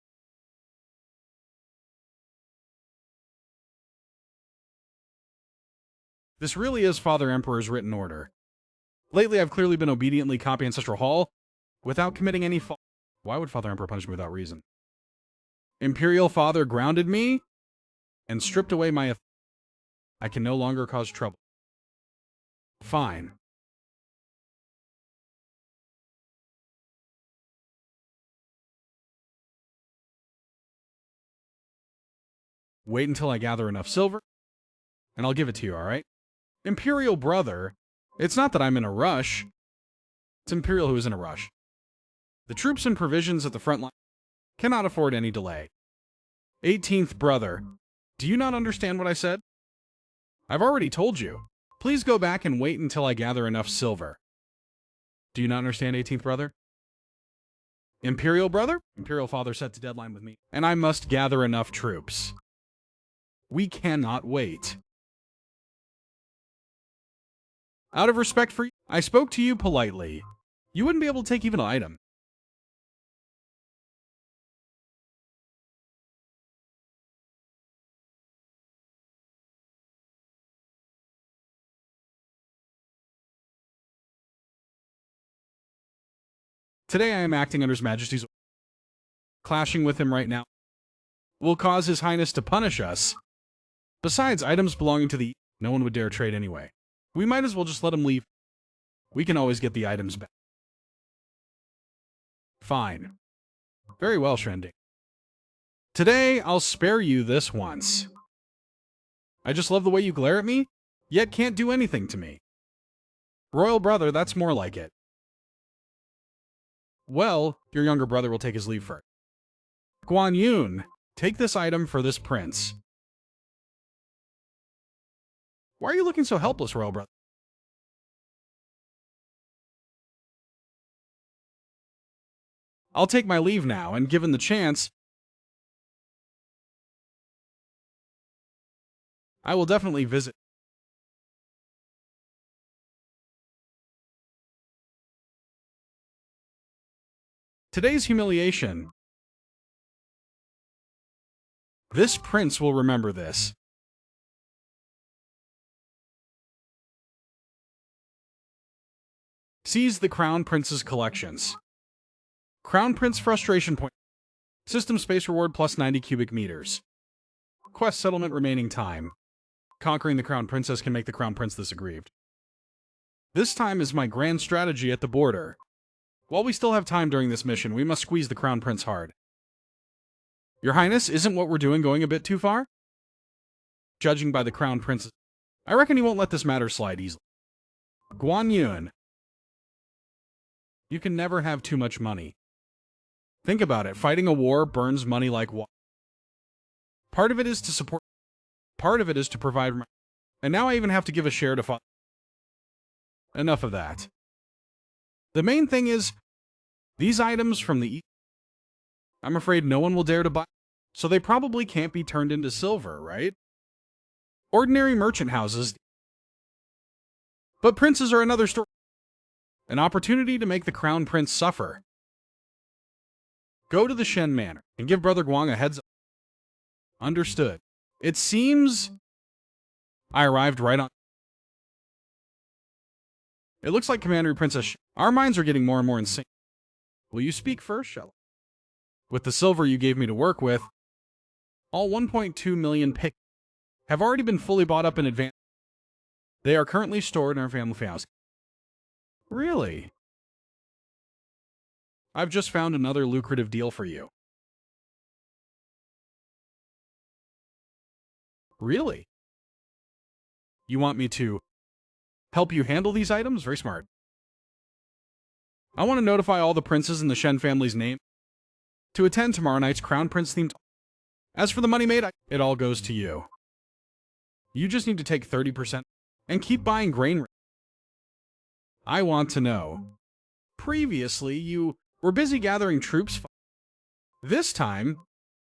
This really is Father Emperor's written order. Lately, I've clearly been obediently copying Ancestral Hall without committing any fault. Why would Father Emperor punish me without reason? Imperial Father grounded me and stripped away my... I can no longer cause trouble. Fine. Wait until I gather enough silver, and I'll give it to you, all right? Imperial brother, it's not that I'm in a rush. It's Imperial who is in a rush. The troops and provisions at the front line cannot afford any delay. 18th brother, do you not understand what I said? I've already told you. Please go back and wait until I gather enough silver. Do you not understand, 18th brother? Imperial brother? Imperial father set to deadline with me, and I must gather enough troops. We cannot wait. Out of respect for you, I spoke to you politely. You wouldn't be able to take even an item. Today I am acting under His Majesty's... Clashing with him right now will cause His Highness to punish us. Besides, items belonging to the... No one would dare trade anyway. We might as well just let him leave. We can always get the items back. Fine. Very well, Shrending. Today, I'll spare you this once. I just love the way you glare at me, yet can't do anything to me. Royal brother, that's more like it. Well, your younger brother will take his leave first. Guan Yun, take this item for this prince. Why are you looking so helpless, royal brother? I'll take my leave now, and given the chance, I will definitely visit. Today's humiliation. This prince will remember this. Seize the Crown Prince's collections. Crown Prince frustration point. System space reward plus 90 cubic meters. Quest settlement remaining time. Conquering the Crown Princess can make the Crown Prince this aggrieved. This time is my grand strategy at the border. While we still have time during this mission, we must squeeze the Crown Prince hard. Your Highness, isn't what we're doing going a bit too far? Judging by the Crown Prince, I reckon he won't let this matter slide easily. Guan Yun. You can never have too much money. Think about it, fighting a war burns money like water. Part of it is to support, part of it is to provide, and now I even have to give a share to father. Enough of that. The main thing is, these items from the east, I'm afraid no one will dare to buy, so they probably can't be turned into silver, right? Ordinary merchant houses. But princes are another story. An opportunity to make the Crown Prince suffer. Go to the Shen Manor and give Brother Guang a heads up. Understood. It seems I arrived right on. It looks like Commander Princess. Our minds are getting more and more insane. Will you speak first, shall I? With the silver you gave me to work with, all 1.2 million pick have already been fully bought up in advance. They are currently stored in our family house. Really? I've just found another lucrative deal for you. Really? You want me to help you handle these items? Very smart. I want to notify all the princes in the Shen family's name to attend tomorrow night's Crown Prince themed. As for the money made, it all goes to you. You just need to take 30% and keep buying grain. I want to know. Previously, you were busy gathering troops. This time,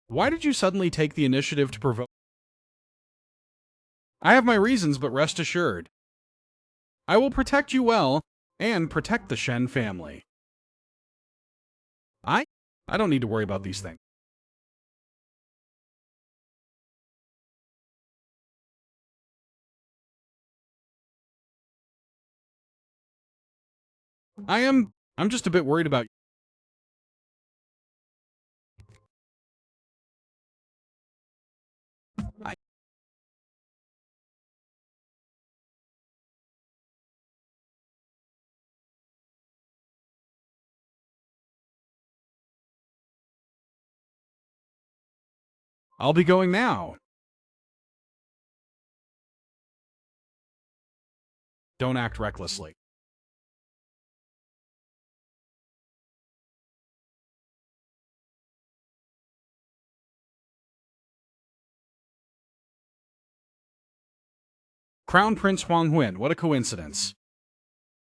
why did you suddenly take the initiative to provoke? I have my reasons, but rest assured, I will protect you well and protect the Shen family. I don't need to worry about these things. I'm just a bit worried about you. I'll be going now. Don't act recklessly. Crown Prince Huang Huan, what a coincidence.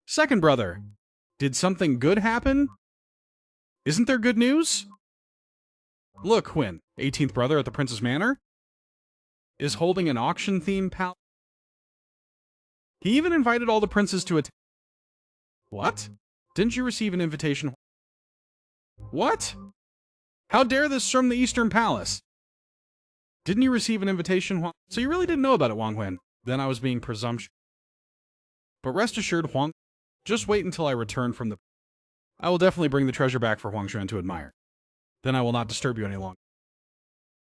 Second brother, did something good happen? Isn't there good news? Look, Huan, 18th brother at the Prince's Manor, is holding an auction-themed palace. He even invited all the princes to attend. What? Didn't you receive an invitation? What? How dare this from the Eastern Palace? Didn't you receive an invitation, Huang? So you really didn't know about it, Wang Huan. Then I was being presumptuous. But rest assured, Huang, just wait until I return from the... I will definitely bring the treasure back for Huang Xuan to admire. Then I will not disturb you any longer.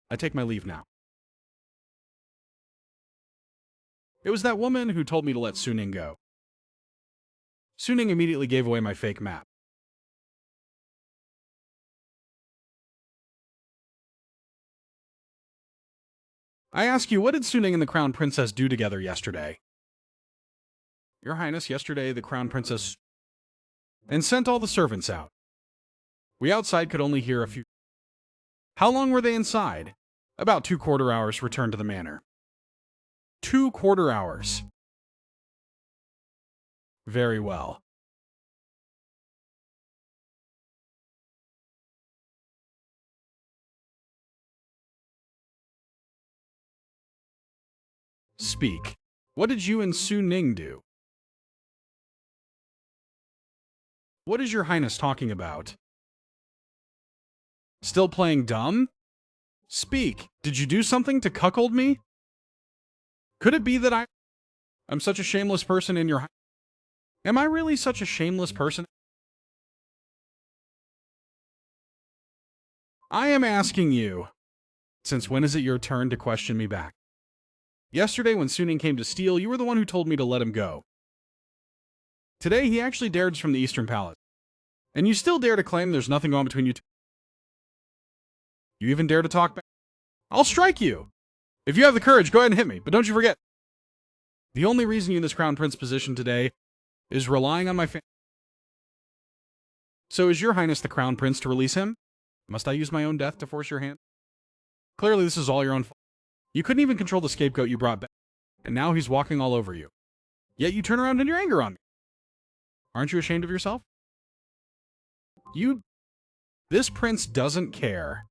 I take my leave now. It was that woman who told me to let Suning go. Suning immediately gave away my fake map. I ask you, what did Suning and the Crown Princess do together yesterday? Your Highness, yesterday the Crown Princess and sent all the servants out. We outside could only hear a few. How long were they inside? About 2 quarter hours returned to the manor. 2 quarter hours. Very well. Speak. What did you and Su Ning do? What is your Highness talking about? Still playing dumb? Speak. Did you do something to cuckold me? Could it be that I'm such a shameless person in your... Am I really such a shameless person? I am asking you, since when is it your turn to question me back? Yesterday, when Suning came to steal, you were the one who told me to let him go. Today, he actually dares from the Eastern Palace. And you still dare to claim there's nothing on between you two? You even dare to talk back? I'll strike you! If you have the courage, go ahead and hit me, but don't you forget, the only reason you're in this Crown Prince position today is relying on my family. So is your Highness the Crown Prince to release him? Must I use my own death to force your hand? Clearly this is all your own fault. You couldn't even control the scapegoat you brought back, and now he's walking all over you. Yet you turn around in your anger on me. Aren't you ashamed of yourself? This prince doesn't care.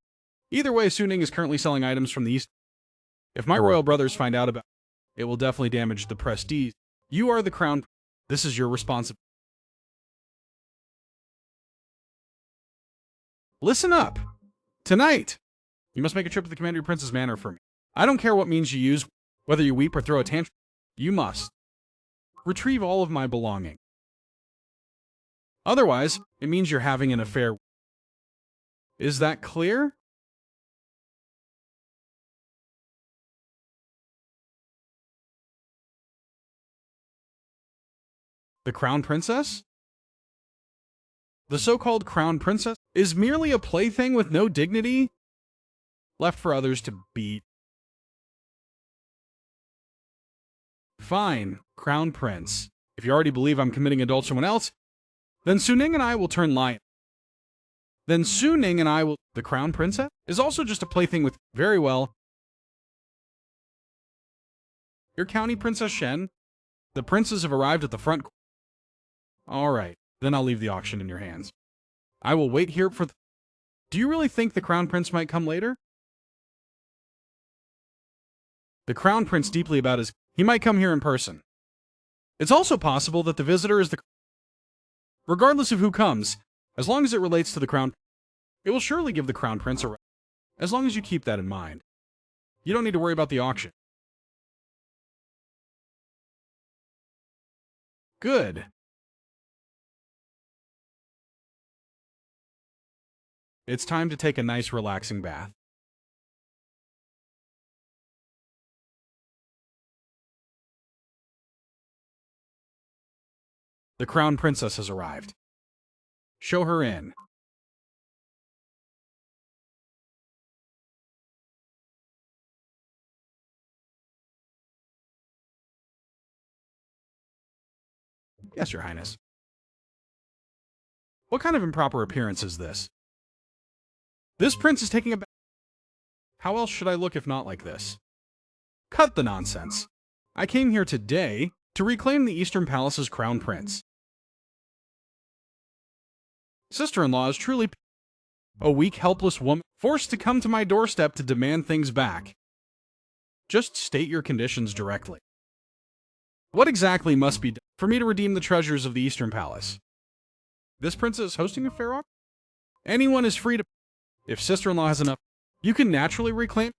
Either way, Suning is currently selling items from the East. If my royal brothers find out about it, it will definitely damage the prestige. You are the crown. This is your responsibility. Listen up. Tonight, you must make a trip to the Commander Prince's manor for me. I don't care what means you use, whether you weep or throw a tantrum. You must retrieve all of my belongings. Otherwise, it means you're having an affair. Is that clear? The Crown Princess? The so-called Crown Princess is merely a plaything with no dignity, left for others to beat. Fine, Crown Prince. If you already believe I'm committing adultery with someone else, then Suning and I will turn lion. The Crown Princess is also just a plaything with, very well. Your county Princess Shen? The princes have arrived at the front. Alright, then I'll leave the auction in your hands. I will wait here for Do you really think the Crown Prince might come later? The Crown Prince deeply about his... He might come here in person. It's also possible that the visitor is the... Regardless of who comes, as long as it relates to the Crown... It will surely give the Crown Prince a... As long as you keep that in mind. You don't need to worry about the auction. Good. It's time to take a nice relaxing bath. The Crown Princess has arrived. Show her in. Yes, Your Highness. What kind of improper appearance is this? This prince is taking a bath. How else should I look if not like this? Cut the nonsense. I came here today to reclaim the Eastern Palace's Crown Prince. Sister-in-law is truly a weak, helpless woman forced to come to my doorstep to demand things back. Just state your conditions directly. What exactly must be done for me to redeem the treasures of the Eastern Palace? This princess hosting a fair auction? Anyone is free to... If sister-in-law has enough, you can naturally reclaim...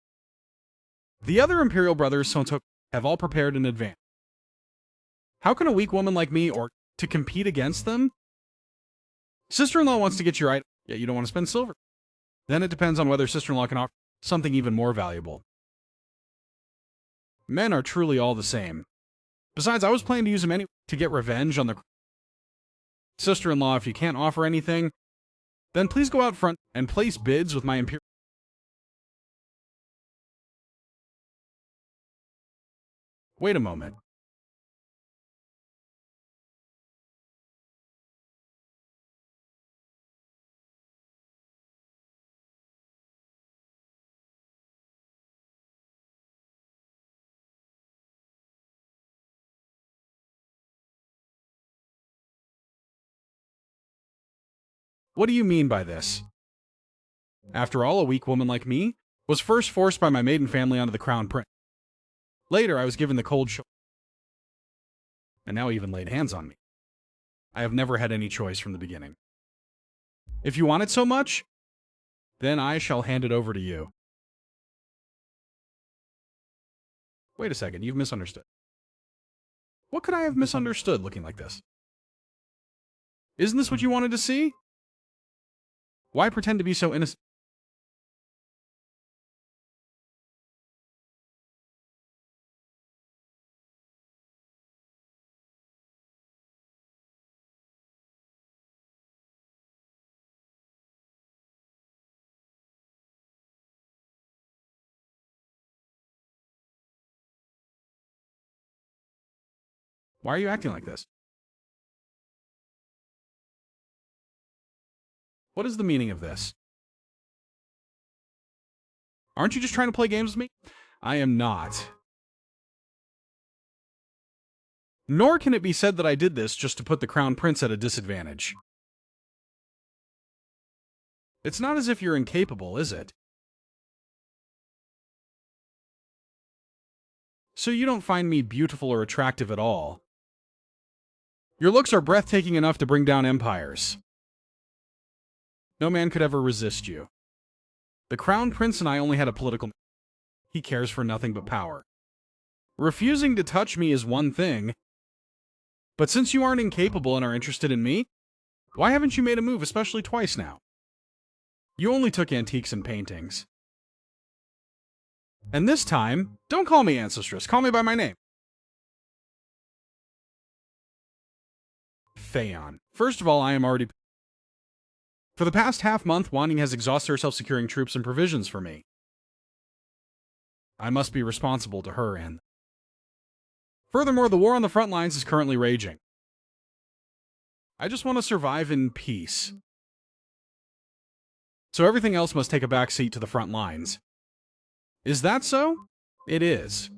The other Imperial brothers Sontok have all prepared in advance. How can a weak woman like me or to compete against them? Sister-in-law wants to get your item, yet you don't want to spend silver. Then it depends on whether sister-in-law can offer something even more valuable. Men are truly all the same. Besides, I was planning to use them anyway to get revenge on the... Sister-in-law, if you can't offer anything, then please go out front and place bids with my Imperial... Wait a moment. What do you mean by this? After all, a weak woman like me was first forced by my maiden family onto the Crown Prince. Later, I was given the cold shoulder. And now he even laid hands on me. I have never had any choice from the beginning. If you want it so much, then I shall hand it over to you. Wait a second, you've misunderstood. What could I have misunderstood looking like this? Isn't this what you wanted to see? Why pretend to be so innocent? Why are you acting like this? What is the meaning of this? Aren't you just trying to play games with me? I am not. Nor can it be said that I did this just to put the Crown Prince at a disadvantage. It's not as if you're incapable, is it? So you don't find me beautiful or attractive at all. Your looks are breathtaking enough to bring down empires. No man could ever resist you. The Crown Prince and I only had a political... He cares for nothing but power. Refusing to touch me is one thing, but since you aren't incapable and are interested in me, why haven't you made a move, especially twice now? You only took antiques and paintings. And this time, don't call me Ancestress, call me by my name. Theon. First of all, I am already... For the past half-month, Wanting has exhausted herself securing troops and provisions for me. I must be responsible to her and... Furthermore, the war on the front lines is currently raging. I just want to survive in peace. So everything else must take a back seat to the front lines. Is that so? It is.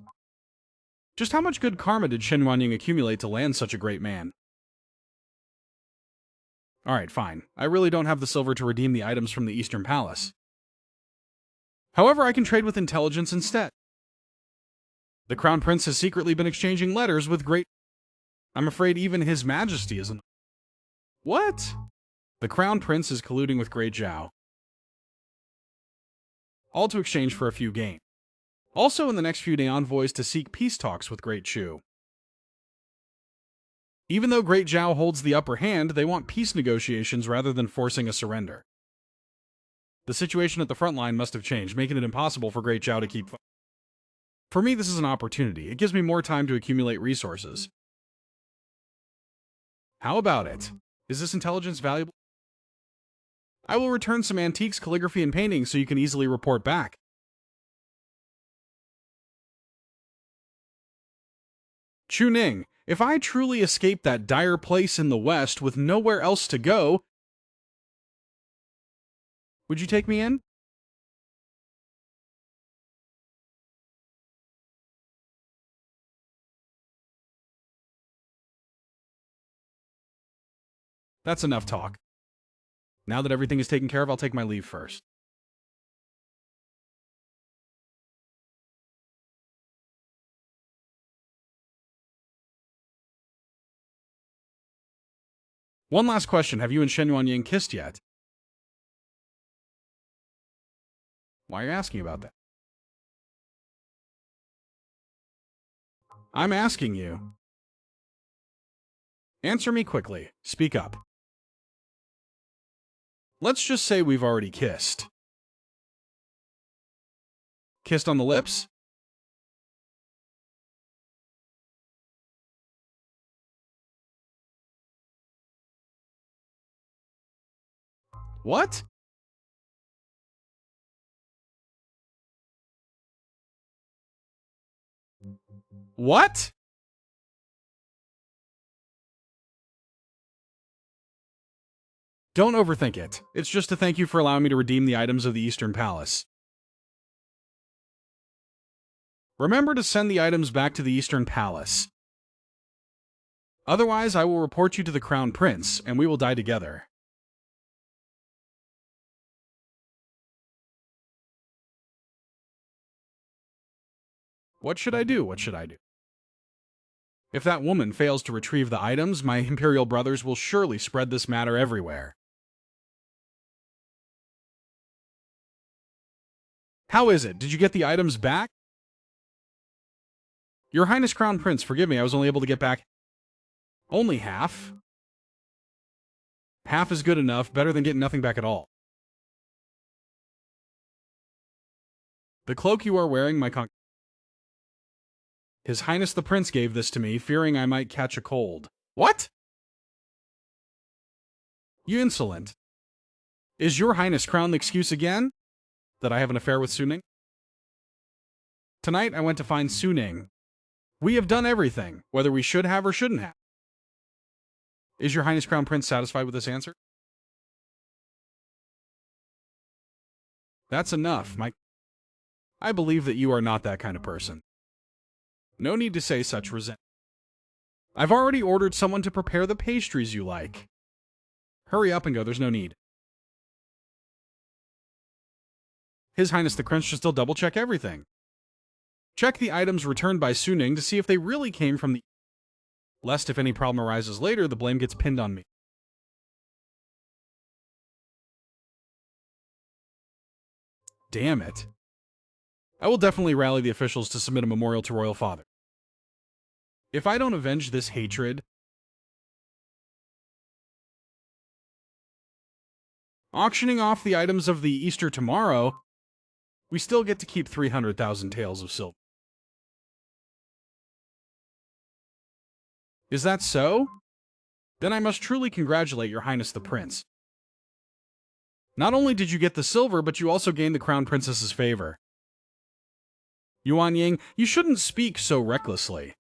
Just how much good karma did Shen Wanting accumulate to land such a great man? Alright, fine. I really don't have the silver to redeem the items from the Eastern Palace. However, I can trade with intelligence instead. The Crown Prince has secretly been exchanging letters with great... I'm afraid even His Majesty isn't... What? The Crown Prince is colluding with Great Zhao. All to exchange for a few gains. Also in the next few days, envoys to seek peace talks with Great Chu. Even though Great Zhao holds the upper hand, they want peace negotiations rather than forcing a surrender. The situation at the front line must have changed, making it impossible for Great Zhao to keep... For me, this is an opportunity. It gives me more time to accumulate resources. How about it? Is this intelligence valuable? I will return some antiques, calligraphy, and paintings so you can easily report back. Chu Ning, if I truly escape that dire place in the west with nowhere else to go, would you take me in? That's enough talk. Now that everything is taken care of, I'll take my leave first. One last question. Have you and Shen Yuanying kissed yet? Why are you asking about that? I'm asking you. Answer me quickly. Speak up. Let's just say we've already kissed. Kissed on the lips? What? What? Don't overthink it. It's just to thank you for allowing me to redeem the items of the Eastern Palace. Remember to send the items back to the Eastern Palace. Otherwise, I will report you to the Crown Prince, and we will die together. What should I do? What should I do? If that woman fails to retrieve the items, my Imperial brothers will surely spread this matter everywhere. How is it? Did you get the items back? Your Highness Crown Prince, forgive me, I was only able to get back only half. Half is good enough, better than getting nothing back at all. The cloak you are wearing, my His Highness the Prince gave this to me, fearing I might catch a cold. What? You insolent. Is your Highness crowned the excuse again? That I have an affair with Suning? Tonight I went to find Suning. We have done everything, whether we should have or shouldn't have. Is your Highness Crown Prince satisfied with this answer? That's enough, Mike. I believe that you are not that kind of person. No need to say such resentment. I've already ordered someone to prepare the pastries you like. Hurry up and go, there's no need. His Highness the Prince should still double-check everything. Check the items returned by Suning to see if they really came from the... Lest if any problem arises later, the blame gets pinned on me. Damn it. I will definitely rally the officials to submit a memorial to Royal Father. If I don't avenge this hatred... Auctioning off the items of the Easter tomorrow, we still get to keep 300,000 taels of silver. Is that so? Then I must truly congratulate your Highness the Prince. Not only did you get the silver, but you also gained the Crown Princess's favor. Yuan Ying, you shouldn't speak so recklessly.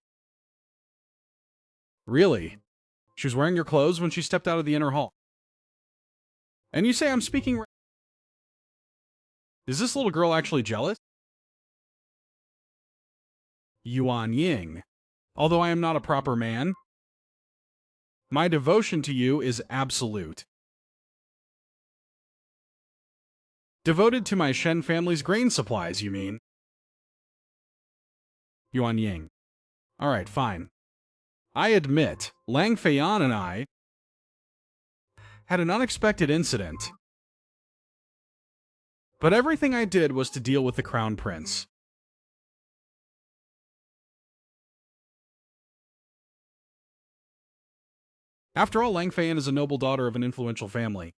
Really? She was wearing your clothes when she stepped out of the inner hall. And you say I'm speaking... Is this little girl actually jealous? Yuan Ying. Although I am not a proper man, my devotion to you is absolute. Devoted to my Shen family's grain supplies, you mean? Yuan Ying. Alright, fine. I admit, Lang Feiyan and I had an unexpected incident. But everything I did was to deal with the Crown Prince. After all, Lang Feiyan is a noble daughter of an influential family.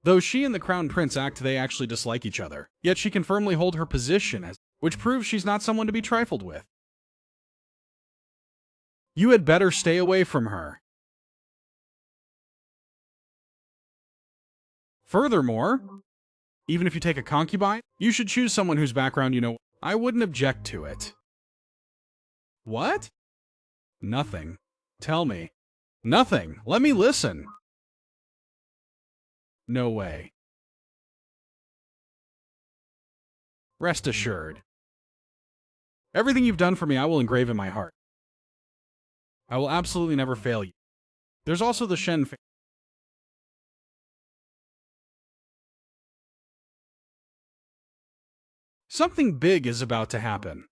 Though she and the Crown Prince act they actually dislike each other, yet she can firmly hold her position, which proves she's not someone to be trifled with. You had better stay away from her. Furthermore, even if you take a concubine, you should choose someone whose background you know. I wouldn't object to it. What? Nothing. Tell me. Nothing. Let me listen. No way. Rest assured. Everything you've done for me, I will engrave in my heart. I will absolutely never fail you. There's also the Shen family. Something big is about to happen.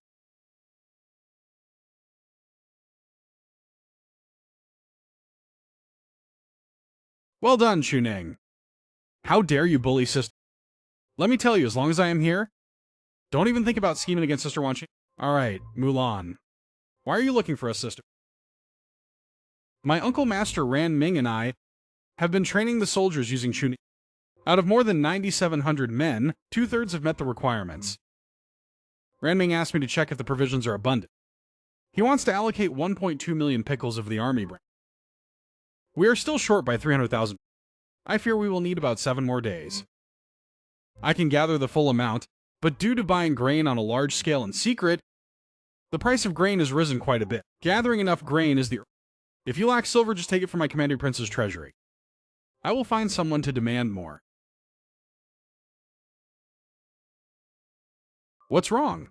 Well done, Chuning. How dare you bully sister? Let me tell you, as long as I am here, don't even think about scheming against Sister Wanqing. Alright, Mulan. Why are you looking for us, sister? My Uncle Master Ran Ming and I have been training the soldiers using Chuning. Out of more than 9,700 men, 2/3 have met the requirements. Ran Ming asked me to check if the provisions are abundant. He wants to allocate 1.2 million pickles of the army brand. We are still short by 300,000. I fear we will need about 7 more days. I can gather the full amount, but due to buying grain on a large scale in secret, the price of grain has risen quite a bit. Gathering enough grain is the... If you lack silver, just take it from my commanding prince's treasury. I will find someone to demand more. What's wrong?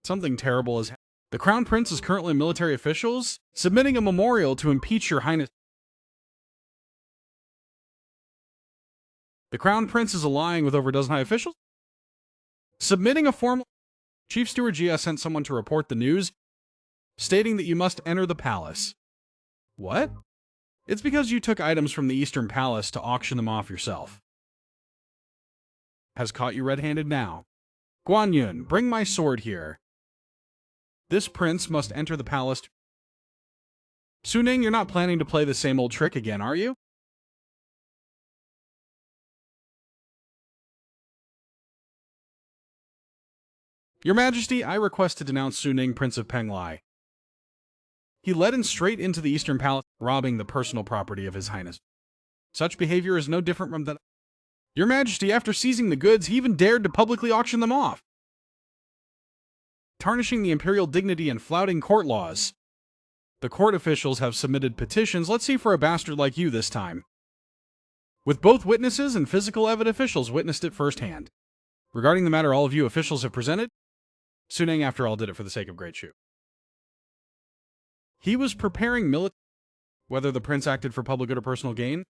Something terrible has happened. The Crown Prince is currently military officials submitting a memorial to impeach your Highness. The Crown Prince is allying with over a dozen high officials? Submitting a formal... Chief Steward Jia sent someone to report the news, stating that you must enter the palace. What? It's because you took items from the Eastern Palace to auction them off yourself. Has caught you red-handed now. Guan Yun, bring my sword here. This prince must enter the palace. Suning, you're not planning to play the same old trick again, are you? Your Majesty, I request to denounce Su Ning, Prince of Penglai. He led in straight into the Eastern Palace, robbing the personal property of His Highness. Such behavior is no different from that. Your Majesty, after seizing the goods, he even dared to publicly auction them off, tarnishing the imperial dignity and flouting court laws. The court officials have submitted petitions. Let's see for a bastard like you this time. With both witnesses and physical evidence, officials witnessed it firsthand. Regarding the matter all of you officials have presented, Su Ning, after all, did it for the sake of Great Shu. He was preparing military, whether the prince acted for public good or personal gain.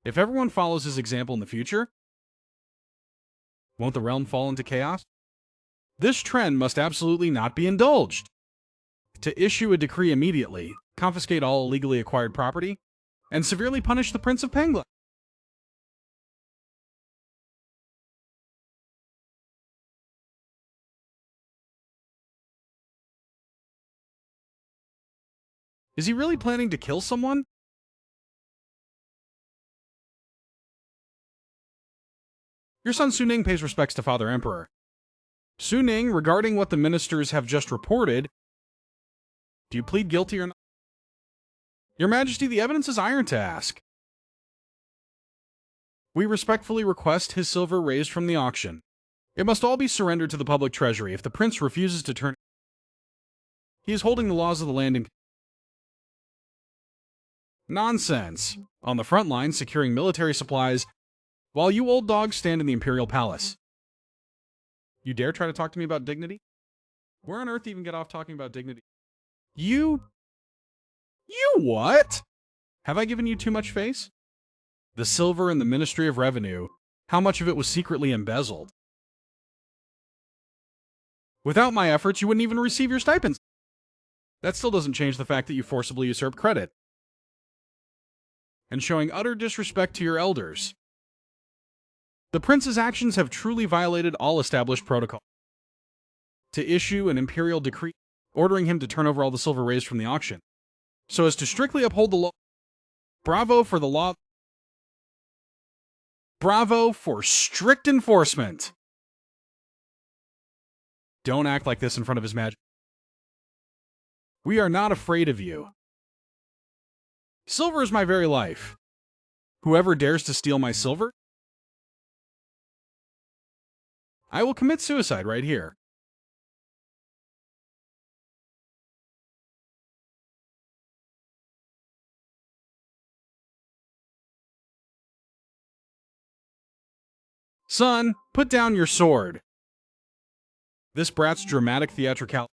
If everyone follows his example in the future, won't the realm fall into chaos? This trend must absolutely not be indulged. To issue a decree immediately, confiscate all illegally acquired property, and severely punish the Prince of Penglai. Is he really planning to kill someone? Your son Su Ning pays respects to Father Emperor. Su Ning, regarding what the ministers have just reported, do you plead guilty or not? Your Majesty, the evidence is iron to ask. We respectfully request his silver raised from the auction. It must all be surrendered to the public treasury. If the prince refuses to turn, he is holding the laws of the land in nonsense. On the front line, securing military supplies, while you old dogs stand in the imperial palace. You dare try to talk to me about dignity? Where on earth even get off talking about dignity? You what? Have I given you too much face? The silver in the Ministry of Revenue, how much of it was secretly embezzled? Without my efforts, you wouldn't even receive your stipends. That still doesn't change the fact that you forcibly usurped credit and showing utter disrespect to your elders. The prince's actions have truly violated all established protocol. To issue an imperial decree ordering him to turn over all the silver raised from the auction, so as to strictly uphold the law. Bravo for the law. Bravo for strict enforcement. Don't act like this in front of His Majesty. We are not afraid of you. Silver is my very life. Whoever dares to steal my silver, I will commit suicide right here. Son, put down your sword. This brat's dramatic theatricality.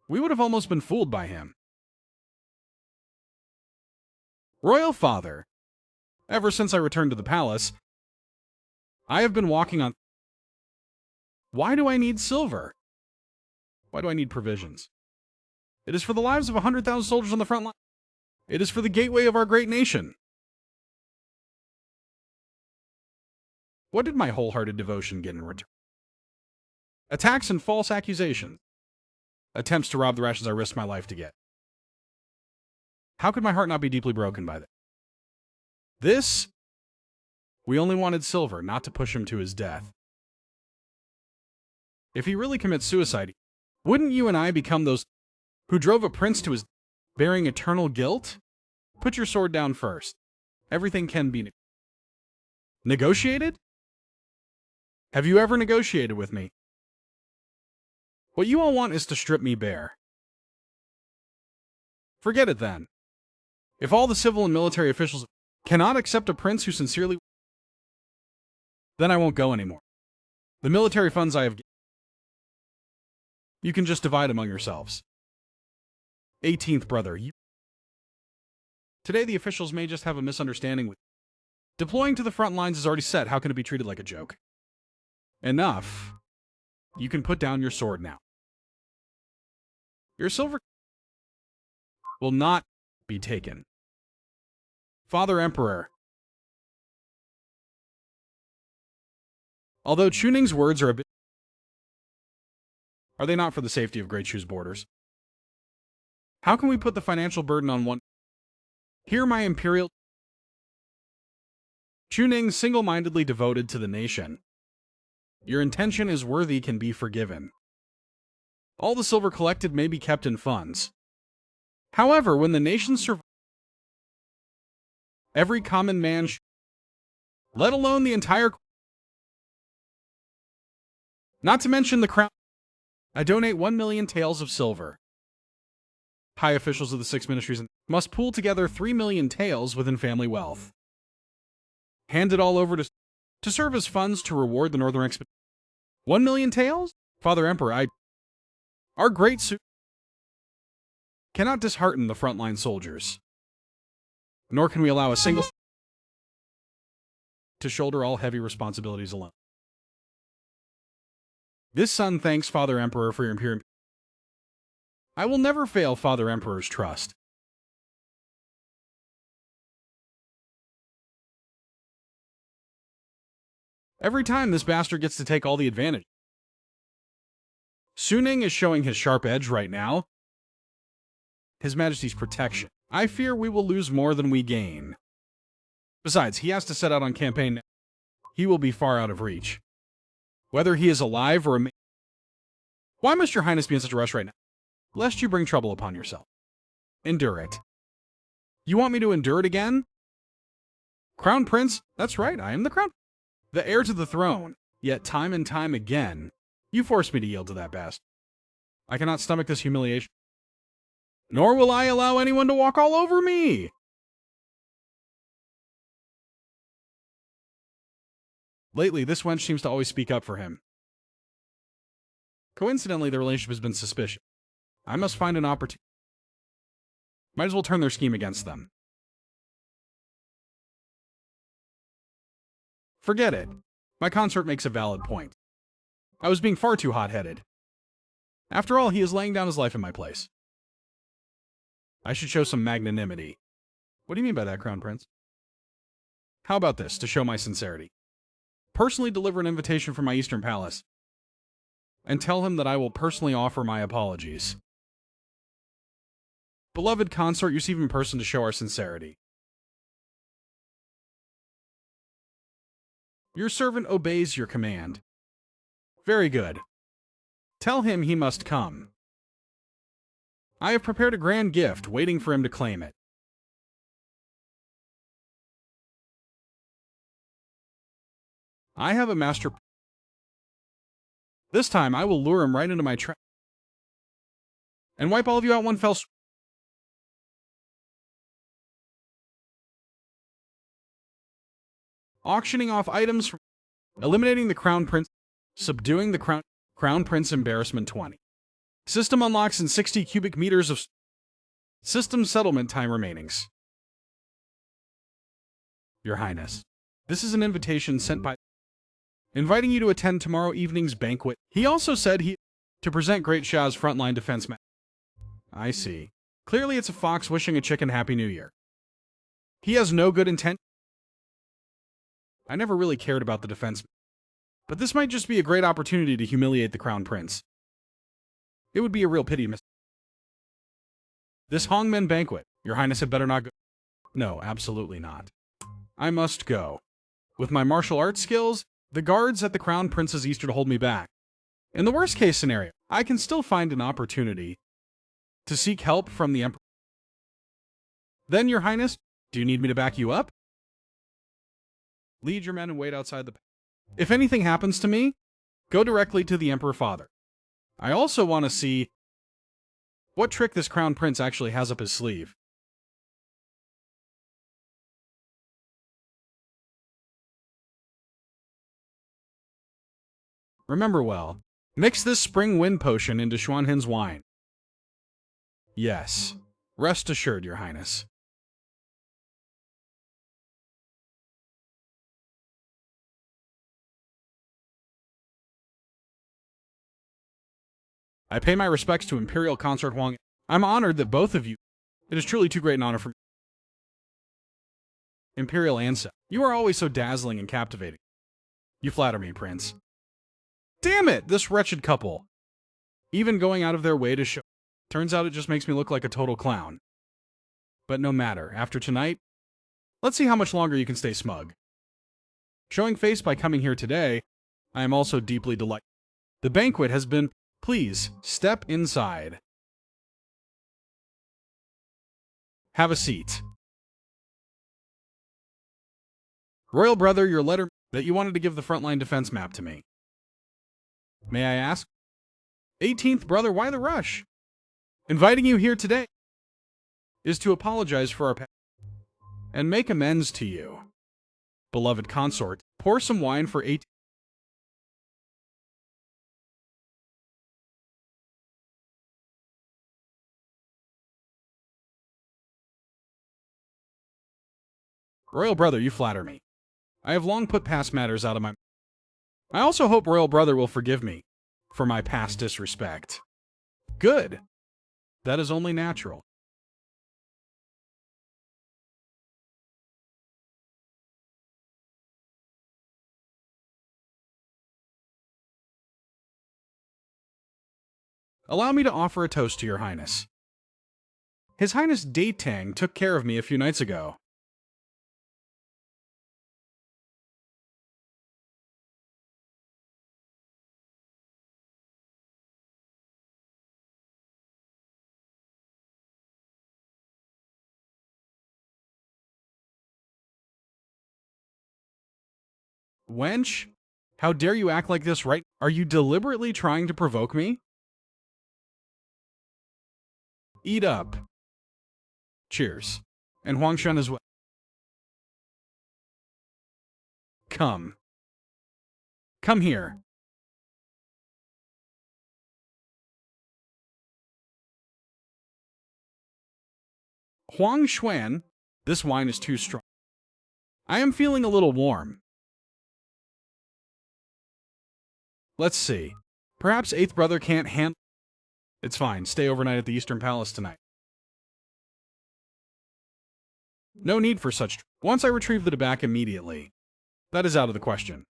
We would have almost been fooled by him. Royal Father, ever since I returned to the palace, I have been walking on... Why do I need silver? Why do I need provisions? It is for the lives of 100,000 soldiers on the front line. It is for the gateway of our great nation. What did my wholehearted devotion get in return? Attacks and false accusations. Attempts to rob the rations I risked my life to get. How could my heart not be deeply broken by that? This? We only wanted silver, not to push him to his death. If he really commits suicide, wouldn't you and I become those who drove a prince to his bearing eternal guilt? Put your sword down first. Everything can be negotiated? Have you ever negotiated with me? What you all want is to strip me bare. Forget it then. If all the civil and military officials cannot accept a prince who sincerely... Then I won't go anymore. The military funds I have... You can just divide among yourselves. 18th brother, Today the officials may just have a misunderstanding with... Deploying to the front lines is already set. How can it be treated like a joke? Enough. You can put down your sword now. Your silver will not be taken. Father Emperor. Although Chu Ning's words are a bit... Are they not for the safety of Great Shu's borders? How can we put the financial burden on one... Here my imperial... Chu Ning single-mindedly devoted to the nation. Your intention is worthy can be forgiven. All the silver collected may be kept in funds. However, when the nation survives, every common man, let alone the entire, not to mention the crown, I donate 1 million taels of silver. High officials of the 6 ministries must pool together 3 million taels within family wealth. Hand it all over to serve as funds to reward the northern expedition. 1 million taels? Father Emperor, our great suit cannot dishearten the frontline soldiers. Nor can we allow a single to shoulder all heavy responsibilities alone. This son thanks Father Emperor for your imperial. I will never fail Father Emperor's trust. Every time this bastard gets to take all the advantage. Suning is showing his sharp edge right now. His Majesty's protection. I fear we will lose more than we gain. Besides, he has to set out on campaign now. He will be far out of reach. Whether he is alive or a... Why must your highness be in such a rush right now? Lest you bring trouble upon yourself. Endure it. You want me to endure it again? Crown Prince? That's right, I am the Crown. The heir to the throne. Yet time and time again, you forced me to yield to that bastard. I cannot stomach this humiliation. Nor will I allow anyone to walk all over me! Lately, this wench seems to always speak up for him. Coincidentally, the relationship has been suspicious. I must find an opportunity. Might as well turn their scheme against them. Forget it. My consort makes a valid point. I was being far too hot-headed. After all, he is laying down his life in my place. I should show some magnanimity. What do you mean by that, Crown Prince? How about this, to show my sincerity? Personally deliver an invitation from my Eastern Palace, and tell him that I will personally offer my apologies. Beloved consort, you see him in person to show our sincerity. Your servant obeys your command. Very good. Tell him he must come. I have prepared a grand gift, waiting for him to claim it. I have a master... This time, I will lure him right into my trap and wipe all of you out one fell swoop. Auctioning off items from... Eliminating the Crown Prince... Subduing the Crown Prince Embarrassment 20. System unlocks in 60 cubic meters of... System settlement time remainings. Your Highness, this is an invitation sent by... Inviting you to attend tomorrow evening's banquet. He also said to present Great Shah's frontline defense man. I see. Clearly it's a fox wishing a chicken Happy New Year. He has no good intent. I never really cared about the defense, but this might just be a great opportunity to humiliate the Crown Prince. It would be a real pity, Miss. This Hongmen banquet, Your Highness had better not go. No, absolutely not. I must go. With my martial arts skills, the guards at the Crown Prince's Easter to hold me back. In the worst case scenario, I can still find an opportunity to seek help from the Emperor. Then, Your Highness, do you need me to back you up? Lead your men and wait outside the... If anything happens to me, go directly to the Emperor Father. I also want to see what trick this Crown Prince actually has up his sleeve. Remember well, mix this spring wind potion into Xuanhen's wine. Yes, rest assured, Your Highness. I pay my respects to Imperial Consort Huang. I'm honored that both of you... It is truly too great an honor for me. Imperial Ancestor, you are always so dazzling and captivating. You flatter me, Prince. Damn it, this wretched couple. Even going out of their way to show... Turns out it just makes me look like a total clown. But no matter, after tonight, let's see how much longer you can stay smug. Showing face by coming here today, I am also deeply delighted. The banquet has been... Please, step inside. Have a seat. Royal brother, your letter that you wanted to give the frontline defense map to me. May I ask? 18th brother, why the rush? Inviting you here today is to apologize for our past and make amends to you. Beloved consort, pour some wine for 18. Royal brother, you flatter me. I have long put past matters out of my... I also hope Royal brother will forgive me for my past disrespect. Good. That is only natural. Allow me to offer a toast to your highness. His Highness Datang took care of me a few nights ago. Wench, how dare you act like this right? Are you deliberately trying to provoke me? Eat up. Cheers. And Huangshan as well. Come. Come here. Huang Xuan, this wine is too strong. I am feeling a little warm. Let's see. Perhaps 8th brother can't handle... It's fine. Stay overnight at the Eastern Palace tonight. No need for such... Once I retrieve the tobacco immediately. That is out of the question.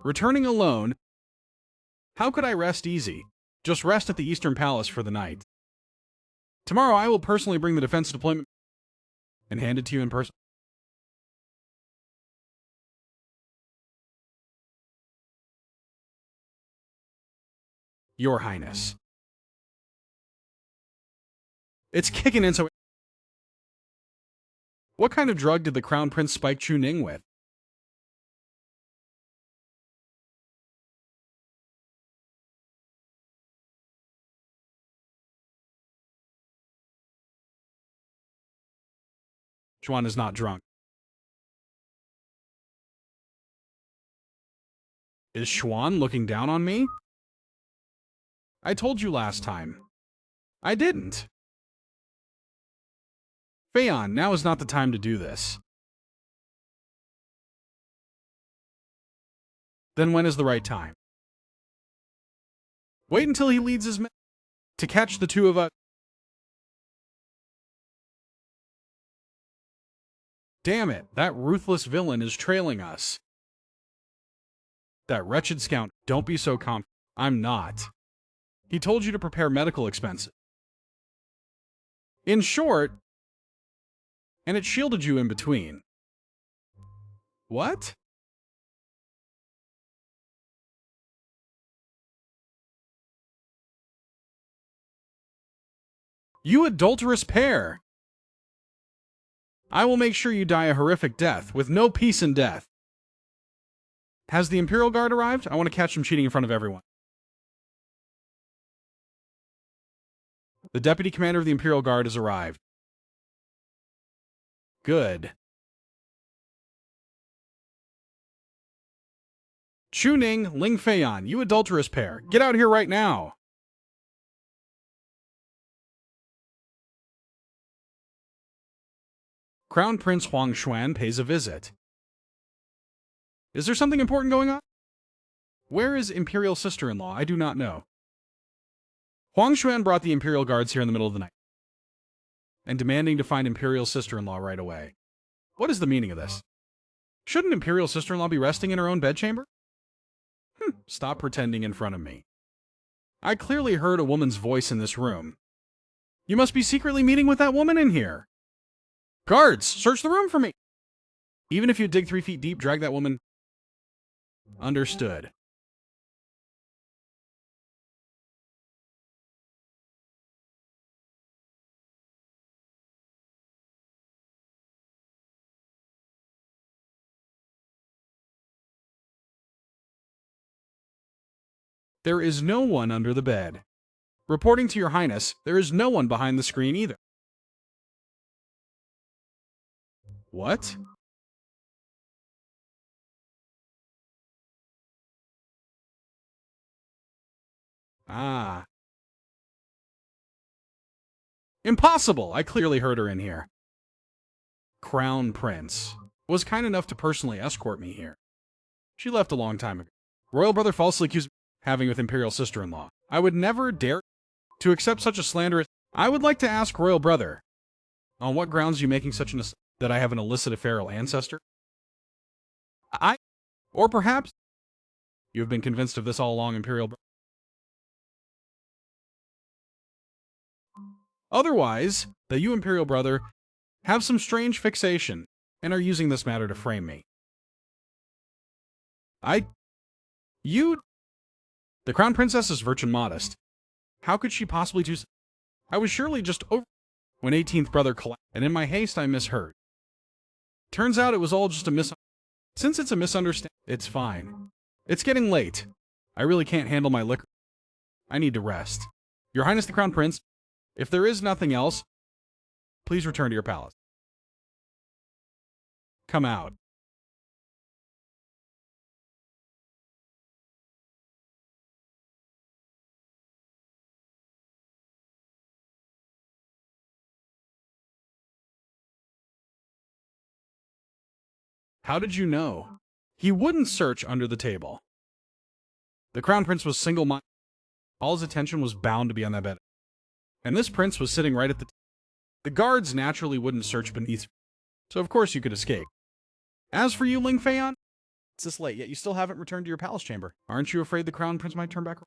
Returning alone... How could I rest easy? Just rest at the Eastern Palace for the night. Tomorrow I will personally bring the defense deployment and hand it to you in person. Your Highness. It's kicking in so... What kind of drug did the Crown Prince spike Chu Ning with? Xuan is not drunk. Is Xuan looking down on me? I told you last time. I didn't. Feyan, now is not the time to do this. Then when is the right time? Wait until he leads his men to catch the two of us. Damn it, that ruthless villain is trailing us. That wretched scoundrel. Don't be so confident. I'm not. He told you to prepare medical expenses. In short, and it shielded you in between. What? You adulterous pair! I will make sure you die a horrific death, with no peace in death. Has the Imperial Guard arrived? I want to catch them cheating in front of everyone. The Deputy Commander of the Imperial Guard has arrived. Good. Chu Ning, Ling Feyan, you adulterous pair. Get out here right now. Crown Prince Huang Xuan pays a visit. Is there something important going on? Where is Imperial sister-in-law? I do not know. Huang Xuan brought the Imperial Guards here in the middle of the night, and demanding to find Imperial sister-in-law right away. What is the meaning of this? Shouldn't Imperial sister-in-law be resting in her own bedchamber? Stop pretending in front of me. I clearly heard a woman's voice in this room. You must be secretly meeting with that woman in here. Guards, search the room for me. Even if you dig 3 feet deep, drag that woman. Understood. There is no one under the bed. Reporting to your highness, there is no one behind the screen either. What? Ah. Impossible! I clearly heard her in here. Crown Prince was kind enough to personally escort me here. She left a long time ago. Royal brother falsely accused me of having with imperial sister-in-law. I would never dare to accept such a slanderous... I would like to ask royal brother, on what grounds are you making such an assumption that I have an illicit feral ancestor? Or perhaps you have been convinced of this all along, imperial brother. Otherwise, that you, imperial brother, have some strange fixation and are using this matter to frame me. The crown princess is virgin modest. How could she possibly do so? I was surely just over when 18th brother collapsed, and in my haste I misheard. Turns out it was all just a Since it's a misunderstanding, it's fine. It's getting late. I really can't handle my liquor. I need to rest. Your Highness the Crown Prince, if there is nothing else, please return to your palace. Come out. How did you know? He wouldn't search under the table. The Crown Prince was single-minded. All his attention was bound to be on that bed. And this prince was sitting right at the table. The guards naturally wouldn't search beneath, so of course you could escape. As for you, Ling Feiyan, It's this late, yet you still haven't returned to your palace chamber. aren't you afraid the Crown Prince might turn back?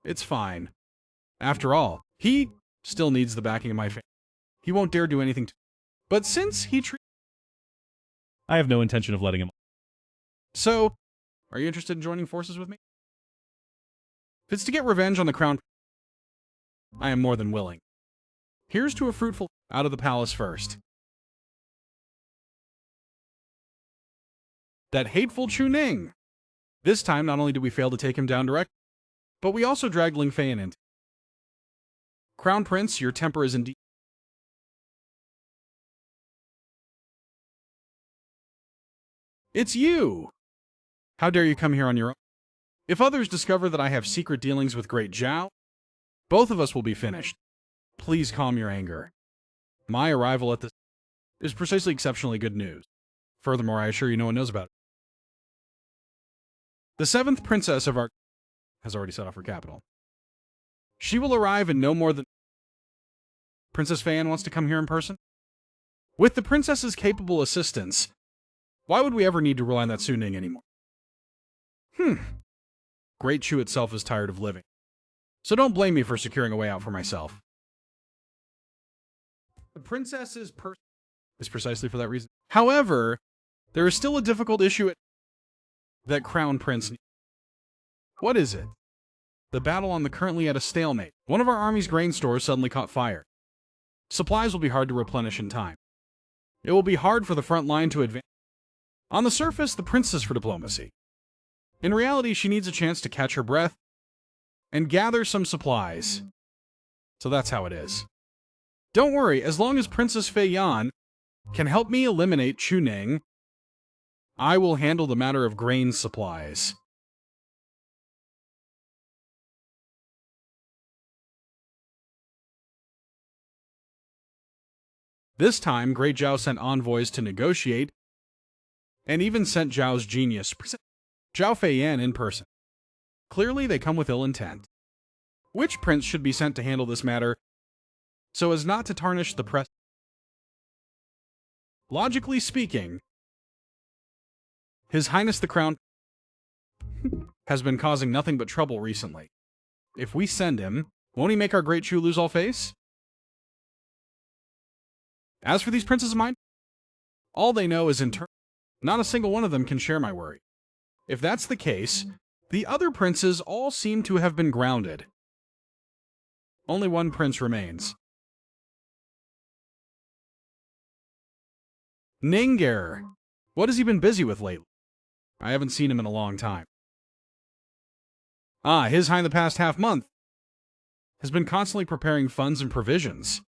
It's fine. After all, he still needs the backing of my family. He won't dare do anything to... But since he I have no intention of letting him. So, are you interested in joining forces with me? If it's to get revenge on the Crown, I am more than willing. Here's to a fruitful out of the palace first. That hateful Chu Ning! This time, not only did we fail to take him down direct, but we also dragged Ling Feiyan in. Crown Prince, your temper is indeed... It's you! How dare you come here on your own? If others discover that I have secret dealings with Great Zhao, both of us will be finished. Please calm your anger. My arrival at this is precisely exceptionally good news. Furthermore, I assure you no one knows about it. The 7th princess of our... has already set off her capital. She will arrive in no more than... Princess Feiyan wants to come here in person? With the princess's capable assistance, why would we ever need to rely on that Su Ning anymore? Great Chu itself is tired of living. So don't blame me for securing a way out for myself. The princess is precisely for that reason. However, there is still a difficult issue that Crown Prince... What is it? The battle on the currently at a stalemate. One of our army's grain stores suddenly caught fire. Supplies will be hard to replenish in time. It will be hard for the front line to advance. On the surface, the princess for diplomacy. In reality, she needs a chance to catch her breath and gather some supplies. So that's how it is. Don't worry, as long as Princess Feiyan can help me eliminate Chu Ning, I will handle the matter of grain supplies. This time, Great Zhao sent envoys to negotiate, and even sent Zhao's genius, Zhao Feiyan, in person. Clearly, they come with ill intent. Which prince should be sent to handle this matter so as not to tarnish the press? Logically speaking, His Highness the Crown has been causing nothing but trouble recently. If we send him, won't he make our Great Chu lose all face? As for these princes of mine, all they know is internal. Not a single one of them can share my worry. If that's the case, the other princes all seem to have been grounded. Only one prince remains. Ninger. What has he been busy with lately? I haven't seen him in a long time. His High in the past half month has been constantly preparing funds and provisions.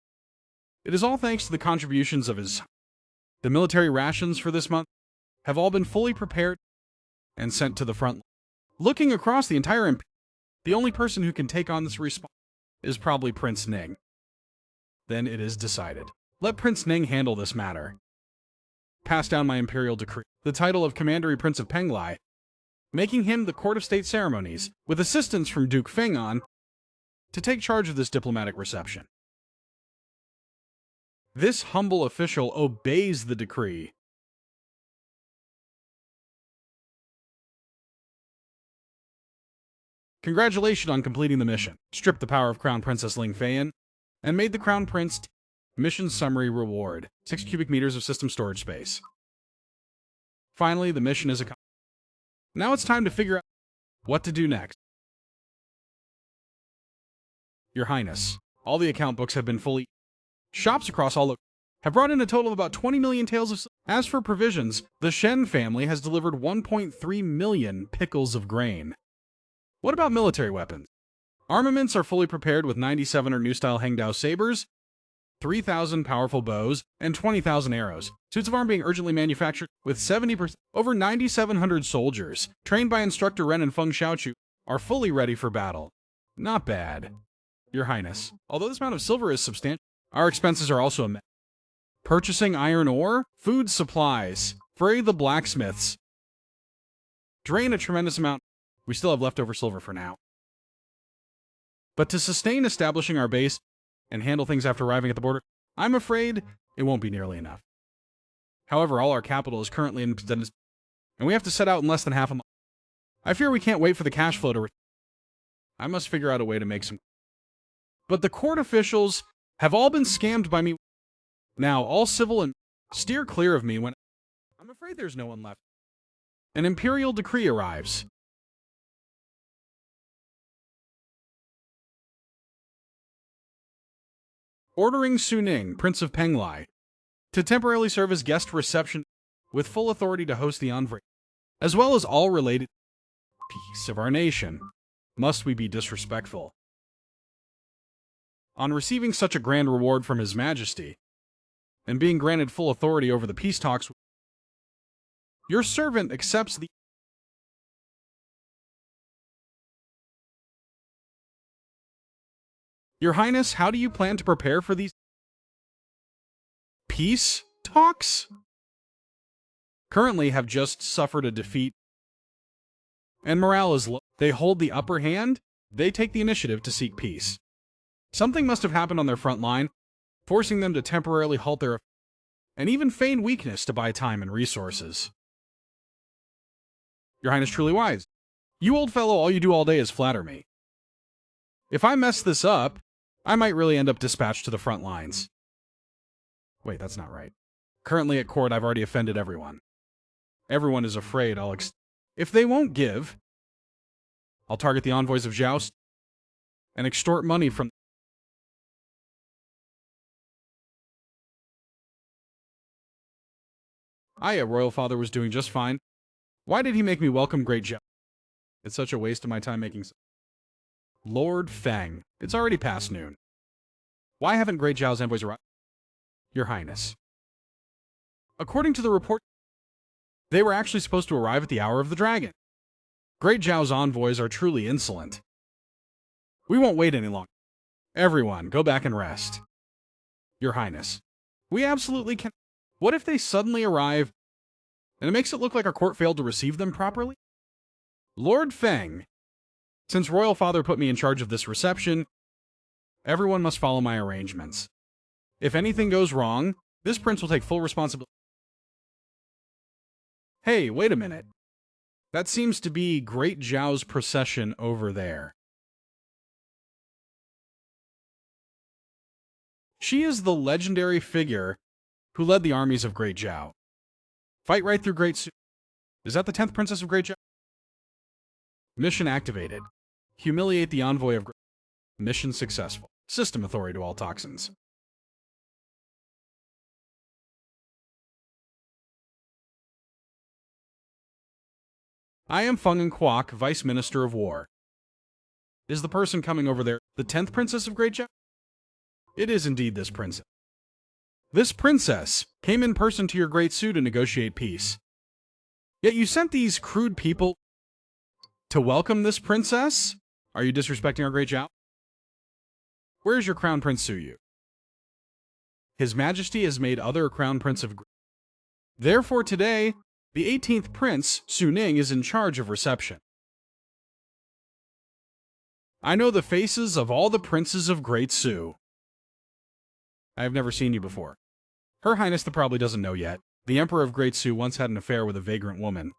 It is all thanks to the contributions of his. The military rations for this month have all been fully prepared and sent to the front. Looking across the entire empire, the only person who can take on this response is probably Prince Ning. Then it is decided. Let Prince Ning handle this matter. Pass down my imperial decree, the title of Commandery Prince of Penglai, making him the court of state ceremonies, with assistance from Duke Fengon, to take charge of this diplomatic reception. This humble official obeys the decree. Congratulations on completing the mission. Stripped the power of Crown Princess Ling Feiyan, and made the Crown Prince mission summary reward, 6 cubic meters of system storage space. Finally, the mission is accomplished. Now it's time to figure out what to do next. Your Highness, all the account books have been fully. Shops across all have brought in a total of about 20 million taels of. As for provisions, the Shen family has delivered 1.3 million pickles of grain. What about military weapons? Armaments are fully prepared with 97 new-style Hengdao sabers, 3,000 powerful bows, and 20,000 arrows. Suits of arms being urgently manufactured with 70%. Over 9,700 soldiers, trained by instructor Ren and Feng Xiaochu, are fully ready for battle. Not bad. Your Highness, although this amount of silver is substantial, our expenses are also immense. Purchasing iron ore, food supplies, fray the blacksmiths, drain a tremendous amount. We still have leftover silver for now. But to sustain establishing our base and handle things after arriving at the border, I'm afraid it won't be nearly enough. However, all our capital is currently in and we have to set out in less than half a month. I fear we can't wait for the cash flow to return. I must figure out a way to make some. But the court officials have all been scammed by me. Now, all civil and steer clear of me when. I'm afraid there's no one left. An imperial decree arrives. Ordering Su Ning, Prince of Penglai, to temporarily serve as guest reception with full authority to host the envoy, as well as all related peace of our nation. Must we be disrespectful? On receiving such a grand reward from His Majesty, and being granted full authority over the peace talks, your servant accepts the. Your Highness, how do you plan to prepare for these peace talks? Currently have just suffered a defeat, and morale is low. They hold the upper hand, they take the initiative to seek peace. Something must have happened on their front line, forcing them to temporarily halt their and even feign weakness to buy time and resources. Your Highness truly wise. You old fellow, all you do all day is flatter me. If I mess this up, I might really end up dispatched to the front lines. Wait, that's not right. Currently at court, I've already offended everyone. Everyone is afraid if they won't give, I'll target the envoys of Joust and extort money from. Aya, Royal Father was doing just fine. Why did he make me welcome Great Joust? It's such a waste of my time making. Lord Feng, it's already past noon. Why haven't Great Zhao's envoys arrived? Your Highness. According to the report, they were actually supposed to arrive at the hour of the dragon. Great Zhao's envoys are truly insolent. We won't wait any longer. Everyone, go back and rest. Your Highness. We absolutely can. What if they suddenly arrive, and it makes it look like our court failed to receive them properly? Lord Feng, since Royal Father put me in charge of this reception, everyone must follow my arrangements. If anything goes wrong, this prince will take full responsibility. Hey, wait a minute. That seems to be Great Zhao's procession over there. She is the legendary figure who led the armies of Great Zhao. Fight right through Great Su. Is that the 10th princess of Great Zhao? Mission activated. Humiliate the envoy of Great. Mission successful. System authority to all toxins. I am Feng and Kwok, Vice Minister of War. Is the person coming over there the 10th princess of Great Zhao? It is indeed this princess. This princess came in person to your Great Su to negotiate peace. Yet you sent these crude people to welcome this princess? Are you disrespecting our Great Zhao? Where is your Crown Prince Su Yu? His Majesty has made other Crown Prince of... Therefore today, the 18th Prince, Su Ning, is in charge of reception. I know the faces of all the princes of Great Su. I have never seen you before. Her Highness the probably doesn't know yet. The Emperor of Great Su once had an affair with a vagrant woman.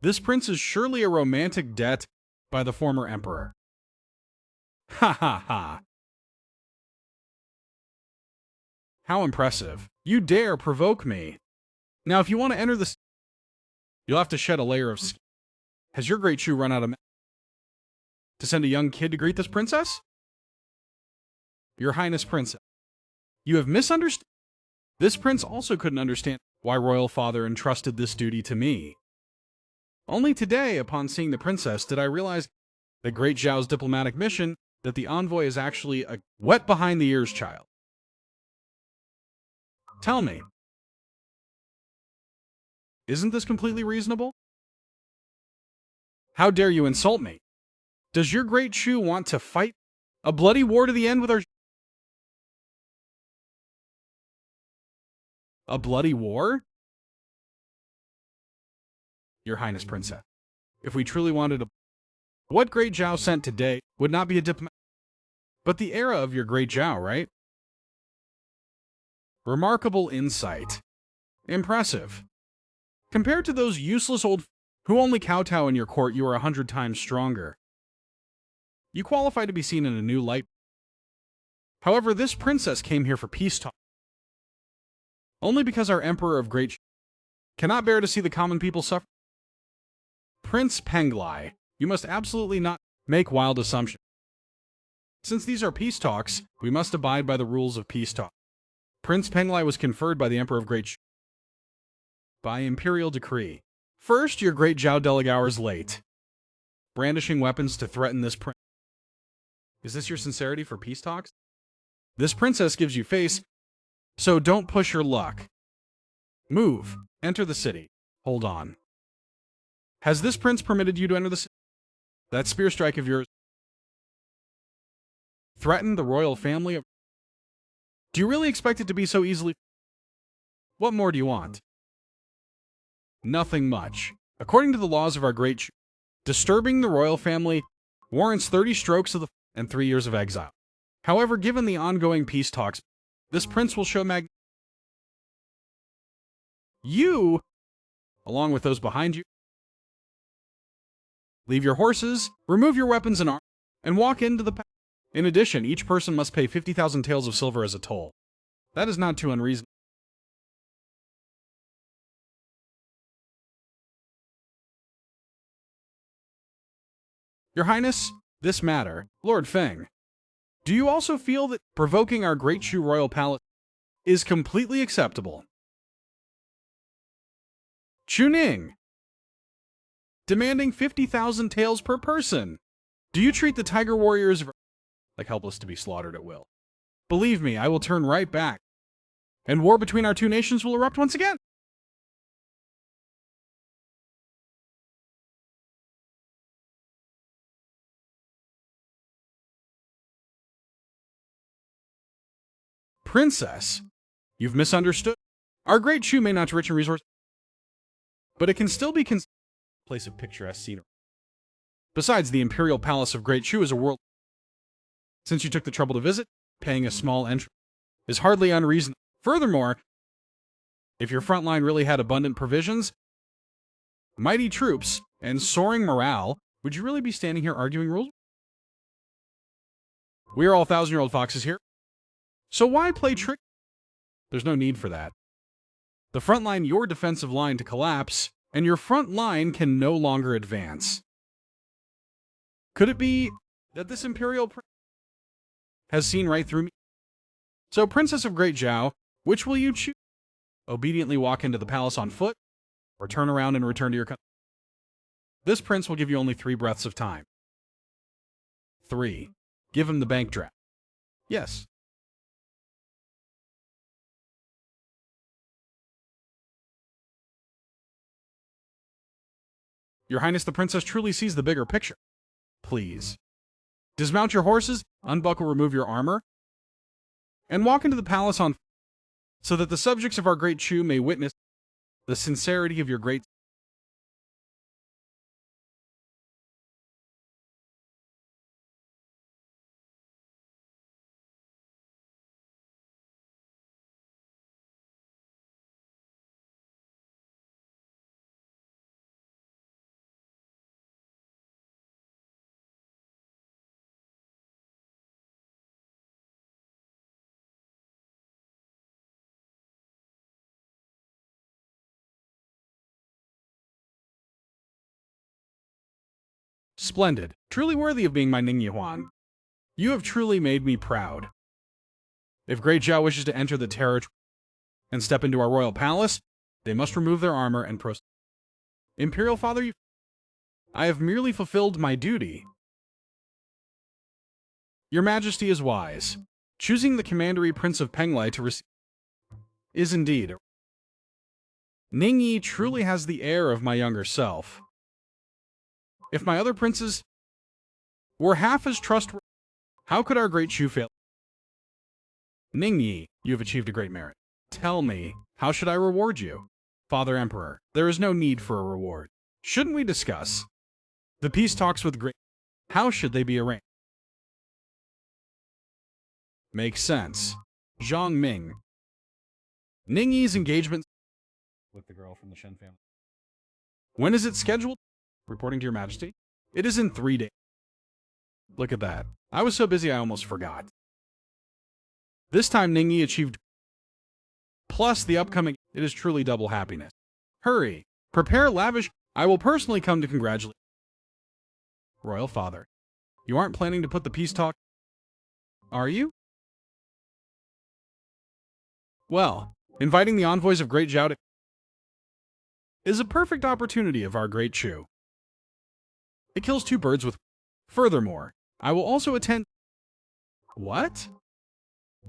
This prince is surely a romantic debt by the former emperor. Ha ha ha. How impressive. You dare provoke me. Now, if you want to enter this, you'll have to shed a layer of skin. Has your Great Shu run out of to send a young kid to greet this princess? Your Highness Princess, you have misunderstood. This prince also couldn't understand why Royal Father entrusted this duty to me. Only today, upon seeing the princess, did I realize that Great Zhao's diplomatic mission, that the envoy is actually a wet behind the ears child. Tell me, isn't this completely reasonable? How dare you insult me? Does your Great Shu want to fight a bloody war to the end with our... A bloody war? Your Highness Princess, if we truly wanted a... What Great Zhao sent today would not be a diplomat, but the era of your Great Zhao, right? Remarkable insight. Impressive. Compared to those useless old who only kowtow in your court, you are 100 times stronger. You qualify to be seen in a new light. However, this princess came here for peace talk. Only because our Emperor of Great cannot bear to see the common people suffer. Prince Penglai, you must absolutely not make wild assumptions. Since these are peace talks, we must abide by the rules of peace talk. Prince Penglai was conferred by the Emperor of Great by imperial decree. First, your Great Zhao Delegauer is late, brandishing weapons to threaten this prince. Is this your sincerity for peace talks? This princess gives you face, so don't push your luck. Move. Enter the city. Hold on. Has this prince permitted you to enter the city? That spear strike of yours threatened the royal family of... Do you really expect it to be so easily? What more do you want? Nothing much. According to the laws of our great disturbing the royal family warrants 30 strokes of the and 3 years of exile. However, given the ongoing peace talks, this prince will show You, along with those behind you, leave your horses, remove your weapons and arms, and walk into the In addition, each person must pay 50,000 taels of silver as a toll. That is not too unreasonable. Your Highness, this matter, Lord Feng, do you also feel that provoking our Great Shu Royal Palace is completely acceptable? Chuning, demanding 50,000 taels per person. Do you treat the Tiger Warriors like helpless to be slaughtered at will? Believe me, I will turn right back, and war between our two nations will erupt once again. Princess, you've misunderstood. Our Great Shu may not be rich in resources, but it can still be a place of picturesque scenery. Besides, the Imperial Palace of Great Shu is a world. Since you took the trouble to visit, paying a small entry is hardly unreasonable. Furthermore, if your front line really had abundant provisions, mighty troops, and soaring morale, would you really be standing here arguing rules? We are all 1,000-year-old foxes here. So why play trick? There's no need for that. The front line, your defensive line to collapse, and your front line can no longer advance. Could it be that this Imperial Prince has seen right through me? So, Princess of Great Zhao, which will you choose? Obediently walk into the palace on foot, or turn around and return to your country? This prince will give you only 3 breaths of time. 3. Give him the bank draft. Yes. Your Highness the Princess truly sees the bigger picture. Please. Dismount your horses, unbuckle, remove your armor, and walk into the palace on so that the subjects of our great Chu may witness the sincerity of your great. Splendid. Truly worthy of being my Ning Yuan. You have truly made me proud. If Great Zhao wishes to enter the territory and step into our royal palace, they must remove their armor and proceed. Imperial Father, I have merely fulfilled my duty. Your Majesty is wise. Choosing the Commandery Prince of Penglai to receive is indeed. Ning Yi truly has the air of my younger self. If my other princes were half as trustworthy, how could our great Chu fail? Ning Yi, you have achieved a great merit. Tell me, how should I reward you? Father Emperor, there is no need for a reward. Shouldn't we discuss the peace talks with great... How should they be arranged? Makes sense. Zhang Ming. Ning Yi's engagement With the girl from the Shen family. when is it scheduled? Reporting to your Majesty. It is in 3 days. Look at that. I was so busy I almost forgot. This time Ning Yi achieved plus the upcoming. It is truly double happiness. Hurry. Prepare lavish. I will personally come to congratulate. Royal Father, you aren't planning to put the peace talk, are you? Well, inviting the envoys of Great Zhao to is a perfect opportunity of our great Chu. It kills 2 birds with... Furthermore, I will also attend... What?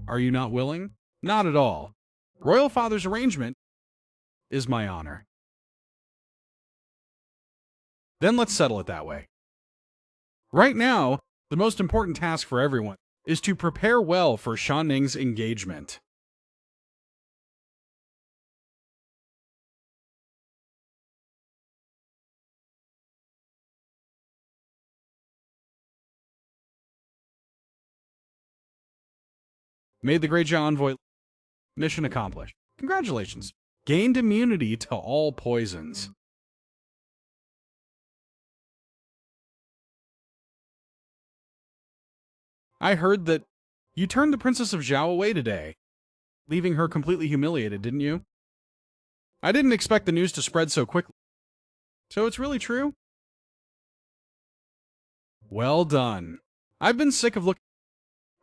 Are you not willing? Not at all. Royal Father's arrangement is my honor. Then let's settle it that way. Right now, the most important task for everyone is to prepare well for Shan Ning's engagement. Made the Great Zhao envoy. Mission accomplished. Congratulations. Gained immunity to all poisons. I heard that you turned the Princess of Zhao away today, leaving her completely humiliated, didn't you? I didn't expect the news to spread so quickly. So it's really true? Well done. I've been sick of looking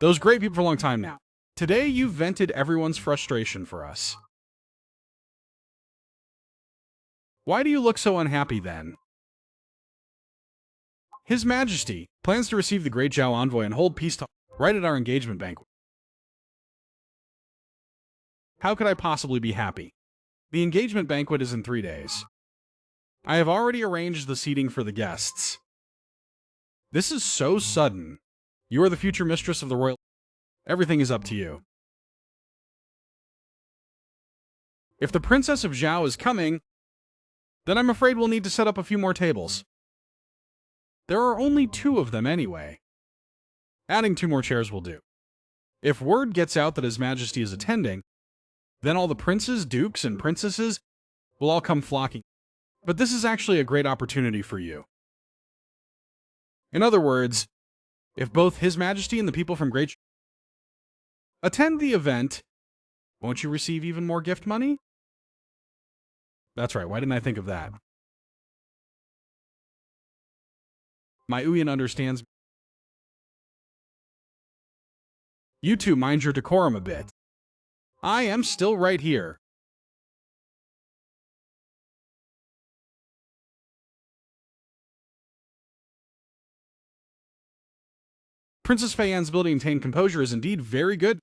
at those great people for a long time now. Today you vented everyone's frustration for us. Why do you look so unhappy then? His Majesty plans to receive the Great Zhao envoy and hold peace talk right at our engagement banquet. How could I possibly be happy? The engagement banquet is in 3 days. I have already arranged the seating for the guests. This is so sudden. You are the future mistress of the royal... Everything is up to you. If the Princess of Zhao is coming, then I'm afraid we'll need to set up a few more tables. There are only 2 of them anyway. Adding 2 more chairs will do. If word gets out that His Majesty is attending, then all the princes, dukes, and princesses will all come flocking. But this is actually a great opportunity for you. In other words, if both His Majesty and the people from Great attend the event, won't you receive even more gift money? That's right, why didn't I think of that? My Uyan understands. You two mind your decorum a bit. I am still right here. Princess Feiyan's ability to maintain composure is indeed very good.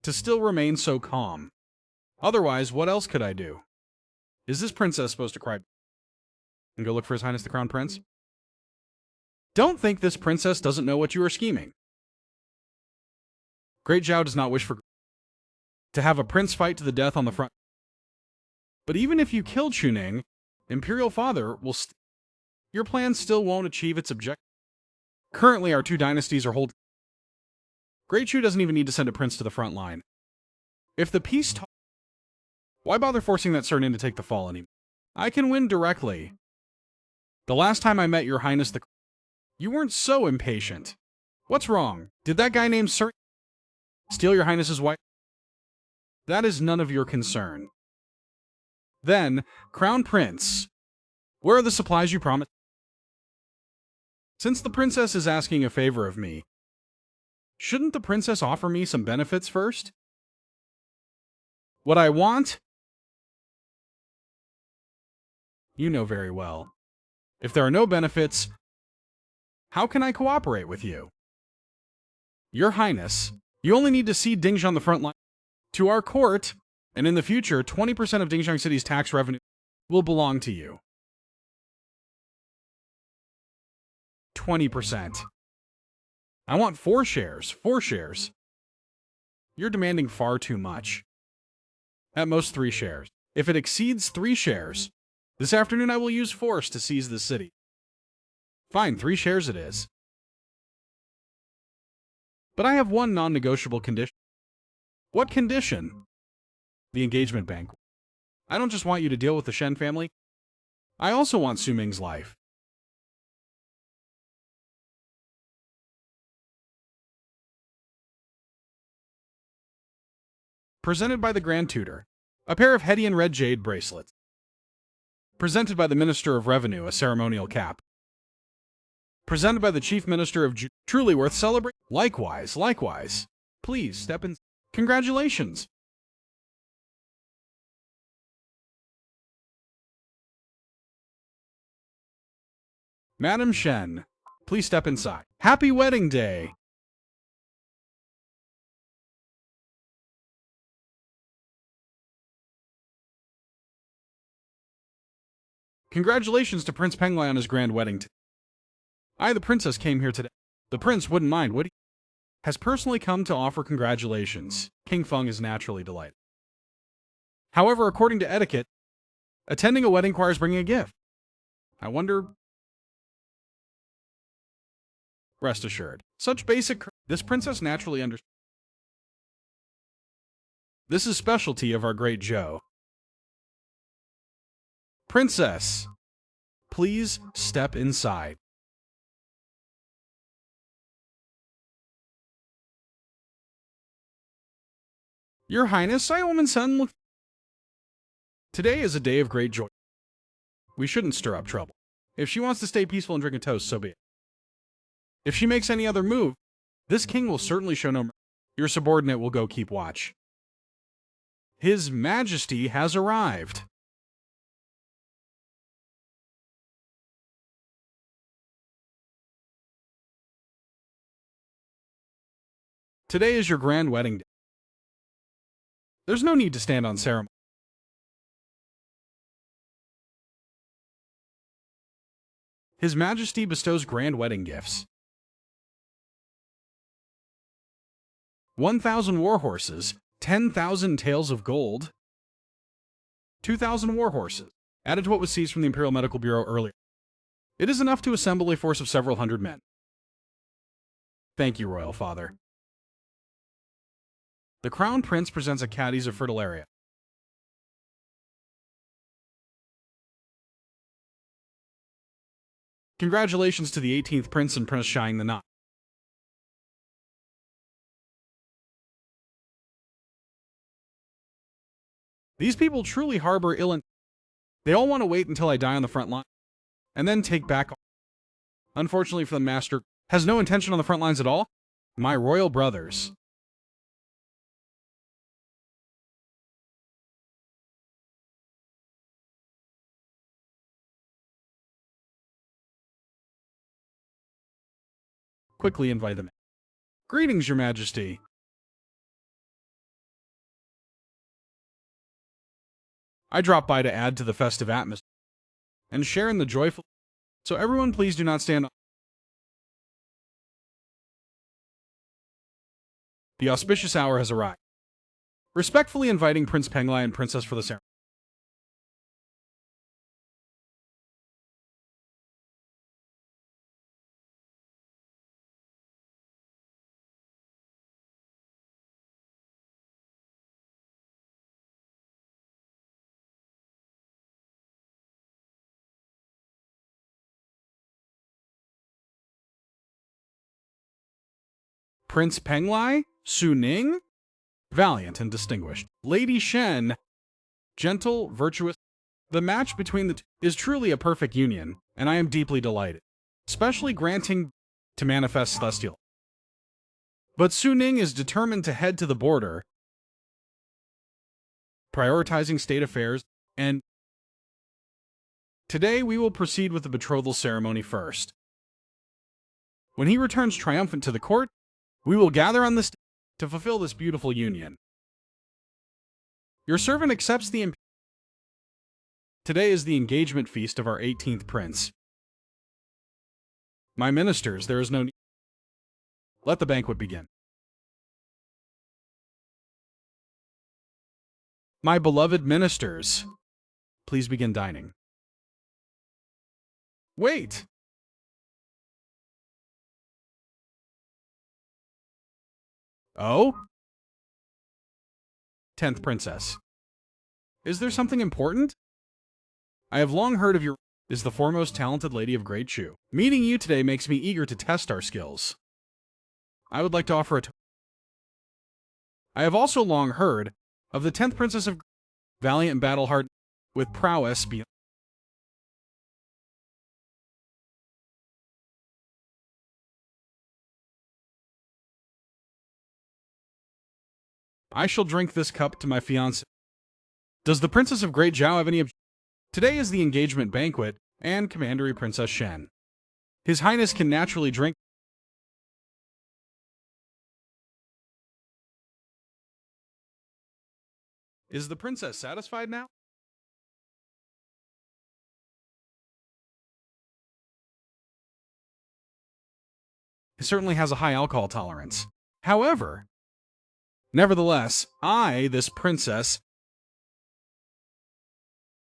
To still remain so calm. Otherwise, what else could I do? Is this princess supposed to cry and go look for His Highness the Crown Prince? Don't think this princess doesn't know what you are scheming. Great Zhao does not wish to have a prince fight to the death on the front. But even if you kill Chuning, Imperial Father will your plan still won't achieve its objective. Currently, our two dynasties are holding. Great Chu doesn't even need to send a prince to the front line. If the peace why bother forcing that Cernan to take the fall anymore? I can win directly. The last time I met Your Highness you weren't so impatient. What's wrong? Did that guy named Sir steal Your Highness's wife? That is none of your concern. Then, Crown Prince, where are the supplies you promised? Since the princess is asking a favor of me, shouldn't the princess offer me some benefits first? What I want? You know very well. If there are no benefits, how can I cooperate with you? Your Highness, you only need to cede Dingzhi on the front line to our court, and in the future, 20% of Dingzhang City's tax revenue will belong to you. 20%. I want 4 shares. 4 shares. You're demanding far too much. At most 3 shares. If it exceeds 3 shares, this afternoon I will use force to seize the city. Fine, 3 shares it is. But I have one non-negotiable condition. What condition? The engagement banquet. I don't just want you to deal with the Shen family. I also want Su Ming's life. Presented by the Grand Tutor, a pair of Hedian red jade bracelets. Presented by the Minister of Revenue, a ceremonial cap. Presented by the Chief Minister of truly worth celebrating. Likewise. Please step in. Congratulations. Madam Shen, please step inside. Happy wedding day. Congratulations to Prince Penglai on his grand wedding. The princess, came here today. The prince wouldn't mind, would he? Has personally come to offer congratulations. King Feng is naturally delighted. However, according to etiquette, attending a wedding requires bringing a gift. I wonder... Rest assured, such basic... This princess naturally understands. This is specialty of our great Zhou. Princess, please step inside. Your Highness, woman's son, look. Today is a day of great joy. We shouldn't stir up trouble. If she wants to stay peaceful and drink a toast, so be it. If she makes any other move, this king will certainly show no mercy. Your subordinate will go keep watch. His Majesty has arrived. Today is your grand wedding day. There's no need to stand on ceremony. His Majesty bestows grand wedding gifts. 1,000 war horses, 10,000 taels of gold, 2,000 war horses, added to what was seized from the Imperial Medical Bureau earlier. It is enough to assemble a force of several hundred men. Thank you, Royal Father. The Crown Prince presents a caddies of Fertilaria. Congratulations to the 18th Prince and Princess Shine the Knot. These people truly harbor ill intent. They all want to wait until I die on the front line, and then take back. Unfortunately for the Master, has no intention on the front lines at all. My royal brothers. quickly invite them in. Greetings, Your Majesty. I dropped by to add to the festive atmosphere and share in the joyful. So everyone please do not stand. The auspicious hour has arrived. Respectfully inviting Prince Penglai and Princess for the ceremony. Prince Penglai, Su Ning, valiant and distinguished. Lady Shen, gentle, virtuous. The match between the two is truly a perfect union, and I am deeply delighted, especially granting to manifest celestial. But Su Ning is determined to head to the border, prioritizing state affairs, and today we will proceed with the betrothal ceremony first. When he returns triumphant to the court, we will gather on this to fulfill this beautiful union. Your servant accepts the Today is the engagement feast of our 18th prince. My ministers, there is no need. Let the banquet begin. My beloved ministers, please begin dining. Wait! Oh? 10th princess. Is there something important? I have long heard of your is the foremost talented lady of Great Chu. Meeting you today makes me eager to test our skills. I would like to offer I have also long heard of the 10th princess of valiant and battle-hardened with prowess beyond. I shall drink this cup to my fiancé. Does the Princess of Great Zhao have any objections? Today is the engagement banquet, and Commandery Princess Shen. His Highness can naturally drink. Is the princess satisfied now? He certainly has a high alcohol tolerance. However, nevertheless, I, this princess,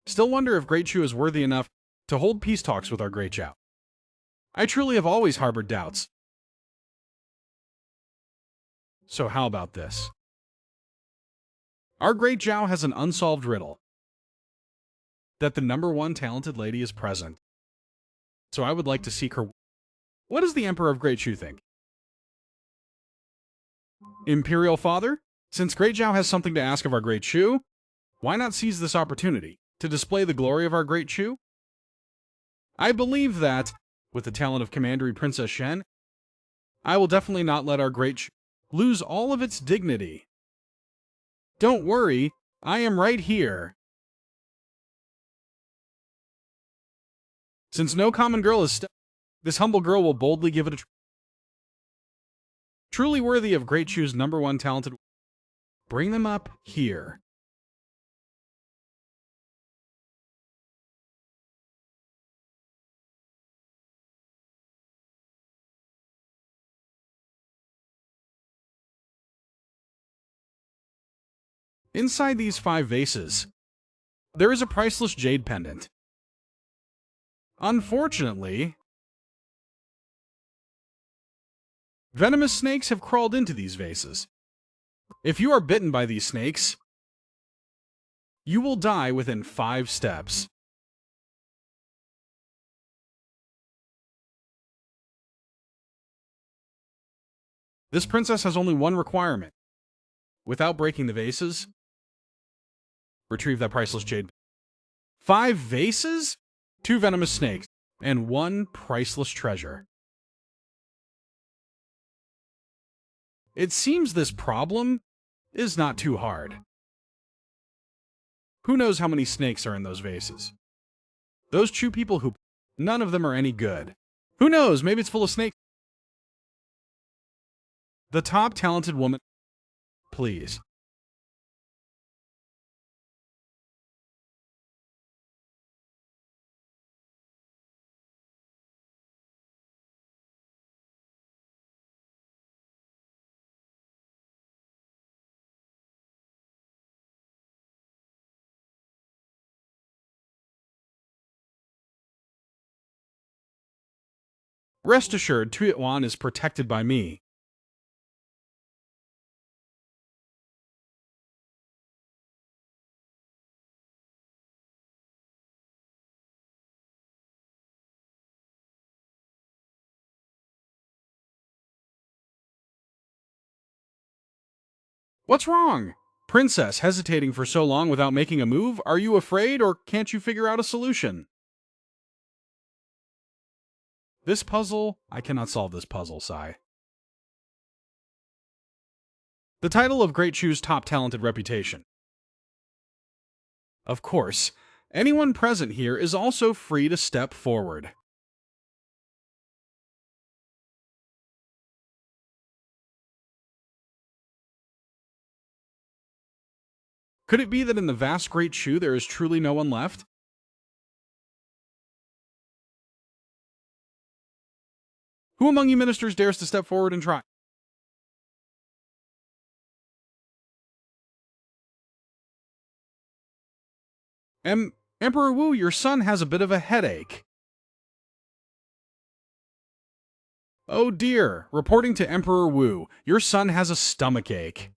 still wonder if Great Chu is worthy enough to hold peace talks with our Great Zhao. I truly have always harbored doubts. So how about this? Our Great Zhao has an unsolved riddle. That the #1 talented lady is present. So I would like to seek her. What does the Emperor of Great Chu think? Imperial Father, since Great Zhao has something to ask of our Great Chu, why not seize this opportunity to display the glory of our Great Chu? I believe that, with the talent of Commandery Princess Shen, I will definitely not let our Great Chu lose all of its dignity. Don't worry, I am right here. Since no common girl is this humble girl will boldly give it a truly worthy of Great Chu's #1 talented. Bring them up here. Inside these 5 vases, there is a priceless jade pendant. Unfortunately, venomous snakes have crawled into these vases. If you are bitten by these snakes, you will die within 5 steps. This princess has only one requirement. Without breaking the vases, retrieve that priceless jade. 5 vases, 2 venomous snakes, and 1 priceless treasure. It seems this problem is not too hard. Who knows how many snakes are in those vases? Those Chu people none of them are any good. Who knows, maybe it's full of snakes. The top talented woman, please. Rest assured, Tuan is protected by me. What's wrong? Princess, hesitating for so long without making a move? Are you afraid, or can't you figure out a solution? This puzzle? I cannot solve this puzzle, sigh. The title of Great Chu's top talented reputation. Of course, anyone present here is also free to step forward. Could it be that in the vast Great Chu there is truly no one left? Who among you ministers dares to step forward and try? Emperor Wu, your son has a bit of a headache. Oh dear, reporting to Emperor Wu, your son has a stomachache.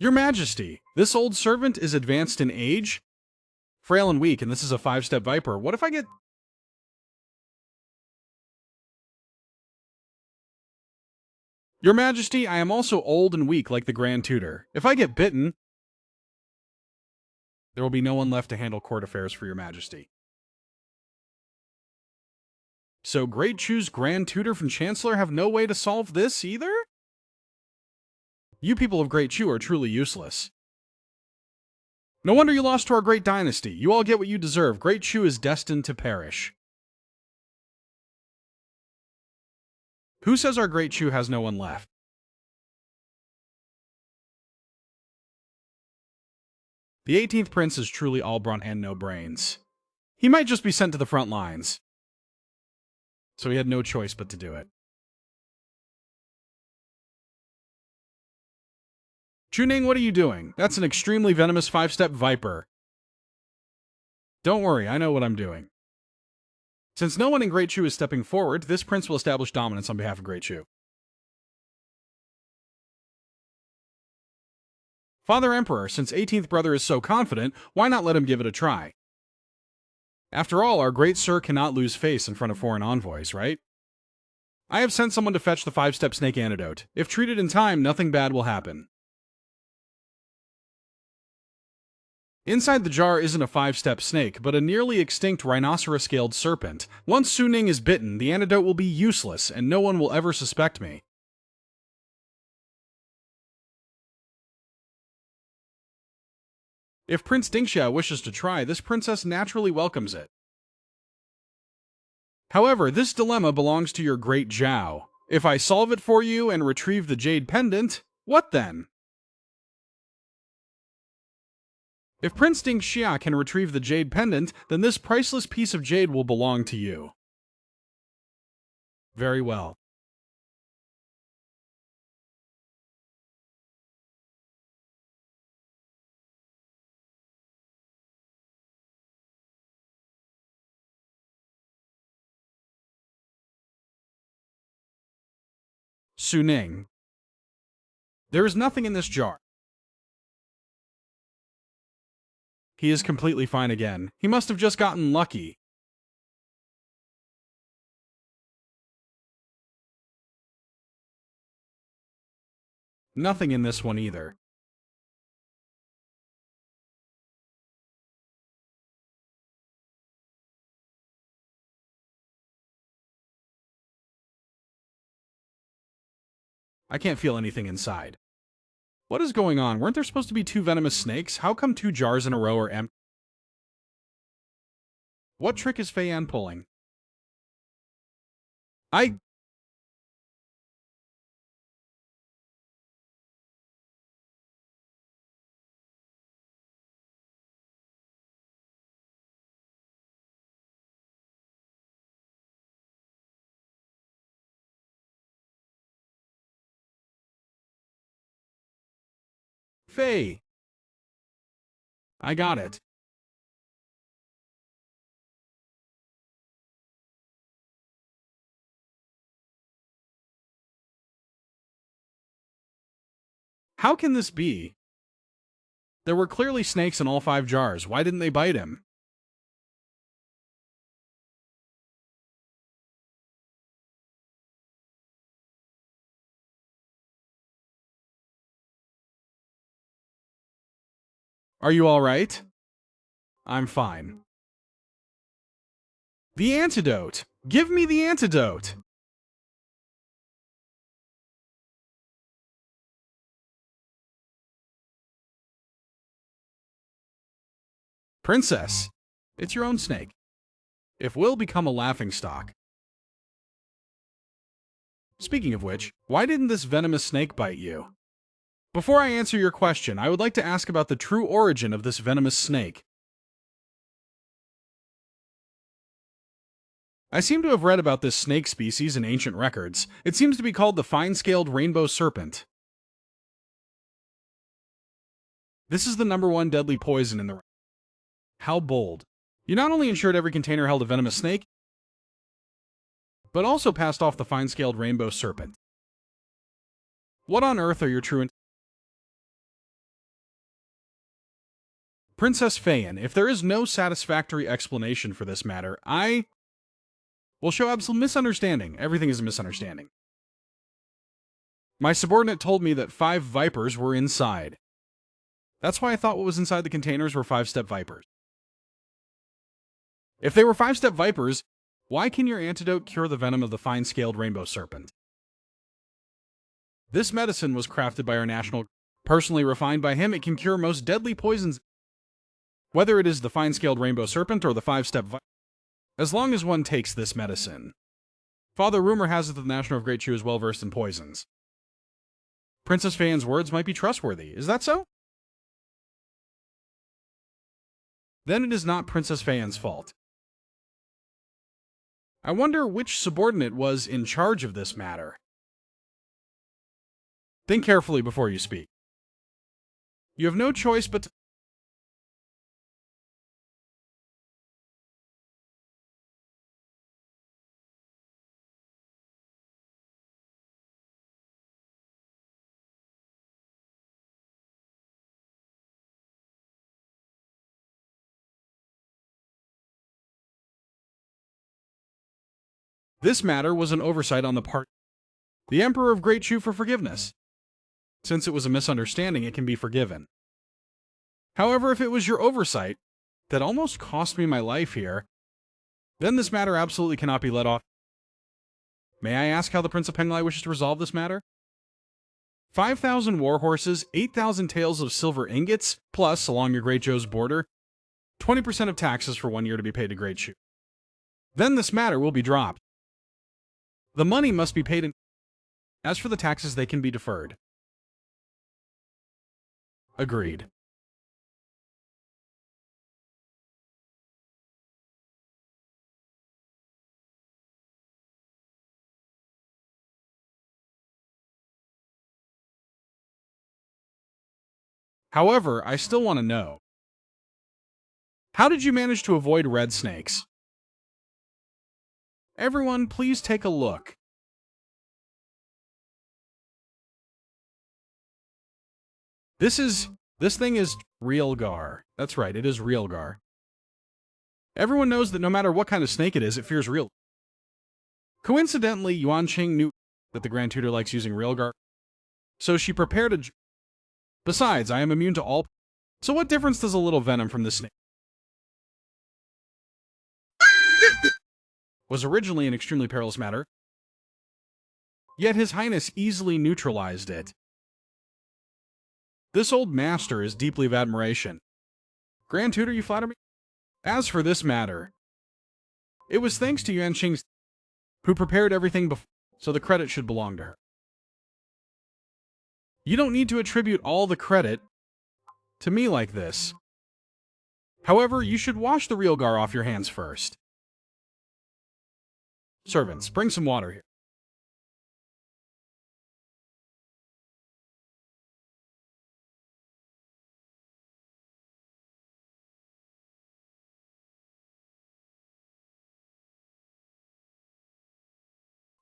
Your Majesty, this old servant is advanced in age, frail and weak, and this is a 5-step viper. What if I get... Your Majesty, I am also old and weak like the Grand Tutor. If I get bitten, there will be no one left to handle court affairs for your Majesty. So Great Chu's Grand Tutor and Chancellor have no way to solve this either? You people of Great Chu are truly useless. No wonder you lost to our great dynasty. You all get what you deserve. Great Chu is destined to perish. Who says our Great Chu has no one left? The 18th prince is truly all brawn and no brains. He might just be sent to the front lines. So he had no choice but to do it. Chuning, what are you doing? That's an extremely venomous 5-step viper. Don't worry, I know what I'm doing. Since no one in Great Chu is stepping forward, this prince will establish dominance on behalf of Great Chu. Father Emperor, since 18th brother is so confident, why not let him give it a try? After all, our great sir cannot lose face in front of foreign envoys, right? I have sent someone to fetch the 5-step snake antidote. If treated in time, nothing bad will happen. Inside the jar isn't a 5-step snake, but a nearly extinct rhinoceros-scaled serpent. Once Su Ning is bitten, the antidote will be useless, and no one will ever suspect me. If Prince Dingxia wishes to try, this princess naturally welcomes it. However, this dilemma belongs to your great Zhao. If I solve it for you and retrieve the jade pendant, what then? If Prince Dingxia can retrieve the jade pendant, then this priceless piece of jade will belong to you. Very well. Su Ning. There is nothing in this jar. He is completely fine again. He must have just gotten lucky. Nothing in this one either. I can't feel anything inside. What is going on? Weren't there supposed to be 2 venomous snakes? How come 2 jars in a row are empty? What trick is Fei Yan pulling? Fei! I got it. How can this be? There were clearly snakes in all 5 jars. Why didn't they bite him? Are you all right? I'm fine. The antidote! Give me the antidote! Princess, it's your own snake. If we'll become a laughingstock. Speaking of which, why didn't this venomous snake bite you? Before I answer your question, I would like to ask about the true origin of this venomous snake. I seem to have read about this snake species in ancient records. It seems to be called the fine-scaled rainbow serpent. This is the #1 deadly poison in the... How bold. You not only ensured every container held a venomous snake, but also passed off the fine-scaled rainbow serpent. What on earth are your true... Princess Fei Yan, if there is no satisfactory explanation for this matter, I will show absolute misunderstanding. Everything is a misunderstanding. My subordinate told me that 5 vipers were inside. That's why I thought what was inside the containers were 5-step vipers. If they were 5-step vipers, why can your antidote cure the venom of the fine-scaled rainbow serpent? This medicine was crafted by our national... Personally refined by him, it can cure most deadly poisons, whether it is the fine-scaled rainbow serpent or the 5-step viper, as long as one takes this medicine. Father, rumor has it that the National of Great Chu is well-versed in poisons. Princess Fei Yan's words might be trustworthy. Is that so? Then it is not Princess Fei Yan's fault. I wonder which subordinate was in charge of this matter. Think carefully before you speak. You have no choice but to... This matter was an oversight on the part of the Emperor of Great Chu for forgiveness. Since it was a misunderstanding, it can be forgiven. However, if it was your oversight that almost cost me my life here, then this matter absolutely cannot be let off. May I ask how the Prince of Penglai wishes to resolve this matter? 5,000 war horses, 8,000 taels of silver ingots, plus, along your Great Zhou's border, 20% of taxes for 1 year to be paid to Great Chu. Then this matter will be dropped. The money must be paid in... As for the taxes, they can be deferred. Agreed. However, I still want to know. How did you manage to avoid red snakes? Everyone, please take a look. This thing is real gar. That's right, it is real gar. Everyone knows that no matter what kind of snake it is, it fears real. Coincidentally, Yuan Qing knew that the Grand Tutor likes using real gar, so she prepared a... Besides, I am immune to all... So what difference does a little venom from this snake? Was originally an extremely perilous matter, yet His Highness easily neutralized it. This old master is deeply of admiration. Grand Tutor, you flatter me? As for this matter, It was thanks to Yuan Qing who prepared everything before, so the credit should belong to her. You don't need to attribute all the credit to me like this. However, you should wash the real Gar off your hands first. Servants, bring some water here.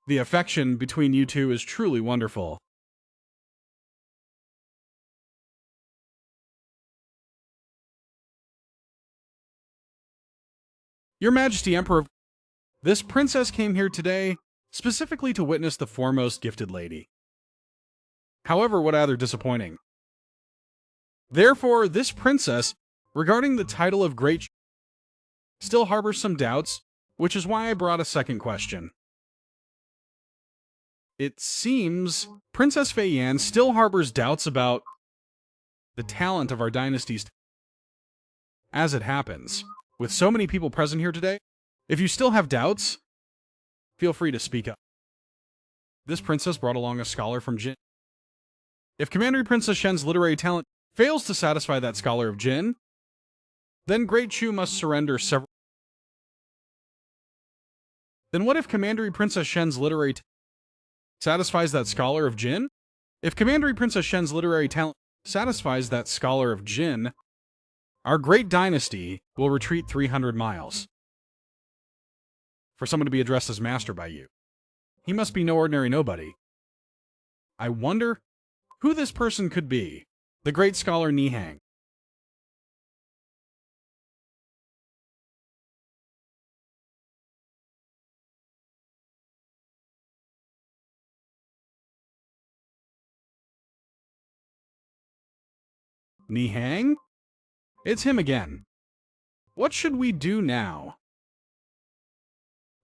The affection between you two is truly wonderful. Your Majesty, Emperor, this princess came here today specifically to witness the foremost gifted lady. However, what rather disappointing. Therefore, this princess, regarding the title of Great, still harbors some doubts, which is why I brought a second question. It seems Princess Fei Yan still harbors doubts about the talent of our dynasty's. As it happens, with so many people present here today, if you still have doubts, feel free to speak up. This princess brought along a scholar from Jin. If Commander Princess Shen's literary talent fails to satisfy that scholar of Jin, then Great Chu must surrender several. Then what if Commander Princess Shen's literary satisfies that scholar of Jin? If Commander Princess Shen's literary talent satisfies that scholar of Jin, our great dynasty will retreat 300 miles. For someone to be addressed as master by you, he must be no ordinary nobody. I wonder who this person could be. The great scholar Nihang. Nihang? It's him again. What should we do now?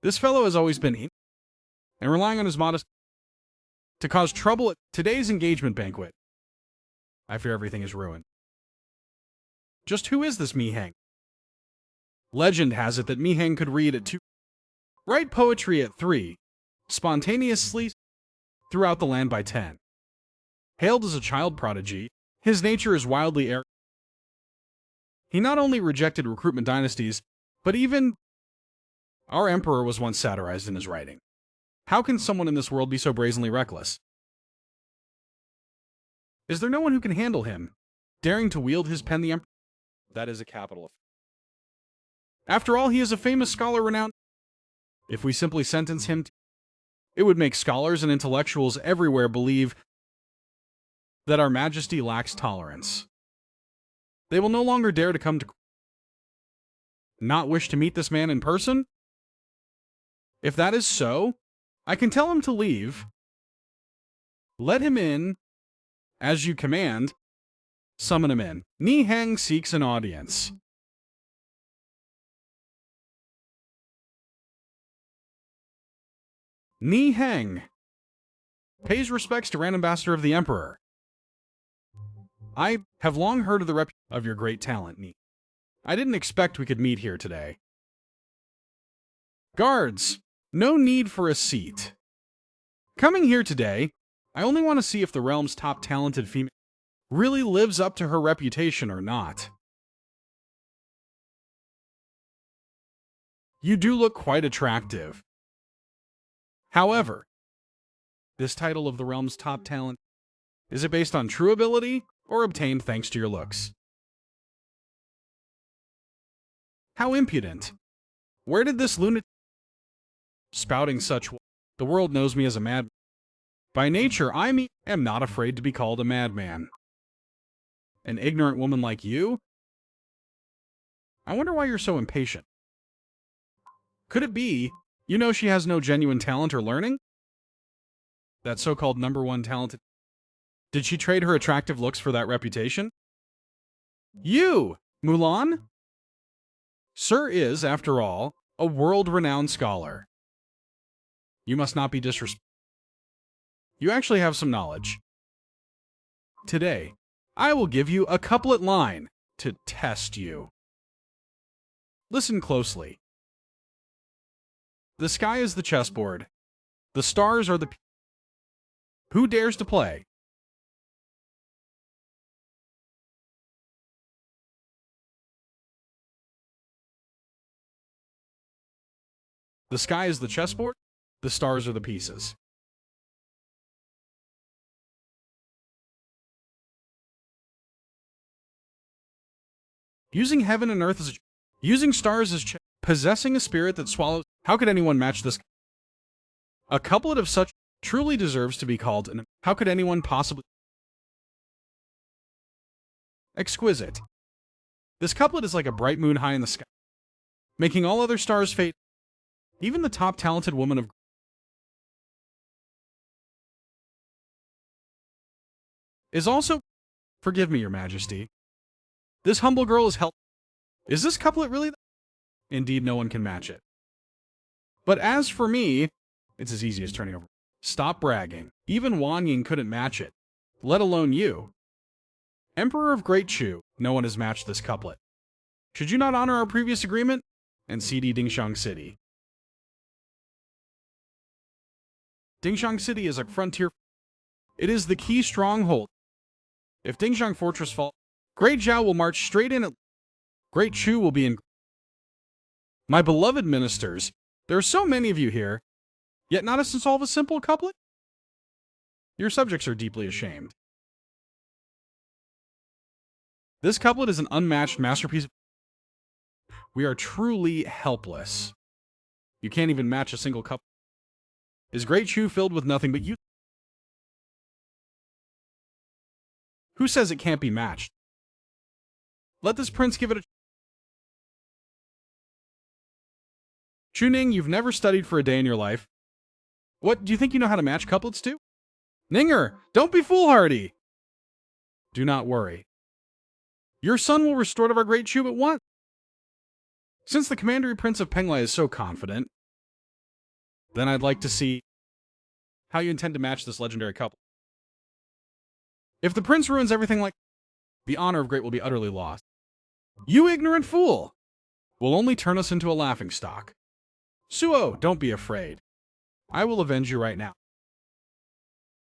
This fellow has always been and relying on his modest to cause trouble at today's engagement banquet. I fear everything is ruined. Just who is this Mihang? Legend has it that Mihang could read at 2, write poetry at 3, spontaneously throughout the land by 10. Hailed as a child prodigy, his nature is wildly arrogant. He not only rejected recruitment dynasties, but even our emperor was once satirized in his writing. How can someone in this world be so brazenly reckless? Is there no one who can handle him, daring to wield his pen the emperor? That is a capital offense. After all, he is a famous scholar renowned. If we simply sentence him, it would make scholars and intellectuals everywhere believe that our majesty lacks tolerance. They will no longer dare to come to not wish to meet this man in person? If that is so, I can tell him to leave. Let him in, as you command. Summon him in. Nihang seeks an audience. Nihang pays respects to Grand Ambassador of the Emperor. I have long heard of the reputation of your great talent, Ni. I didn't expect we could meet here today. Guards, no need for a seat. Coming here today, I only want to see if the realm's top talented female really lives up to her reputation or not. You do look quite attractive. However, this title of the realm's top talent, is it based on true ability or obtained thanks to your looks? How impudent. Where did this lunatic spouting such? The world knows me as a mad. By nature, I am not afraid to be called a madman. An ignorant woman like you? I wonder why you're so impatient. Could it be, you know she has no genuine talent or learning? That so-called number one talented. Did she trade her attractive looks for that reputation? You, Mulan? Sir is, after all, a world-renowned scholar. You must not be disrespectful. You actually have some knowledge. Today, I will give you a couplet line to test you. Listen closely. The sky is the chessboard. The stars are the... Who dares to play? The sky is the chessboard. The stars are the pieces. Using heaven and earth as... Using stars as... Possessing a spirit that swallows... How could anyone match this? A couplet of such truly deserves to be called an... How could anyone possibly... Exquisite. This couplet is like a bright moon high in the sky, making all other stars fade. Even the top talented woman of... Is also... Forgive me, your majesty. This humble girl is help... Is this couplet really... Indeed, no one can match it. But as for me, it's as easy as turning over. Stop bragging. Even Wang Ying couldn't match it, let alone you. Emperor of Great Chu, no one has matched this couplet. Should you not honor our previous agreement? And CD Dingxiang City. Dingxiang City is a frontier. It is the key stronghold. If Dingxiang Fortress falls, Great Zhao will march straight in. Great Chu will be in... My beloved ministers, there are so many of you here, yet not as to solve a simple couplet? Your subjects are deeply ashamed. This couplet is an unmatched masterpiece. We are truly helpless. You can't even match a single couplet. Is Great Chu filled with nothing but you? Who says it can't be matched? Let this prince give it a... Chuning, you've never studied for a day in your life. What, do you think you know how to match couplets too? Ninger, don't be foolhardy! Do not worry. Your son will restore to our Great Chu at once. Since the Commandery Prince of Penglai is so confident, then I'd like to see how you intend to match this legendary couple. If the prince ruins everything like... The honor of Great will be utterly lost. You ignorant fool! Will only turn us into a laughingstock. Suo, don't be afraid. I will avenge you right now.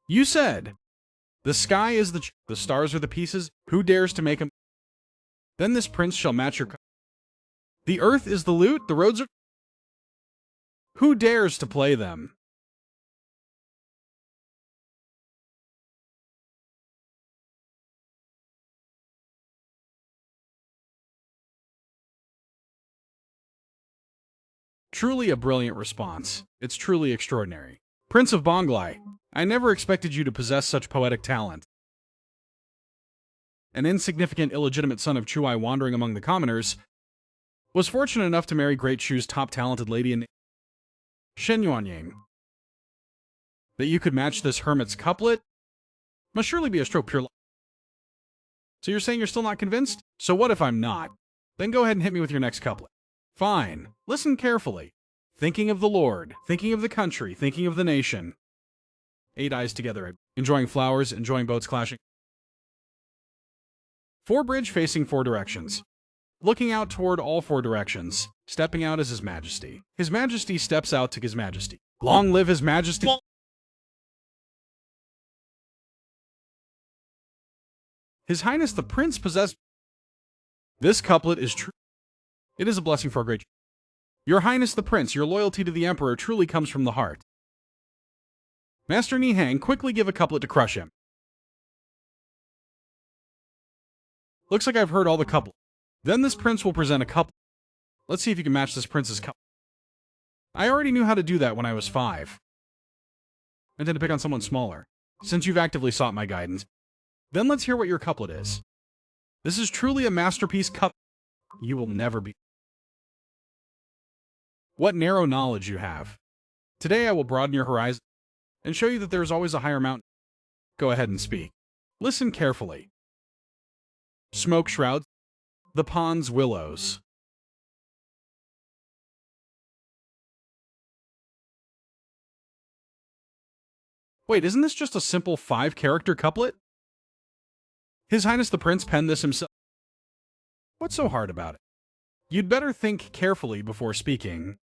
You said, the sky is the stars are the pieces, who dares to make them? Then this prince shall match your... The earth is the lute, the roads are... Who dares to play them? Truly a brilliant response. It's truly extraordinary. Prince of Bonglai, I never expected you to possess such poetic talent. An insignificant, illegitimate son of Chuai wandering among the commoners, was fortunate enough to marry Great Chu's top talented lady in Shen Yuanying. That you could match this hermit's couplet must surely be a stroke pure luck. So you're saying you're still not convinced? So what if I'm not? Then go ahead and hit me with your next couplet. Fine. Listen carefully. Thinking of the Lord, thinking of the country, thinking of the nation. 8 eyes together, enjoying flowers, enjoying boats clashing. 4 bridge facing 4 directions. Looking out toward all 4 directions. Stepping out is His Majesty. His Majesty steps out to His Majesty. Long live His Majesty! His Highness the Prince possessed... This couplet is true. It is a blessing for a great... Your Highness the Prince, your loyalty to the Emperor truly comes from the heart. Master Nihang, quickly give a couplet to crush him. Looks like I've heard all the couplet. Then this prince will present a couplet. Let's see if you can match this prince's couplet. I already knew how to do that when I was 5. I intend to pick on someone smaller, since you've actively sought my guidance. Then let's hear what your couplet is. This is truly a masterpiece couplet. You will never be... What narrow knowledge you have. Today I will broaden your horizon and show you that there is always a higher mountain. Go ahead and speak. Listen carefully. Smoke shrouds the pond's willows. Wait, isn't this just a simple 5-character couplet? His Highness the Prince penned this himself. What's so hard about it? You'd better think carefully before speaking.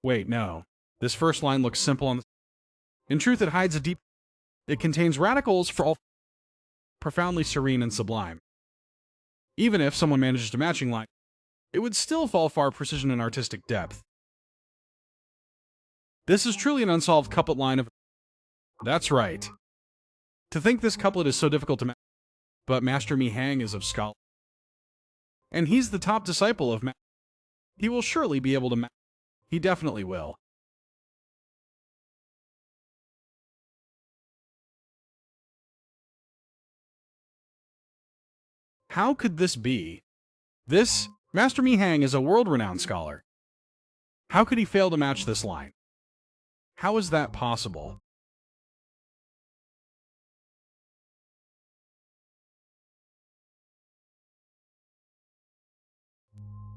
Wait, no. This first line looks simple on the... In truth, it hides a deep... It contains radicals for all profoundly serene and sublime. Even if someone manages to matching line, it would still fall far precision and artistic depth. This is truly an unsolved couplet line of... That's right. To think this couplet is so difficult to match, but Master Mi Hang is of scholar. And he's the top disciple of He will surely be able to match. He definitely will. How could this be? This, Master Mi Hang is a world-renowned scholar. How could he fail to match this line? How is that possible?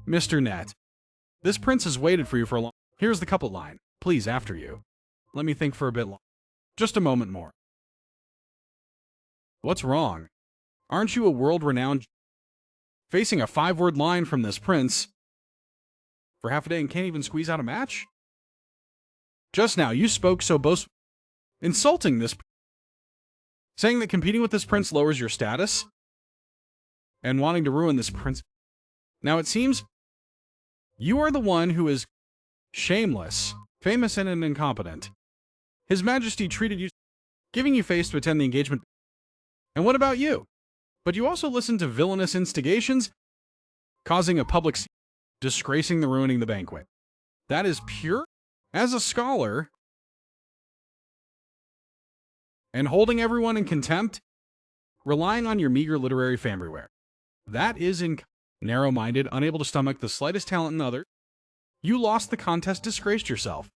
Mr. Net, this prince has waited for you for a long... Here's the couplet line. Please, after you. Let me think for a bit long. Just a moment more. What's wrong? Aren't you a world-renowned... Facing a 5-word line from this prince for half a day and can't even squeeze out a match? Just now, you spoke so boastfully, insulting this... Saying that competing with this prince lowers your status? And wanting to ruin this prince... Now it seems you are the one who is shameless, famous, and incompetent. His Majesty treated you, giving you face to attend the engagement. And what about you? But you also listened to villainous instigations, causing a public disgracing the ruining the banquet. That is pure? As a scholar, and holding everyone in contempt, relying on your meager literary fambryware. That is narrow-minded, unable to stomach the slightest talent in others. You lost the contest, disgraced yourself.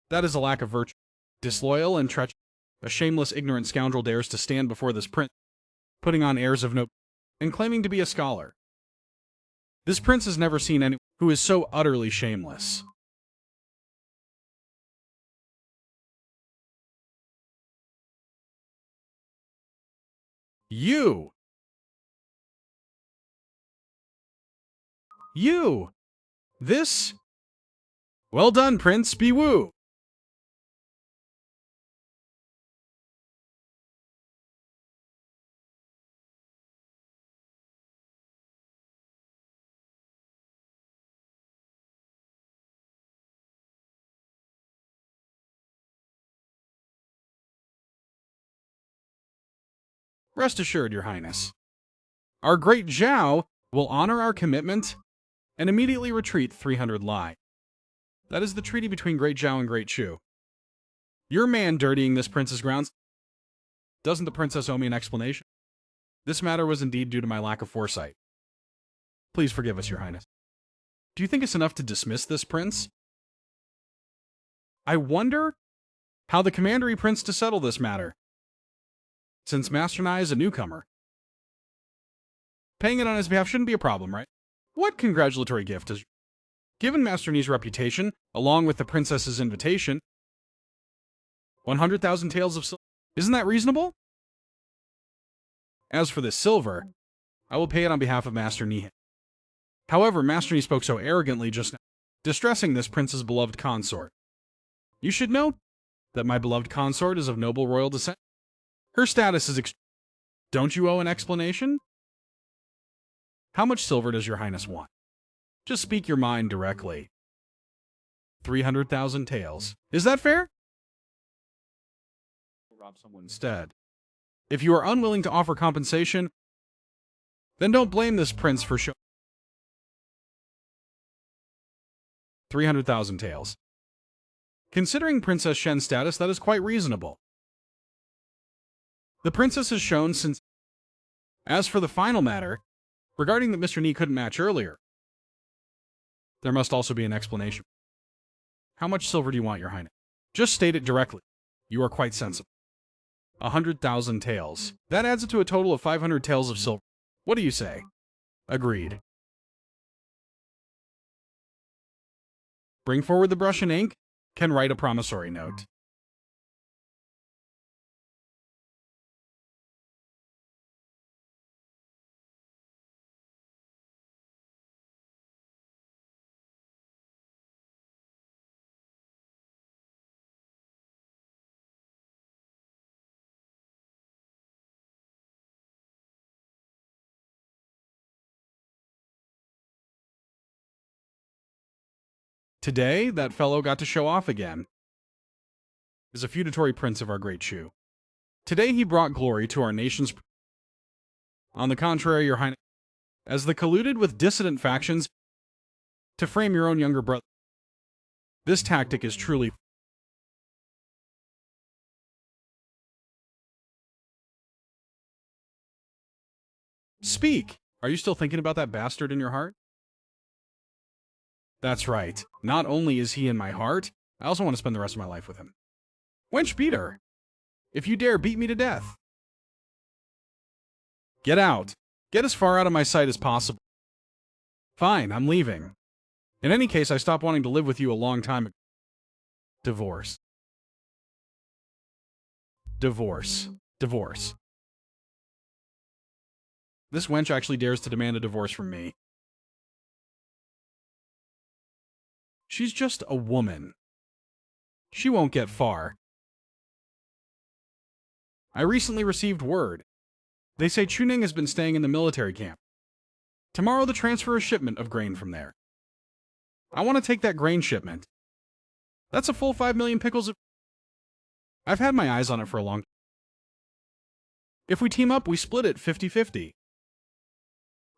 That is a lack of virtue. Disloyal and treacherous. A shameless, ignorant scoundrel dares to stand before this prince, putting on airs of nobility, and claiming to be a scholar. This prince has never seen anyone who is so utterly shameless. You! This? Well done, Prince, be woo! Rest assured, Your Highness. Our great Zhao will honor our commitment and immediately retreat 300 li. That is the treaty between Great Zhao and Great Chu. Your man dirtying this prince's grounds. Doesn't the princess owe me an explanation? This matter was indeed due to my lack of foresight. Please forgive us, Your Highness. Do you think it's enough to dismiss this prince? I wonder how the commandery prince to settle this matter, since Master Nai is a newcomer. Paying it on his behalf shouldn't be a problem, right? What congratulatory gift is... Given Master Ni's reputation, along with the princess's invitation, 100,000 taels of silver. Isn't that reasonable? As for this silver, I will pay it on behalf of Master Ni. However, Master Ni spoke so arrogantly just now, distressing this prince's beloved consort. You should know that my beloved consort is of noble royal descent. Her status is Don't you owe an explanation? How much silver does Your Highness want? Just speak your mind directly. 300,000 taels. Is that fair? Rob someone instead. If you are unwilling to offer compensation, then don't blame this prince for 300,000 taels. Considering Princess Shen's status, that is quite reasonable. The princess has shown since... As for the final matter, regarding that Mr. Ni couldn't match earlier, there must also be an explanation. How much silver do you want, Your Highness? Just state it directly. You are quite sensible. 100,000 taels. That adds it to a total of 500 taels of silver. What do you say? Agreed. Bring forward the brush and ink. Can write a promissory note. Today, that fellow got to show off again. Is a feudatory prince of our great Shu. Today he brought glory to our nation's... On the contrary, your highness, as the colluded with dissident factions to frame your own younger brother. This tactic is truly... Speak! Are you still thinking about that bastard in your heart? That's right. Not only is he in my heart, I also want to spend the rest of my life with him. Wench beater! If you dare beat me to death. Get out. Get as far out of my sight as possible. Fine, I'm leaving. In any case, I stopped wanting to live with you a long time ago. Divorce. Divorce. Divorce. This wench actually dares to demand a divorce from me. She's just a woman. She won't get far. I recently received word. They say Chuning has been staying in the military camp. Tomorrow they transfer a shipment of grain from there. I want to take that grain shipment. That's a full 5 million pickles of... I've had my eyes on it for a long time. If we team up, we split it 50-50.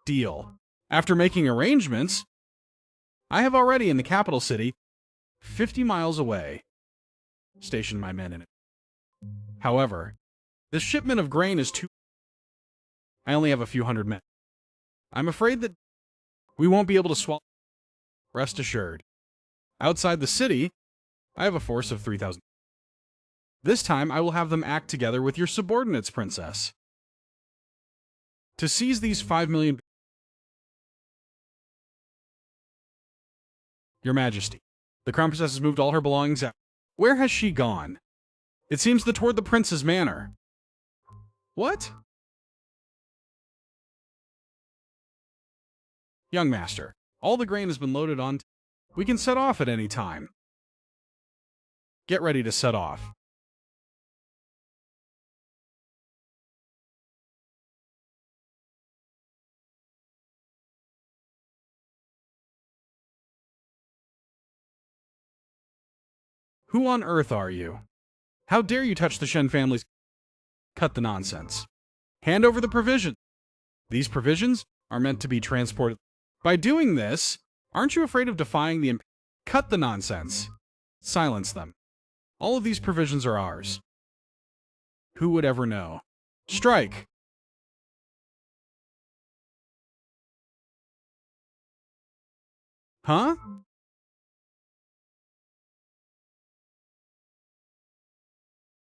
Deal. After making arrangements, I have already in the capital city, 50 miles away, stationed my men in it. However, this shipment of grain is too... I only have a few hundred men. I'm afraid that we won't be able to swallow. Rest assured. Outside the city, I have a force of 3,000. This time, I will have them act together with your subordinates, princess. To seize these 5 million... Your Majesty, the Crown Princess has moved all her belongings out. Where has she gone? It seems toward the Prince's manor. What? Young master, all the grain has been loaded on. We can set off at any time. Get ready to set off. Who on earth are you? How dare you touch the Shen family's... Cut the nonsense. Hand over the provisions. These provisions are meant to be transported. By doing this, aren't you afraid of defying the... Cut the nonsense. Silence them. All of these provisions are ours. Who would ever know? Strike! Huh?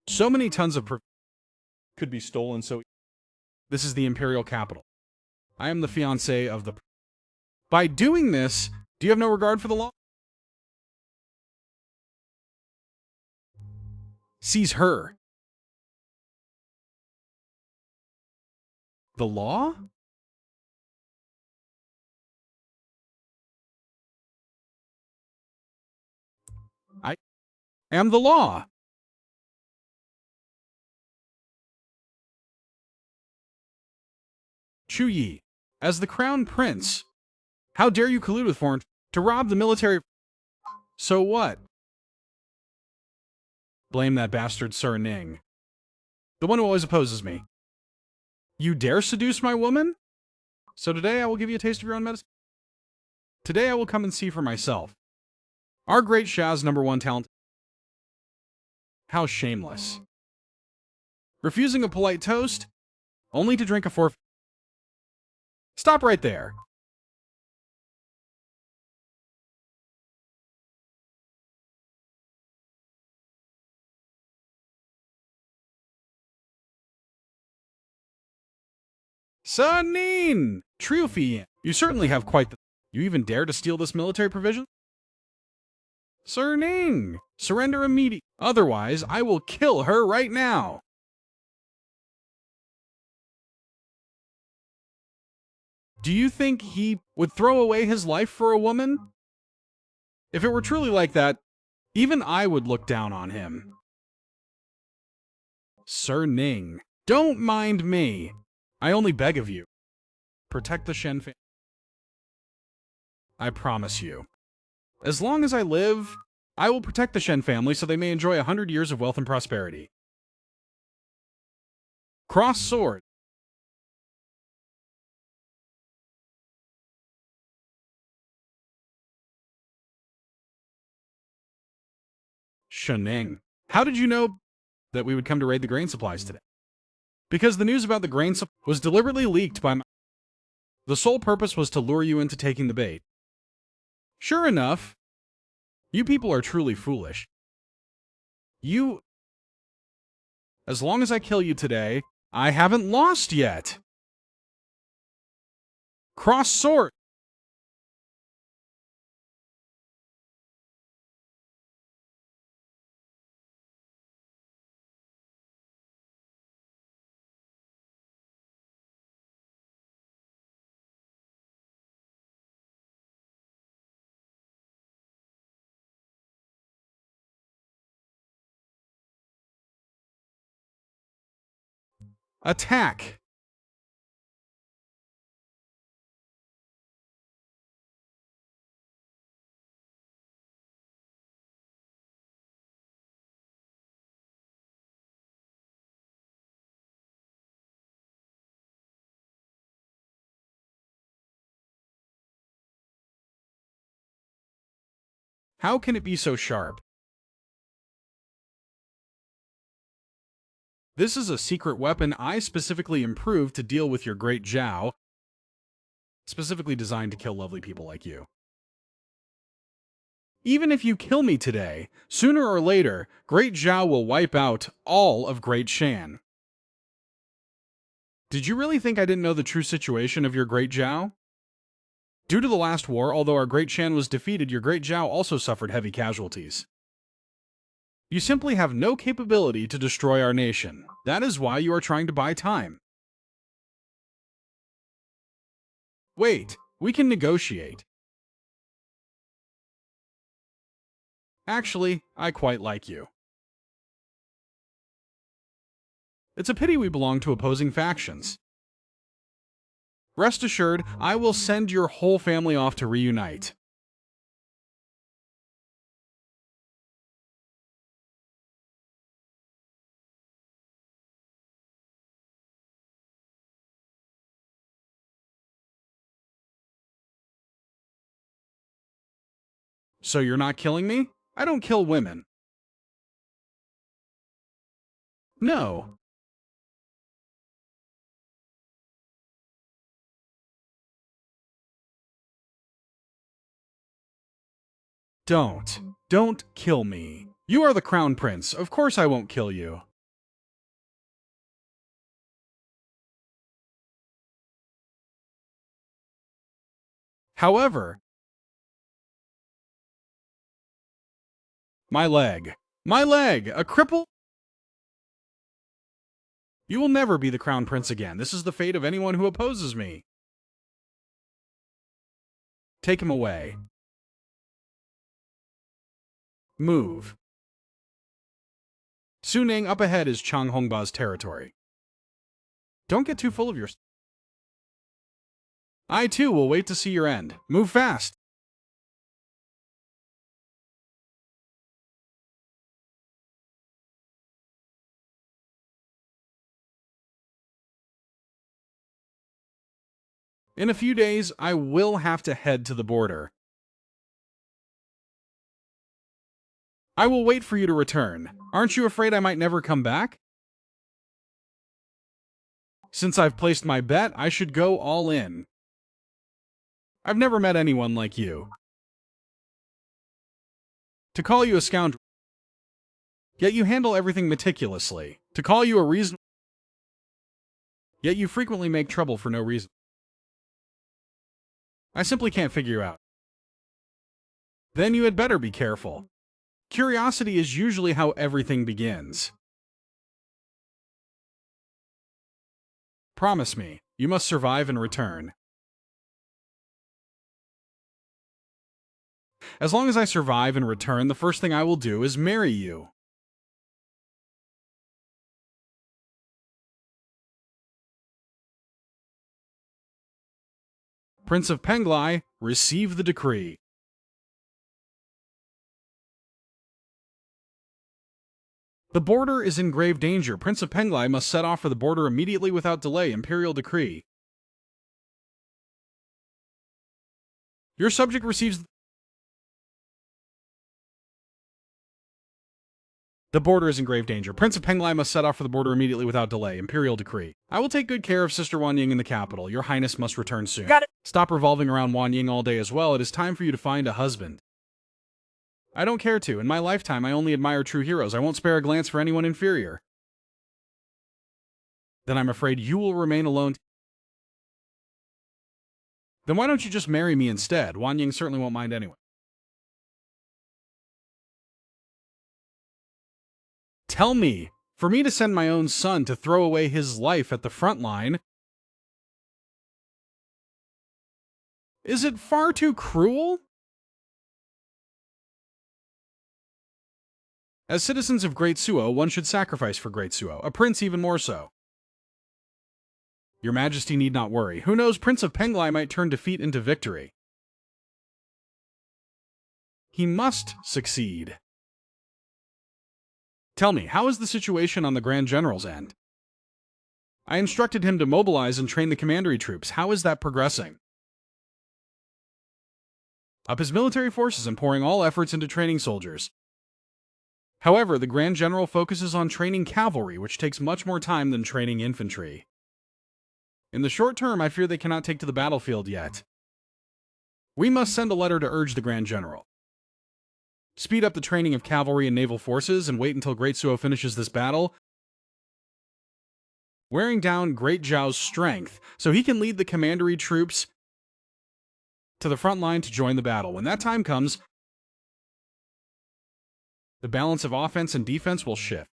So many tons of could be stolen so... This is the imperial capital. I am the fiancé of the... By doing this, do you have no regard for the law? Seize her. The law? I am the law. Chu Yi, as the crown prince, how dare you collude with foreign to rob the military? So what? Blame that bastard Sir Ning, the one who always opposes me. You dare seduce my woman? So today I will give you a taste of your own medicine. Today I will come and see for myself. Our great Shah's #1 talent. How shameless. Refusing a polite toast, only to drink a forfeit. Stop right there. Sanin! Triufi, you certainly have quite the... You even dare to steal this military provision? Sir Ning, surrender immediately. Otherwise, I will kill her right now. Do you think he would throw away his life for a woman? If it were truly like that, even I would look down on him. Sir Ning, don't mind me. I only beg of you. Protect the Shen family. I promise you. As long as I live, I will protect the Shen family so they may enjoy 100 years of wealth and prosperity. Cross sword. Shening. How did you know that we would come to raid the grain supplies today? Because the news about the grain supply was deliberately leaked by my... The sole purpose was to lure you into taking the bait. Sure enough, you people are truly foolish. You... As long as I kill you today, I haven't lost yet. Cross sword. Attack. How can it be so sharp? This is a secret weapon I specifically improved to deal with your great Zhao, specifically designed to kill lovely people like you. Even if you kill me today, sooner or later, Great Zhao will wipe out all of Great Shan. Did you really think I didn't know the true situation of your Great Zhao? Due to the last war, although our Great Shan was defeated, your Great Zhao also suffered heavy casualties. You simply have no capability to destroy our nation. That is why you are trying to buy time. Wait, we can negotiate. Actually, I quite like you. It's a pity we belong to opposing factions. Rest assured, I will send your whole family off to reunite. So you're not killing me? I don't kill women. No. Don't kill me. You are the crown prince. Of course I won't kill you. However, my leg. My leg! A cripple? You will never be the crown prince again. This is the fate of anyone who opposes me. Take him away. Move. Suning, up ahead is Chang Hongba's territory. Don't get too full of yourself. I too will wait to see your end. Move fast. In a few days, I will have to head to the border. I will wait for you to return. Aren't you afraid I might never come back? Since I've placed my bet, I should go all in. I've never met anyone like you. To call you a scoundrel, yet you handle everything meticulously. To call you a reason, yet you frequently make trouble for no reason. I simply can't figure you out. Then you had better be careful. Curiosity is usually how everything begins. Promise me, you must survive and return. As long as I survive and return, the first thing I will do is marry you. Prince of Penglai, receive the decree. The border is in grave danger. Prince of Penglai must set off for the border immediately without delay. Imperial decree. Your subject receives... The border is in grave danger. Prince of Penglai must set off for the border immediately without delay. Imperial decree. I will take good care of Sister Wan Ying in the capital. Your Highness must return soon. Got it. Stop revolving around Wan Ying all day as well. It is time for you to find a husband. I don't care to. In my lifetime, I only admire true heroes. I won't spare a glance for anyone inferior. Then I'm afraid you will remain alone. Then why don't you just marry me instead? Wan Ying certainly won't mind anyway. Tell me, for me to send my own son to throw away his life at the front line, is it far too cruel? As citizens of Great Suo, one should sacrifice for Great Suo, a prince even more so. Your Majesty need not worry. Who knows, Prince of Penglai might turn defeat into victory. He must succeed. Tell me, how is the situation on the Grand General's end? I instructed him to mobilize and train the commandery troops. How is that progressing? Up his military forces and pouring all efforts into training soldiers. However, the Grand General focuses on training cavalry, which takes much more time than training infantry. In the short term, I fear they cannot take to the battlefield yet. We must send a letter to urge the Grand General. Speed up the training of cavalry and naval forces and wait until Great Suo finishes this battle, wearing down Great Zhao's strength so he can lead the commandery troops to the front line to join the battle. When that time comes, the balance of offense and defense will shift.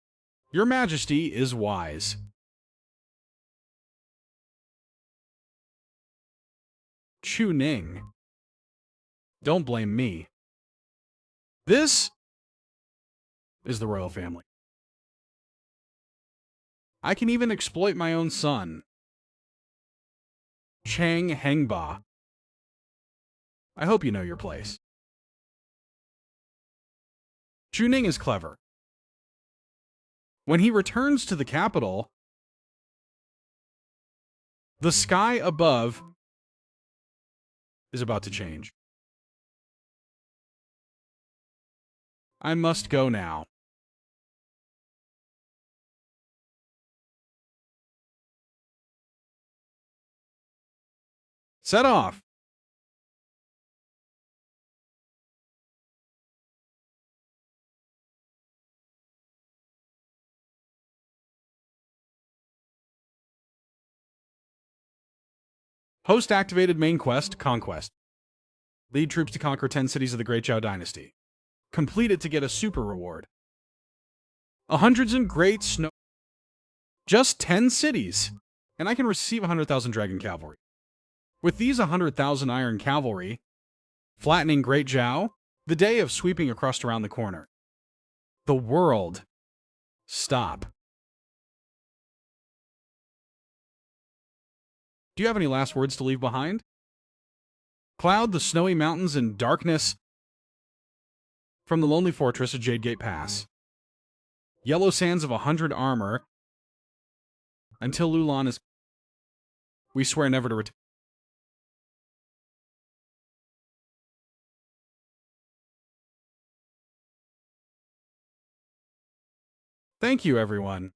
Your Majesty is wise. Chu Ning. Don't blame me. This is the royal family. I can even exploit my own son, Chang Hengba. I hope you know your place. Chu Ning is clever. When he returns to the capital, the sky above is about to change. I must go now. Set off. Host activated main quest, Conquest. Lead troops to conquer 10 cities of the Great Zhao Dynasty. Complete it to get a super reward. Hundreds in Great Snow... Just 10 cities. And I can receive 100,000 Dragon Cavalry. With these 100,000 Iron Cavalry, flattening Great Zhao, the day of sweeping across around the corner. The world. Stop. Do you have any last words to leave behind? Cloud the snowy mountains in darkness from the lonely fortress of Jade Gate Pass. Yellow sands of 100 armor until Lulan is... We swear never to return. Thank you, everyone.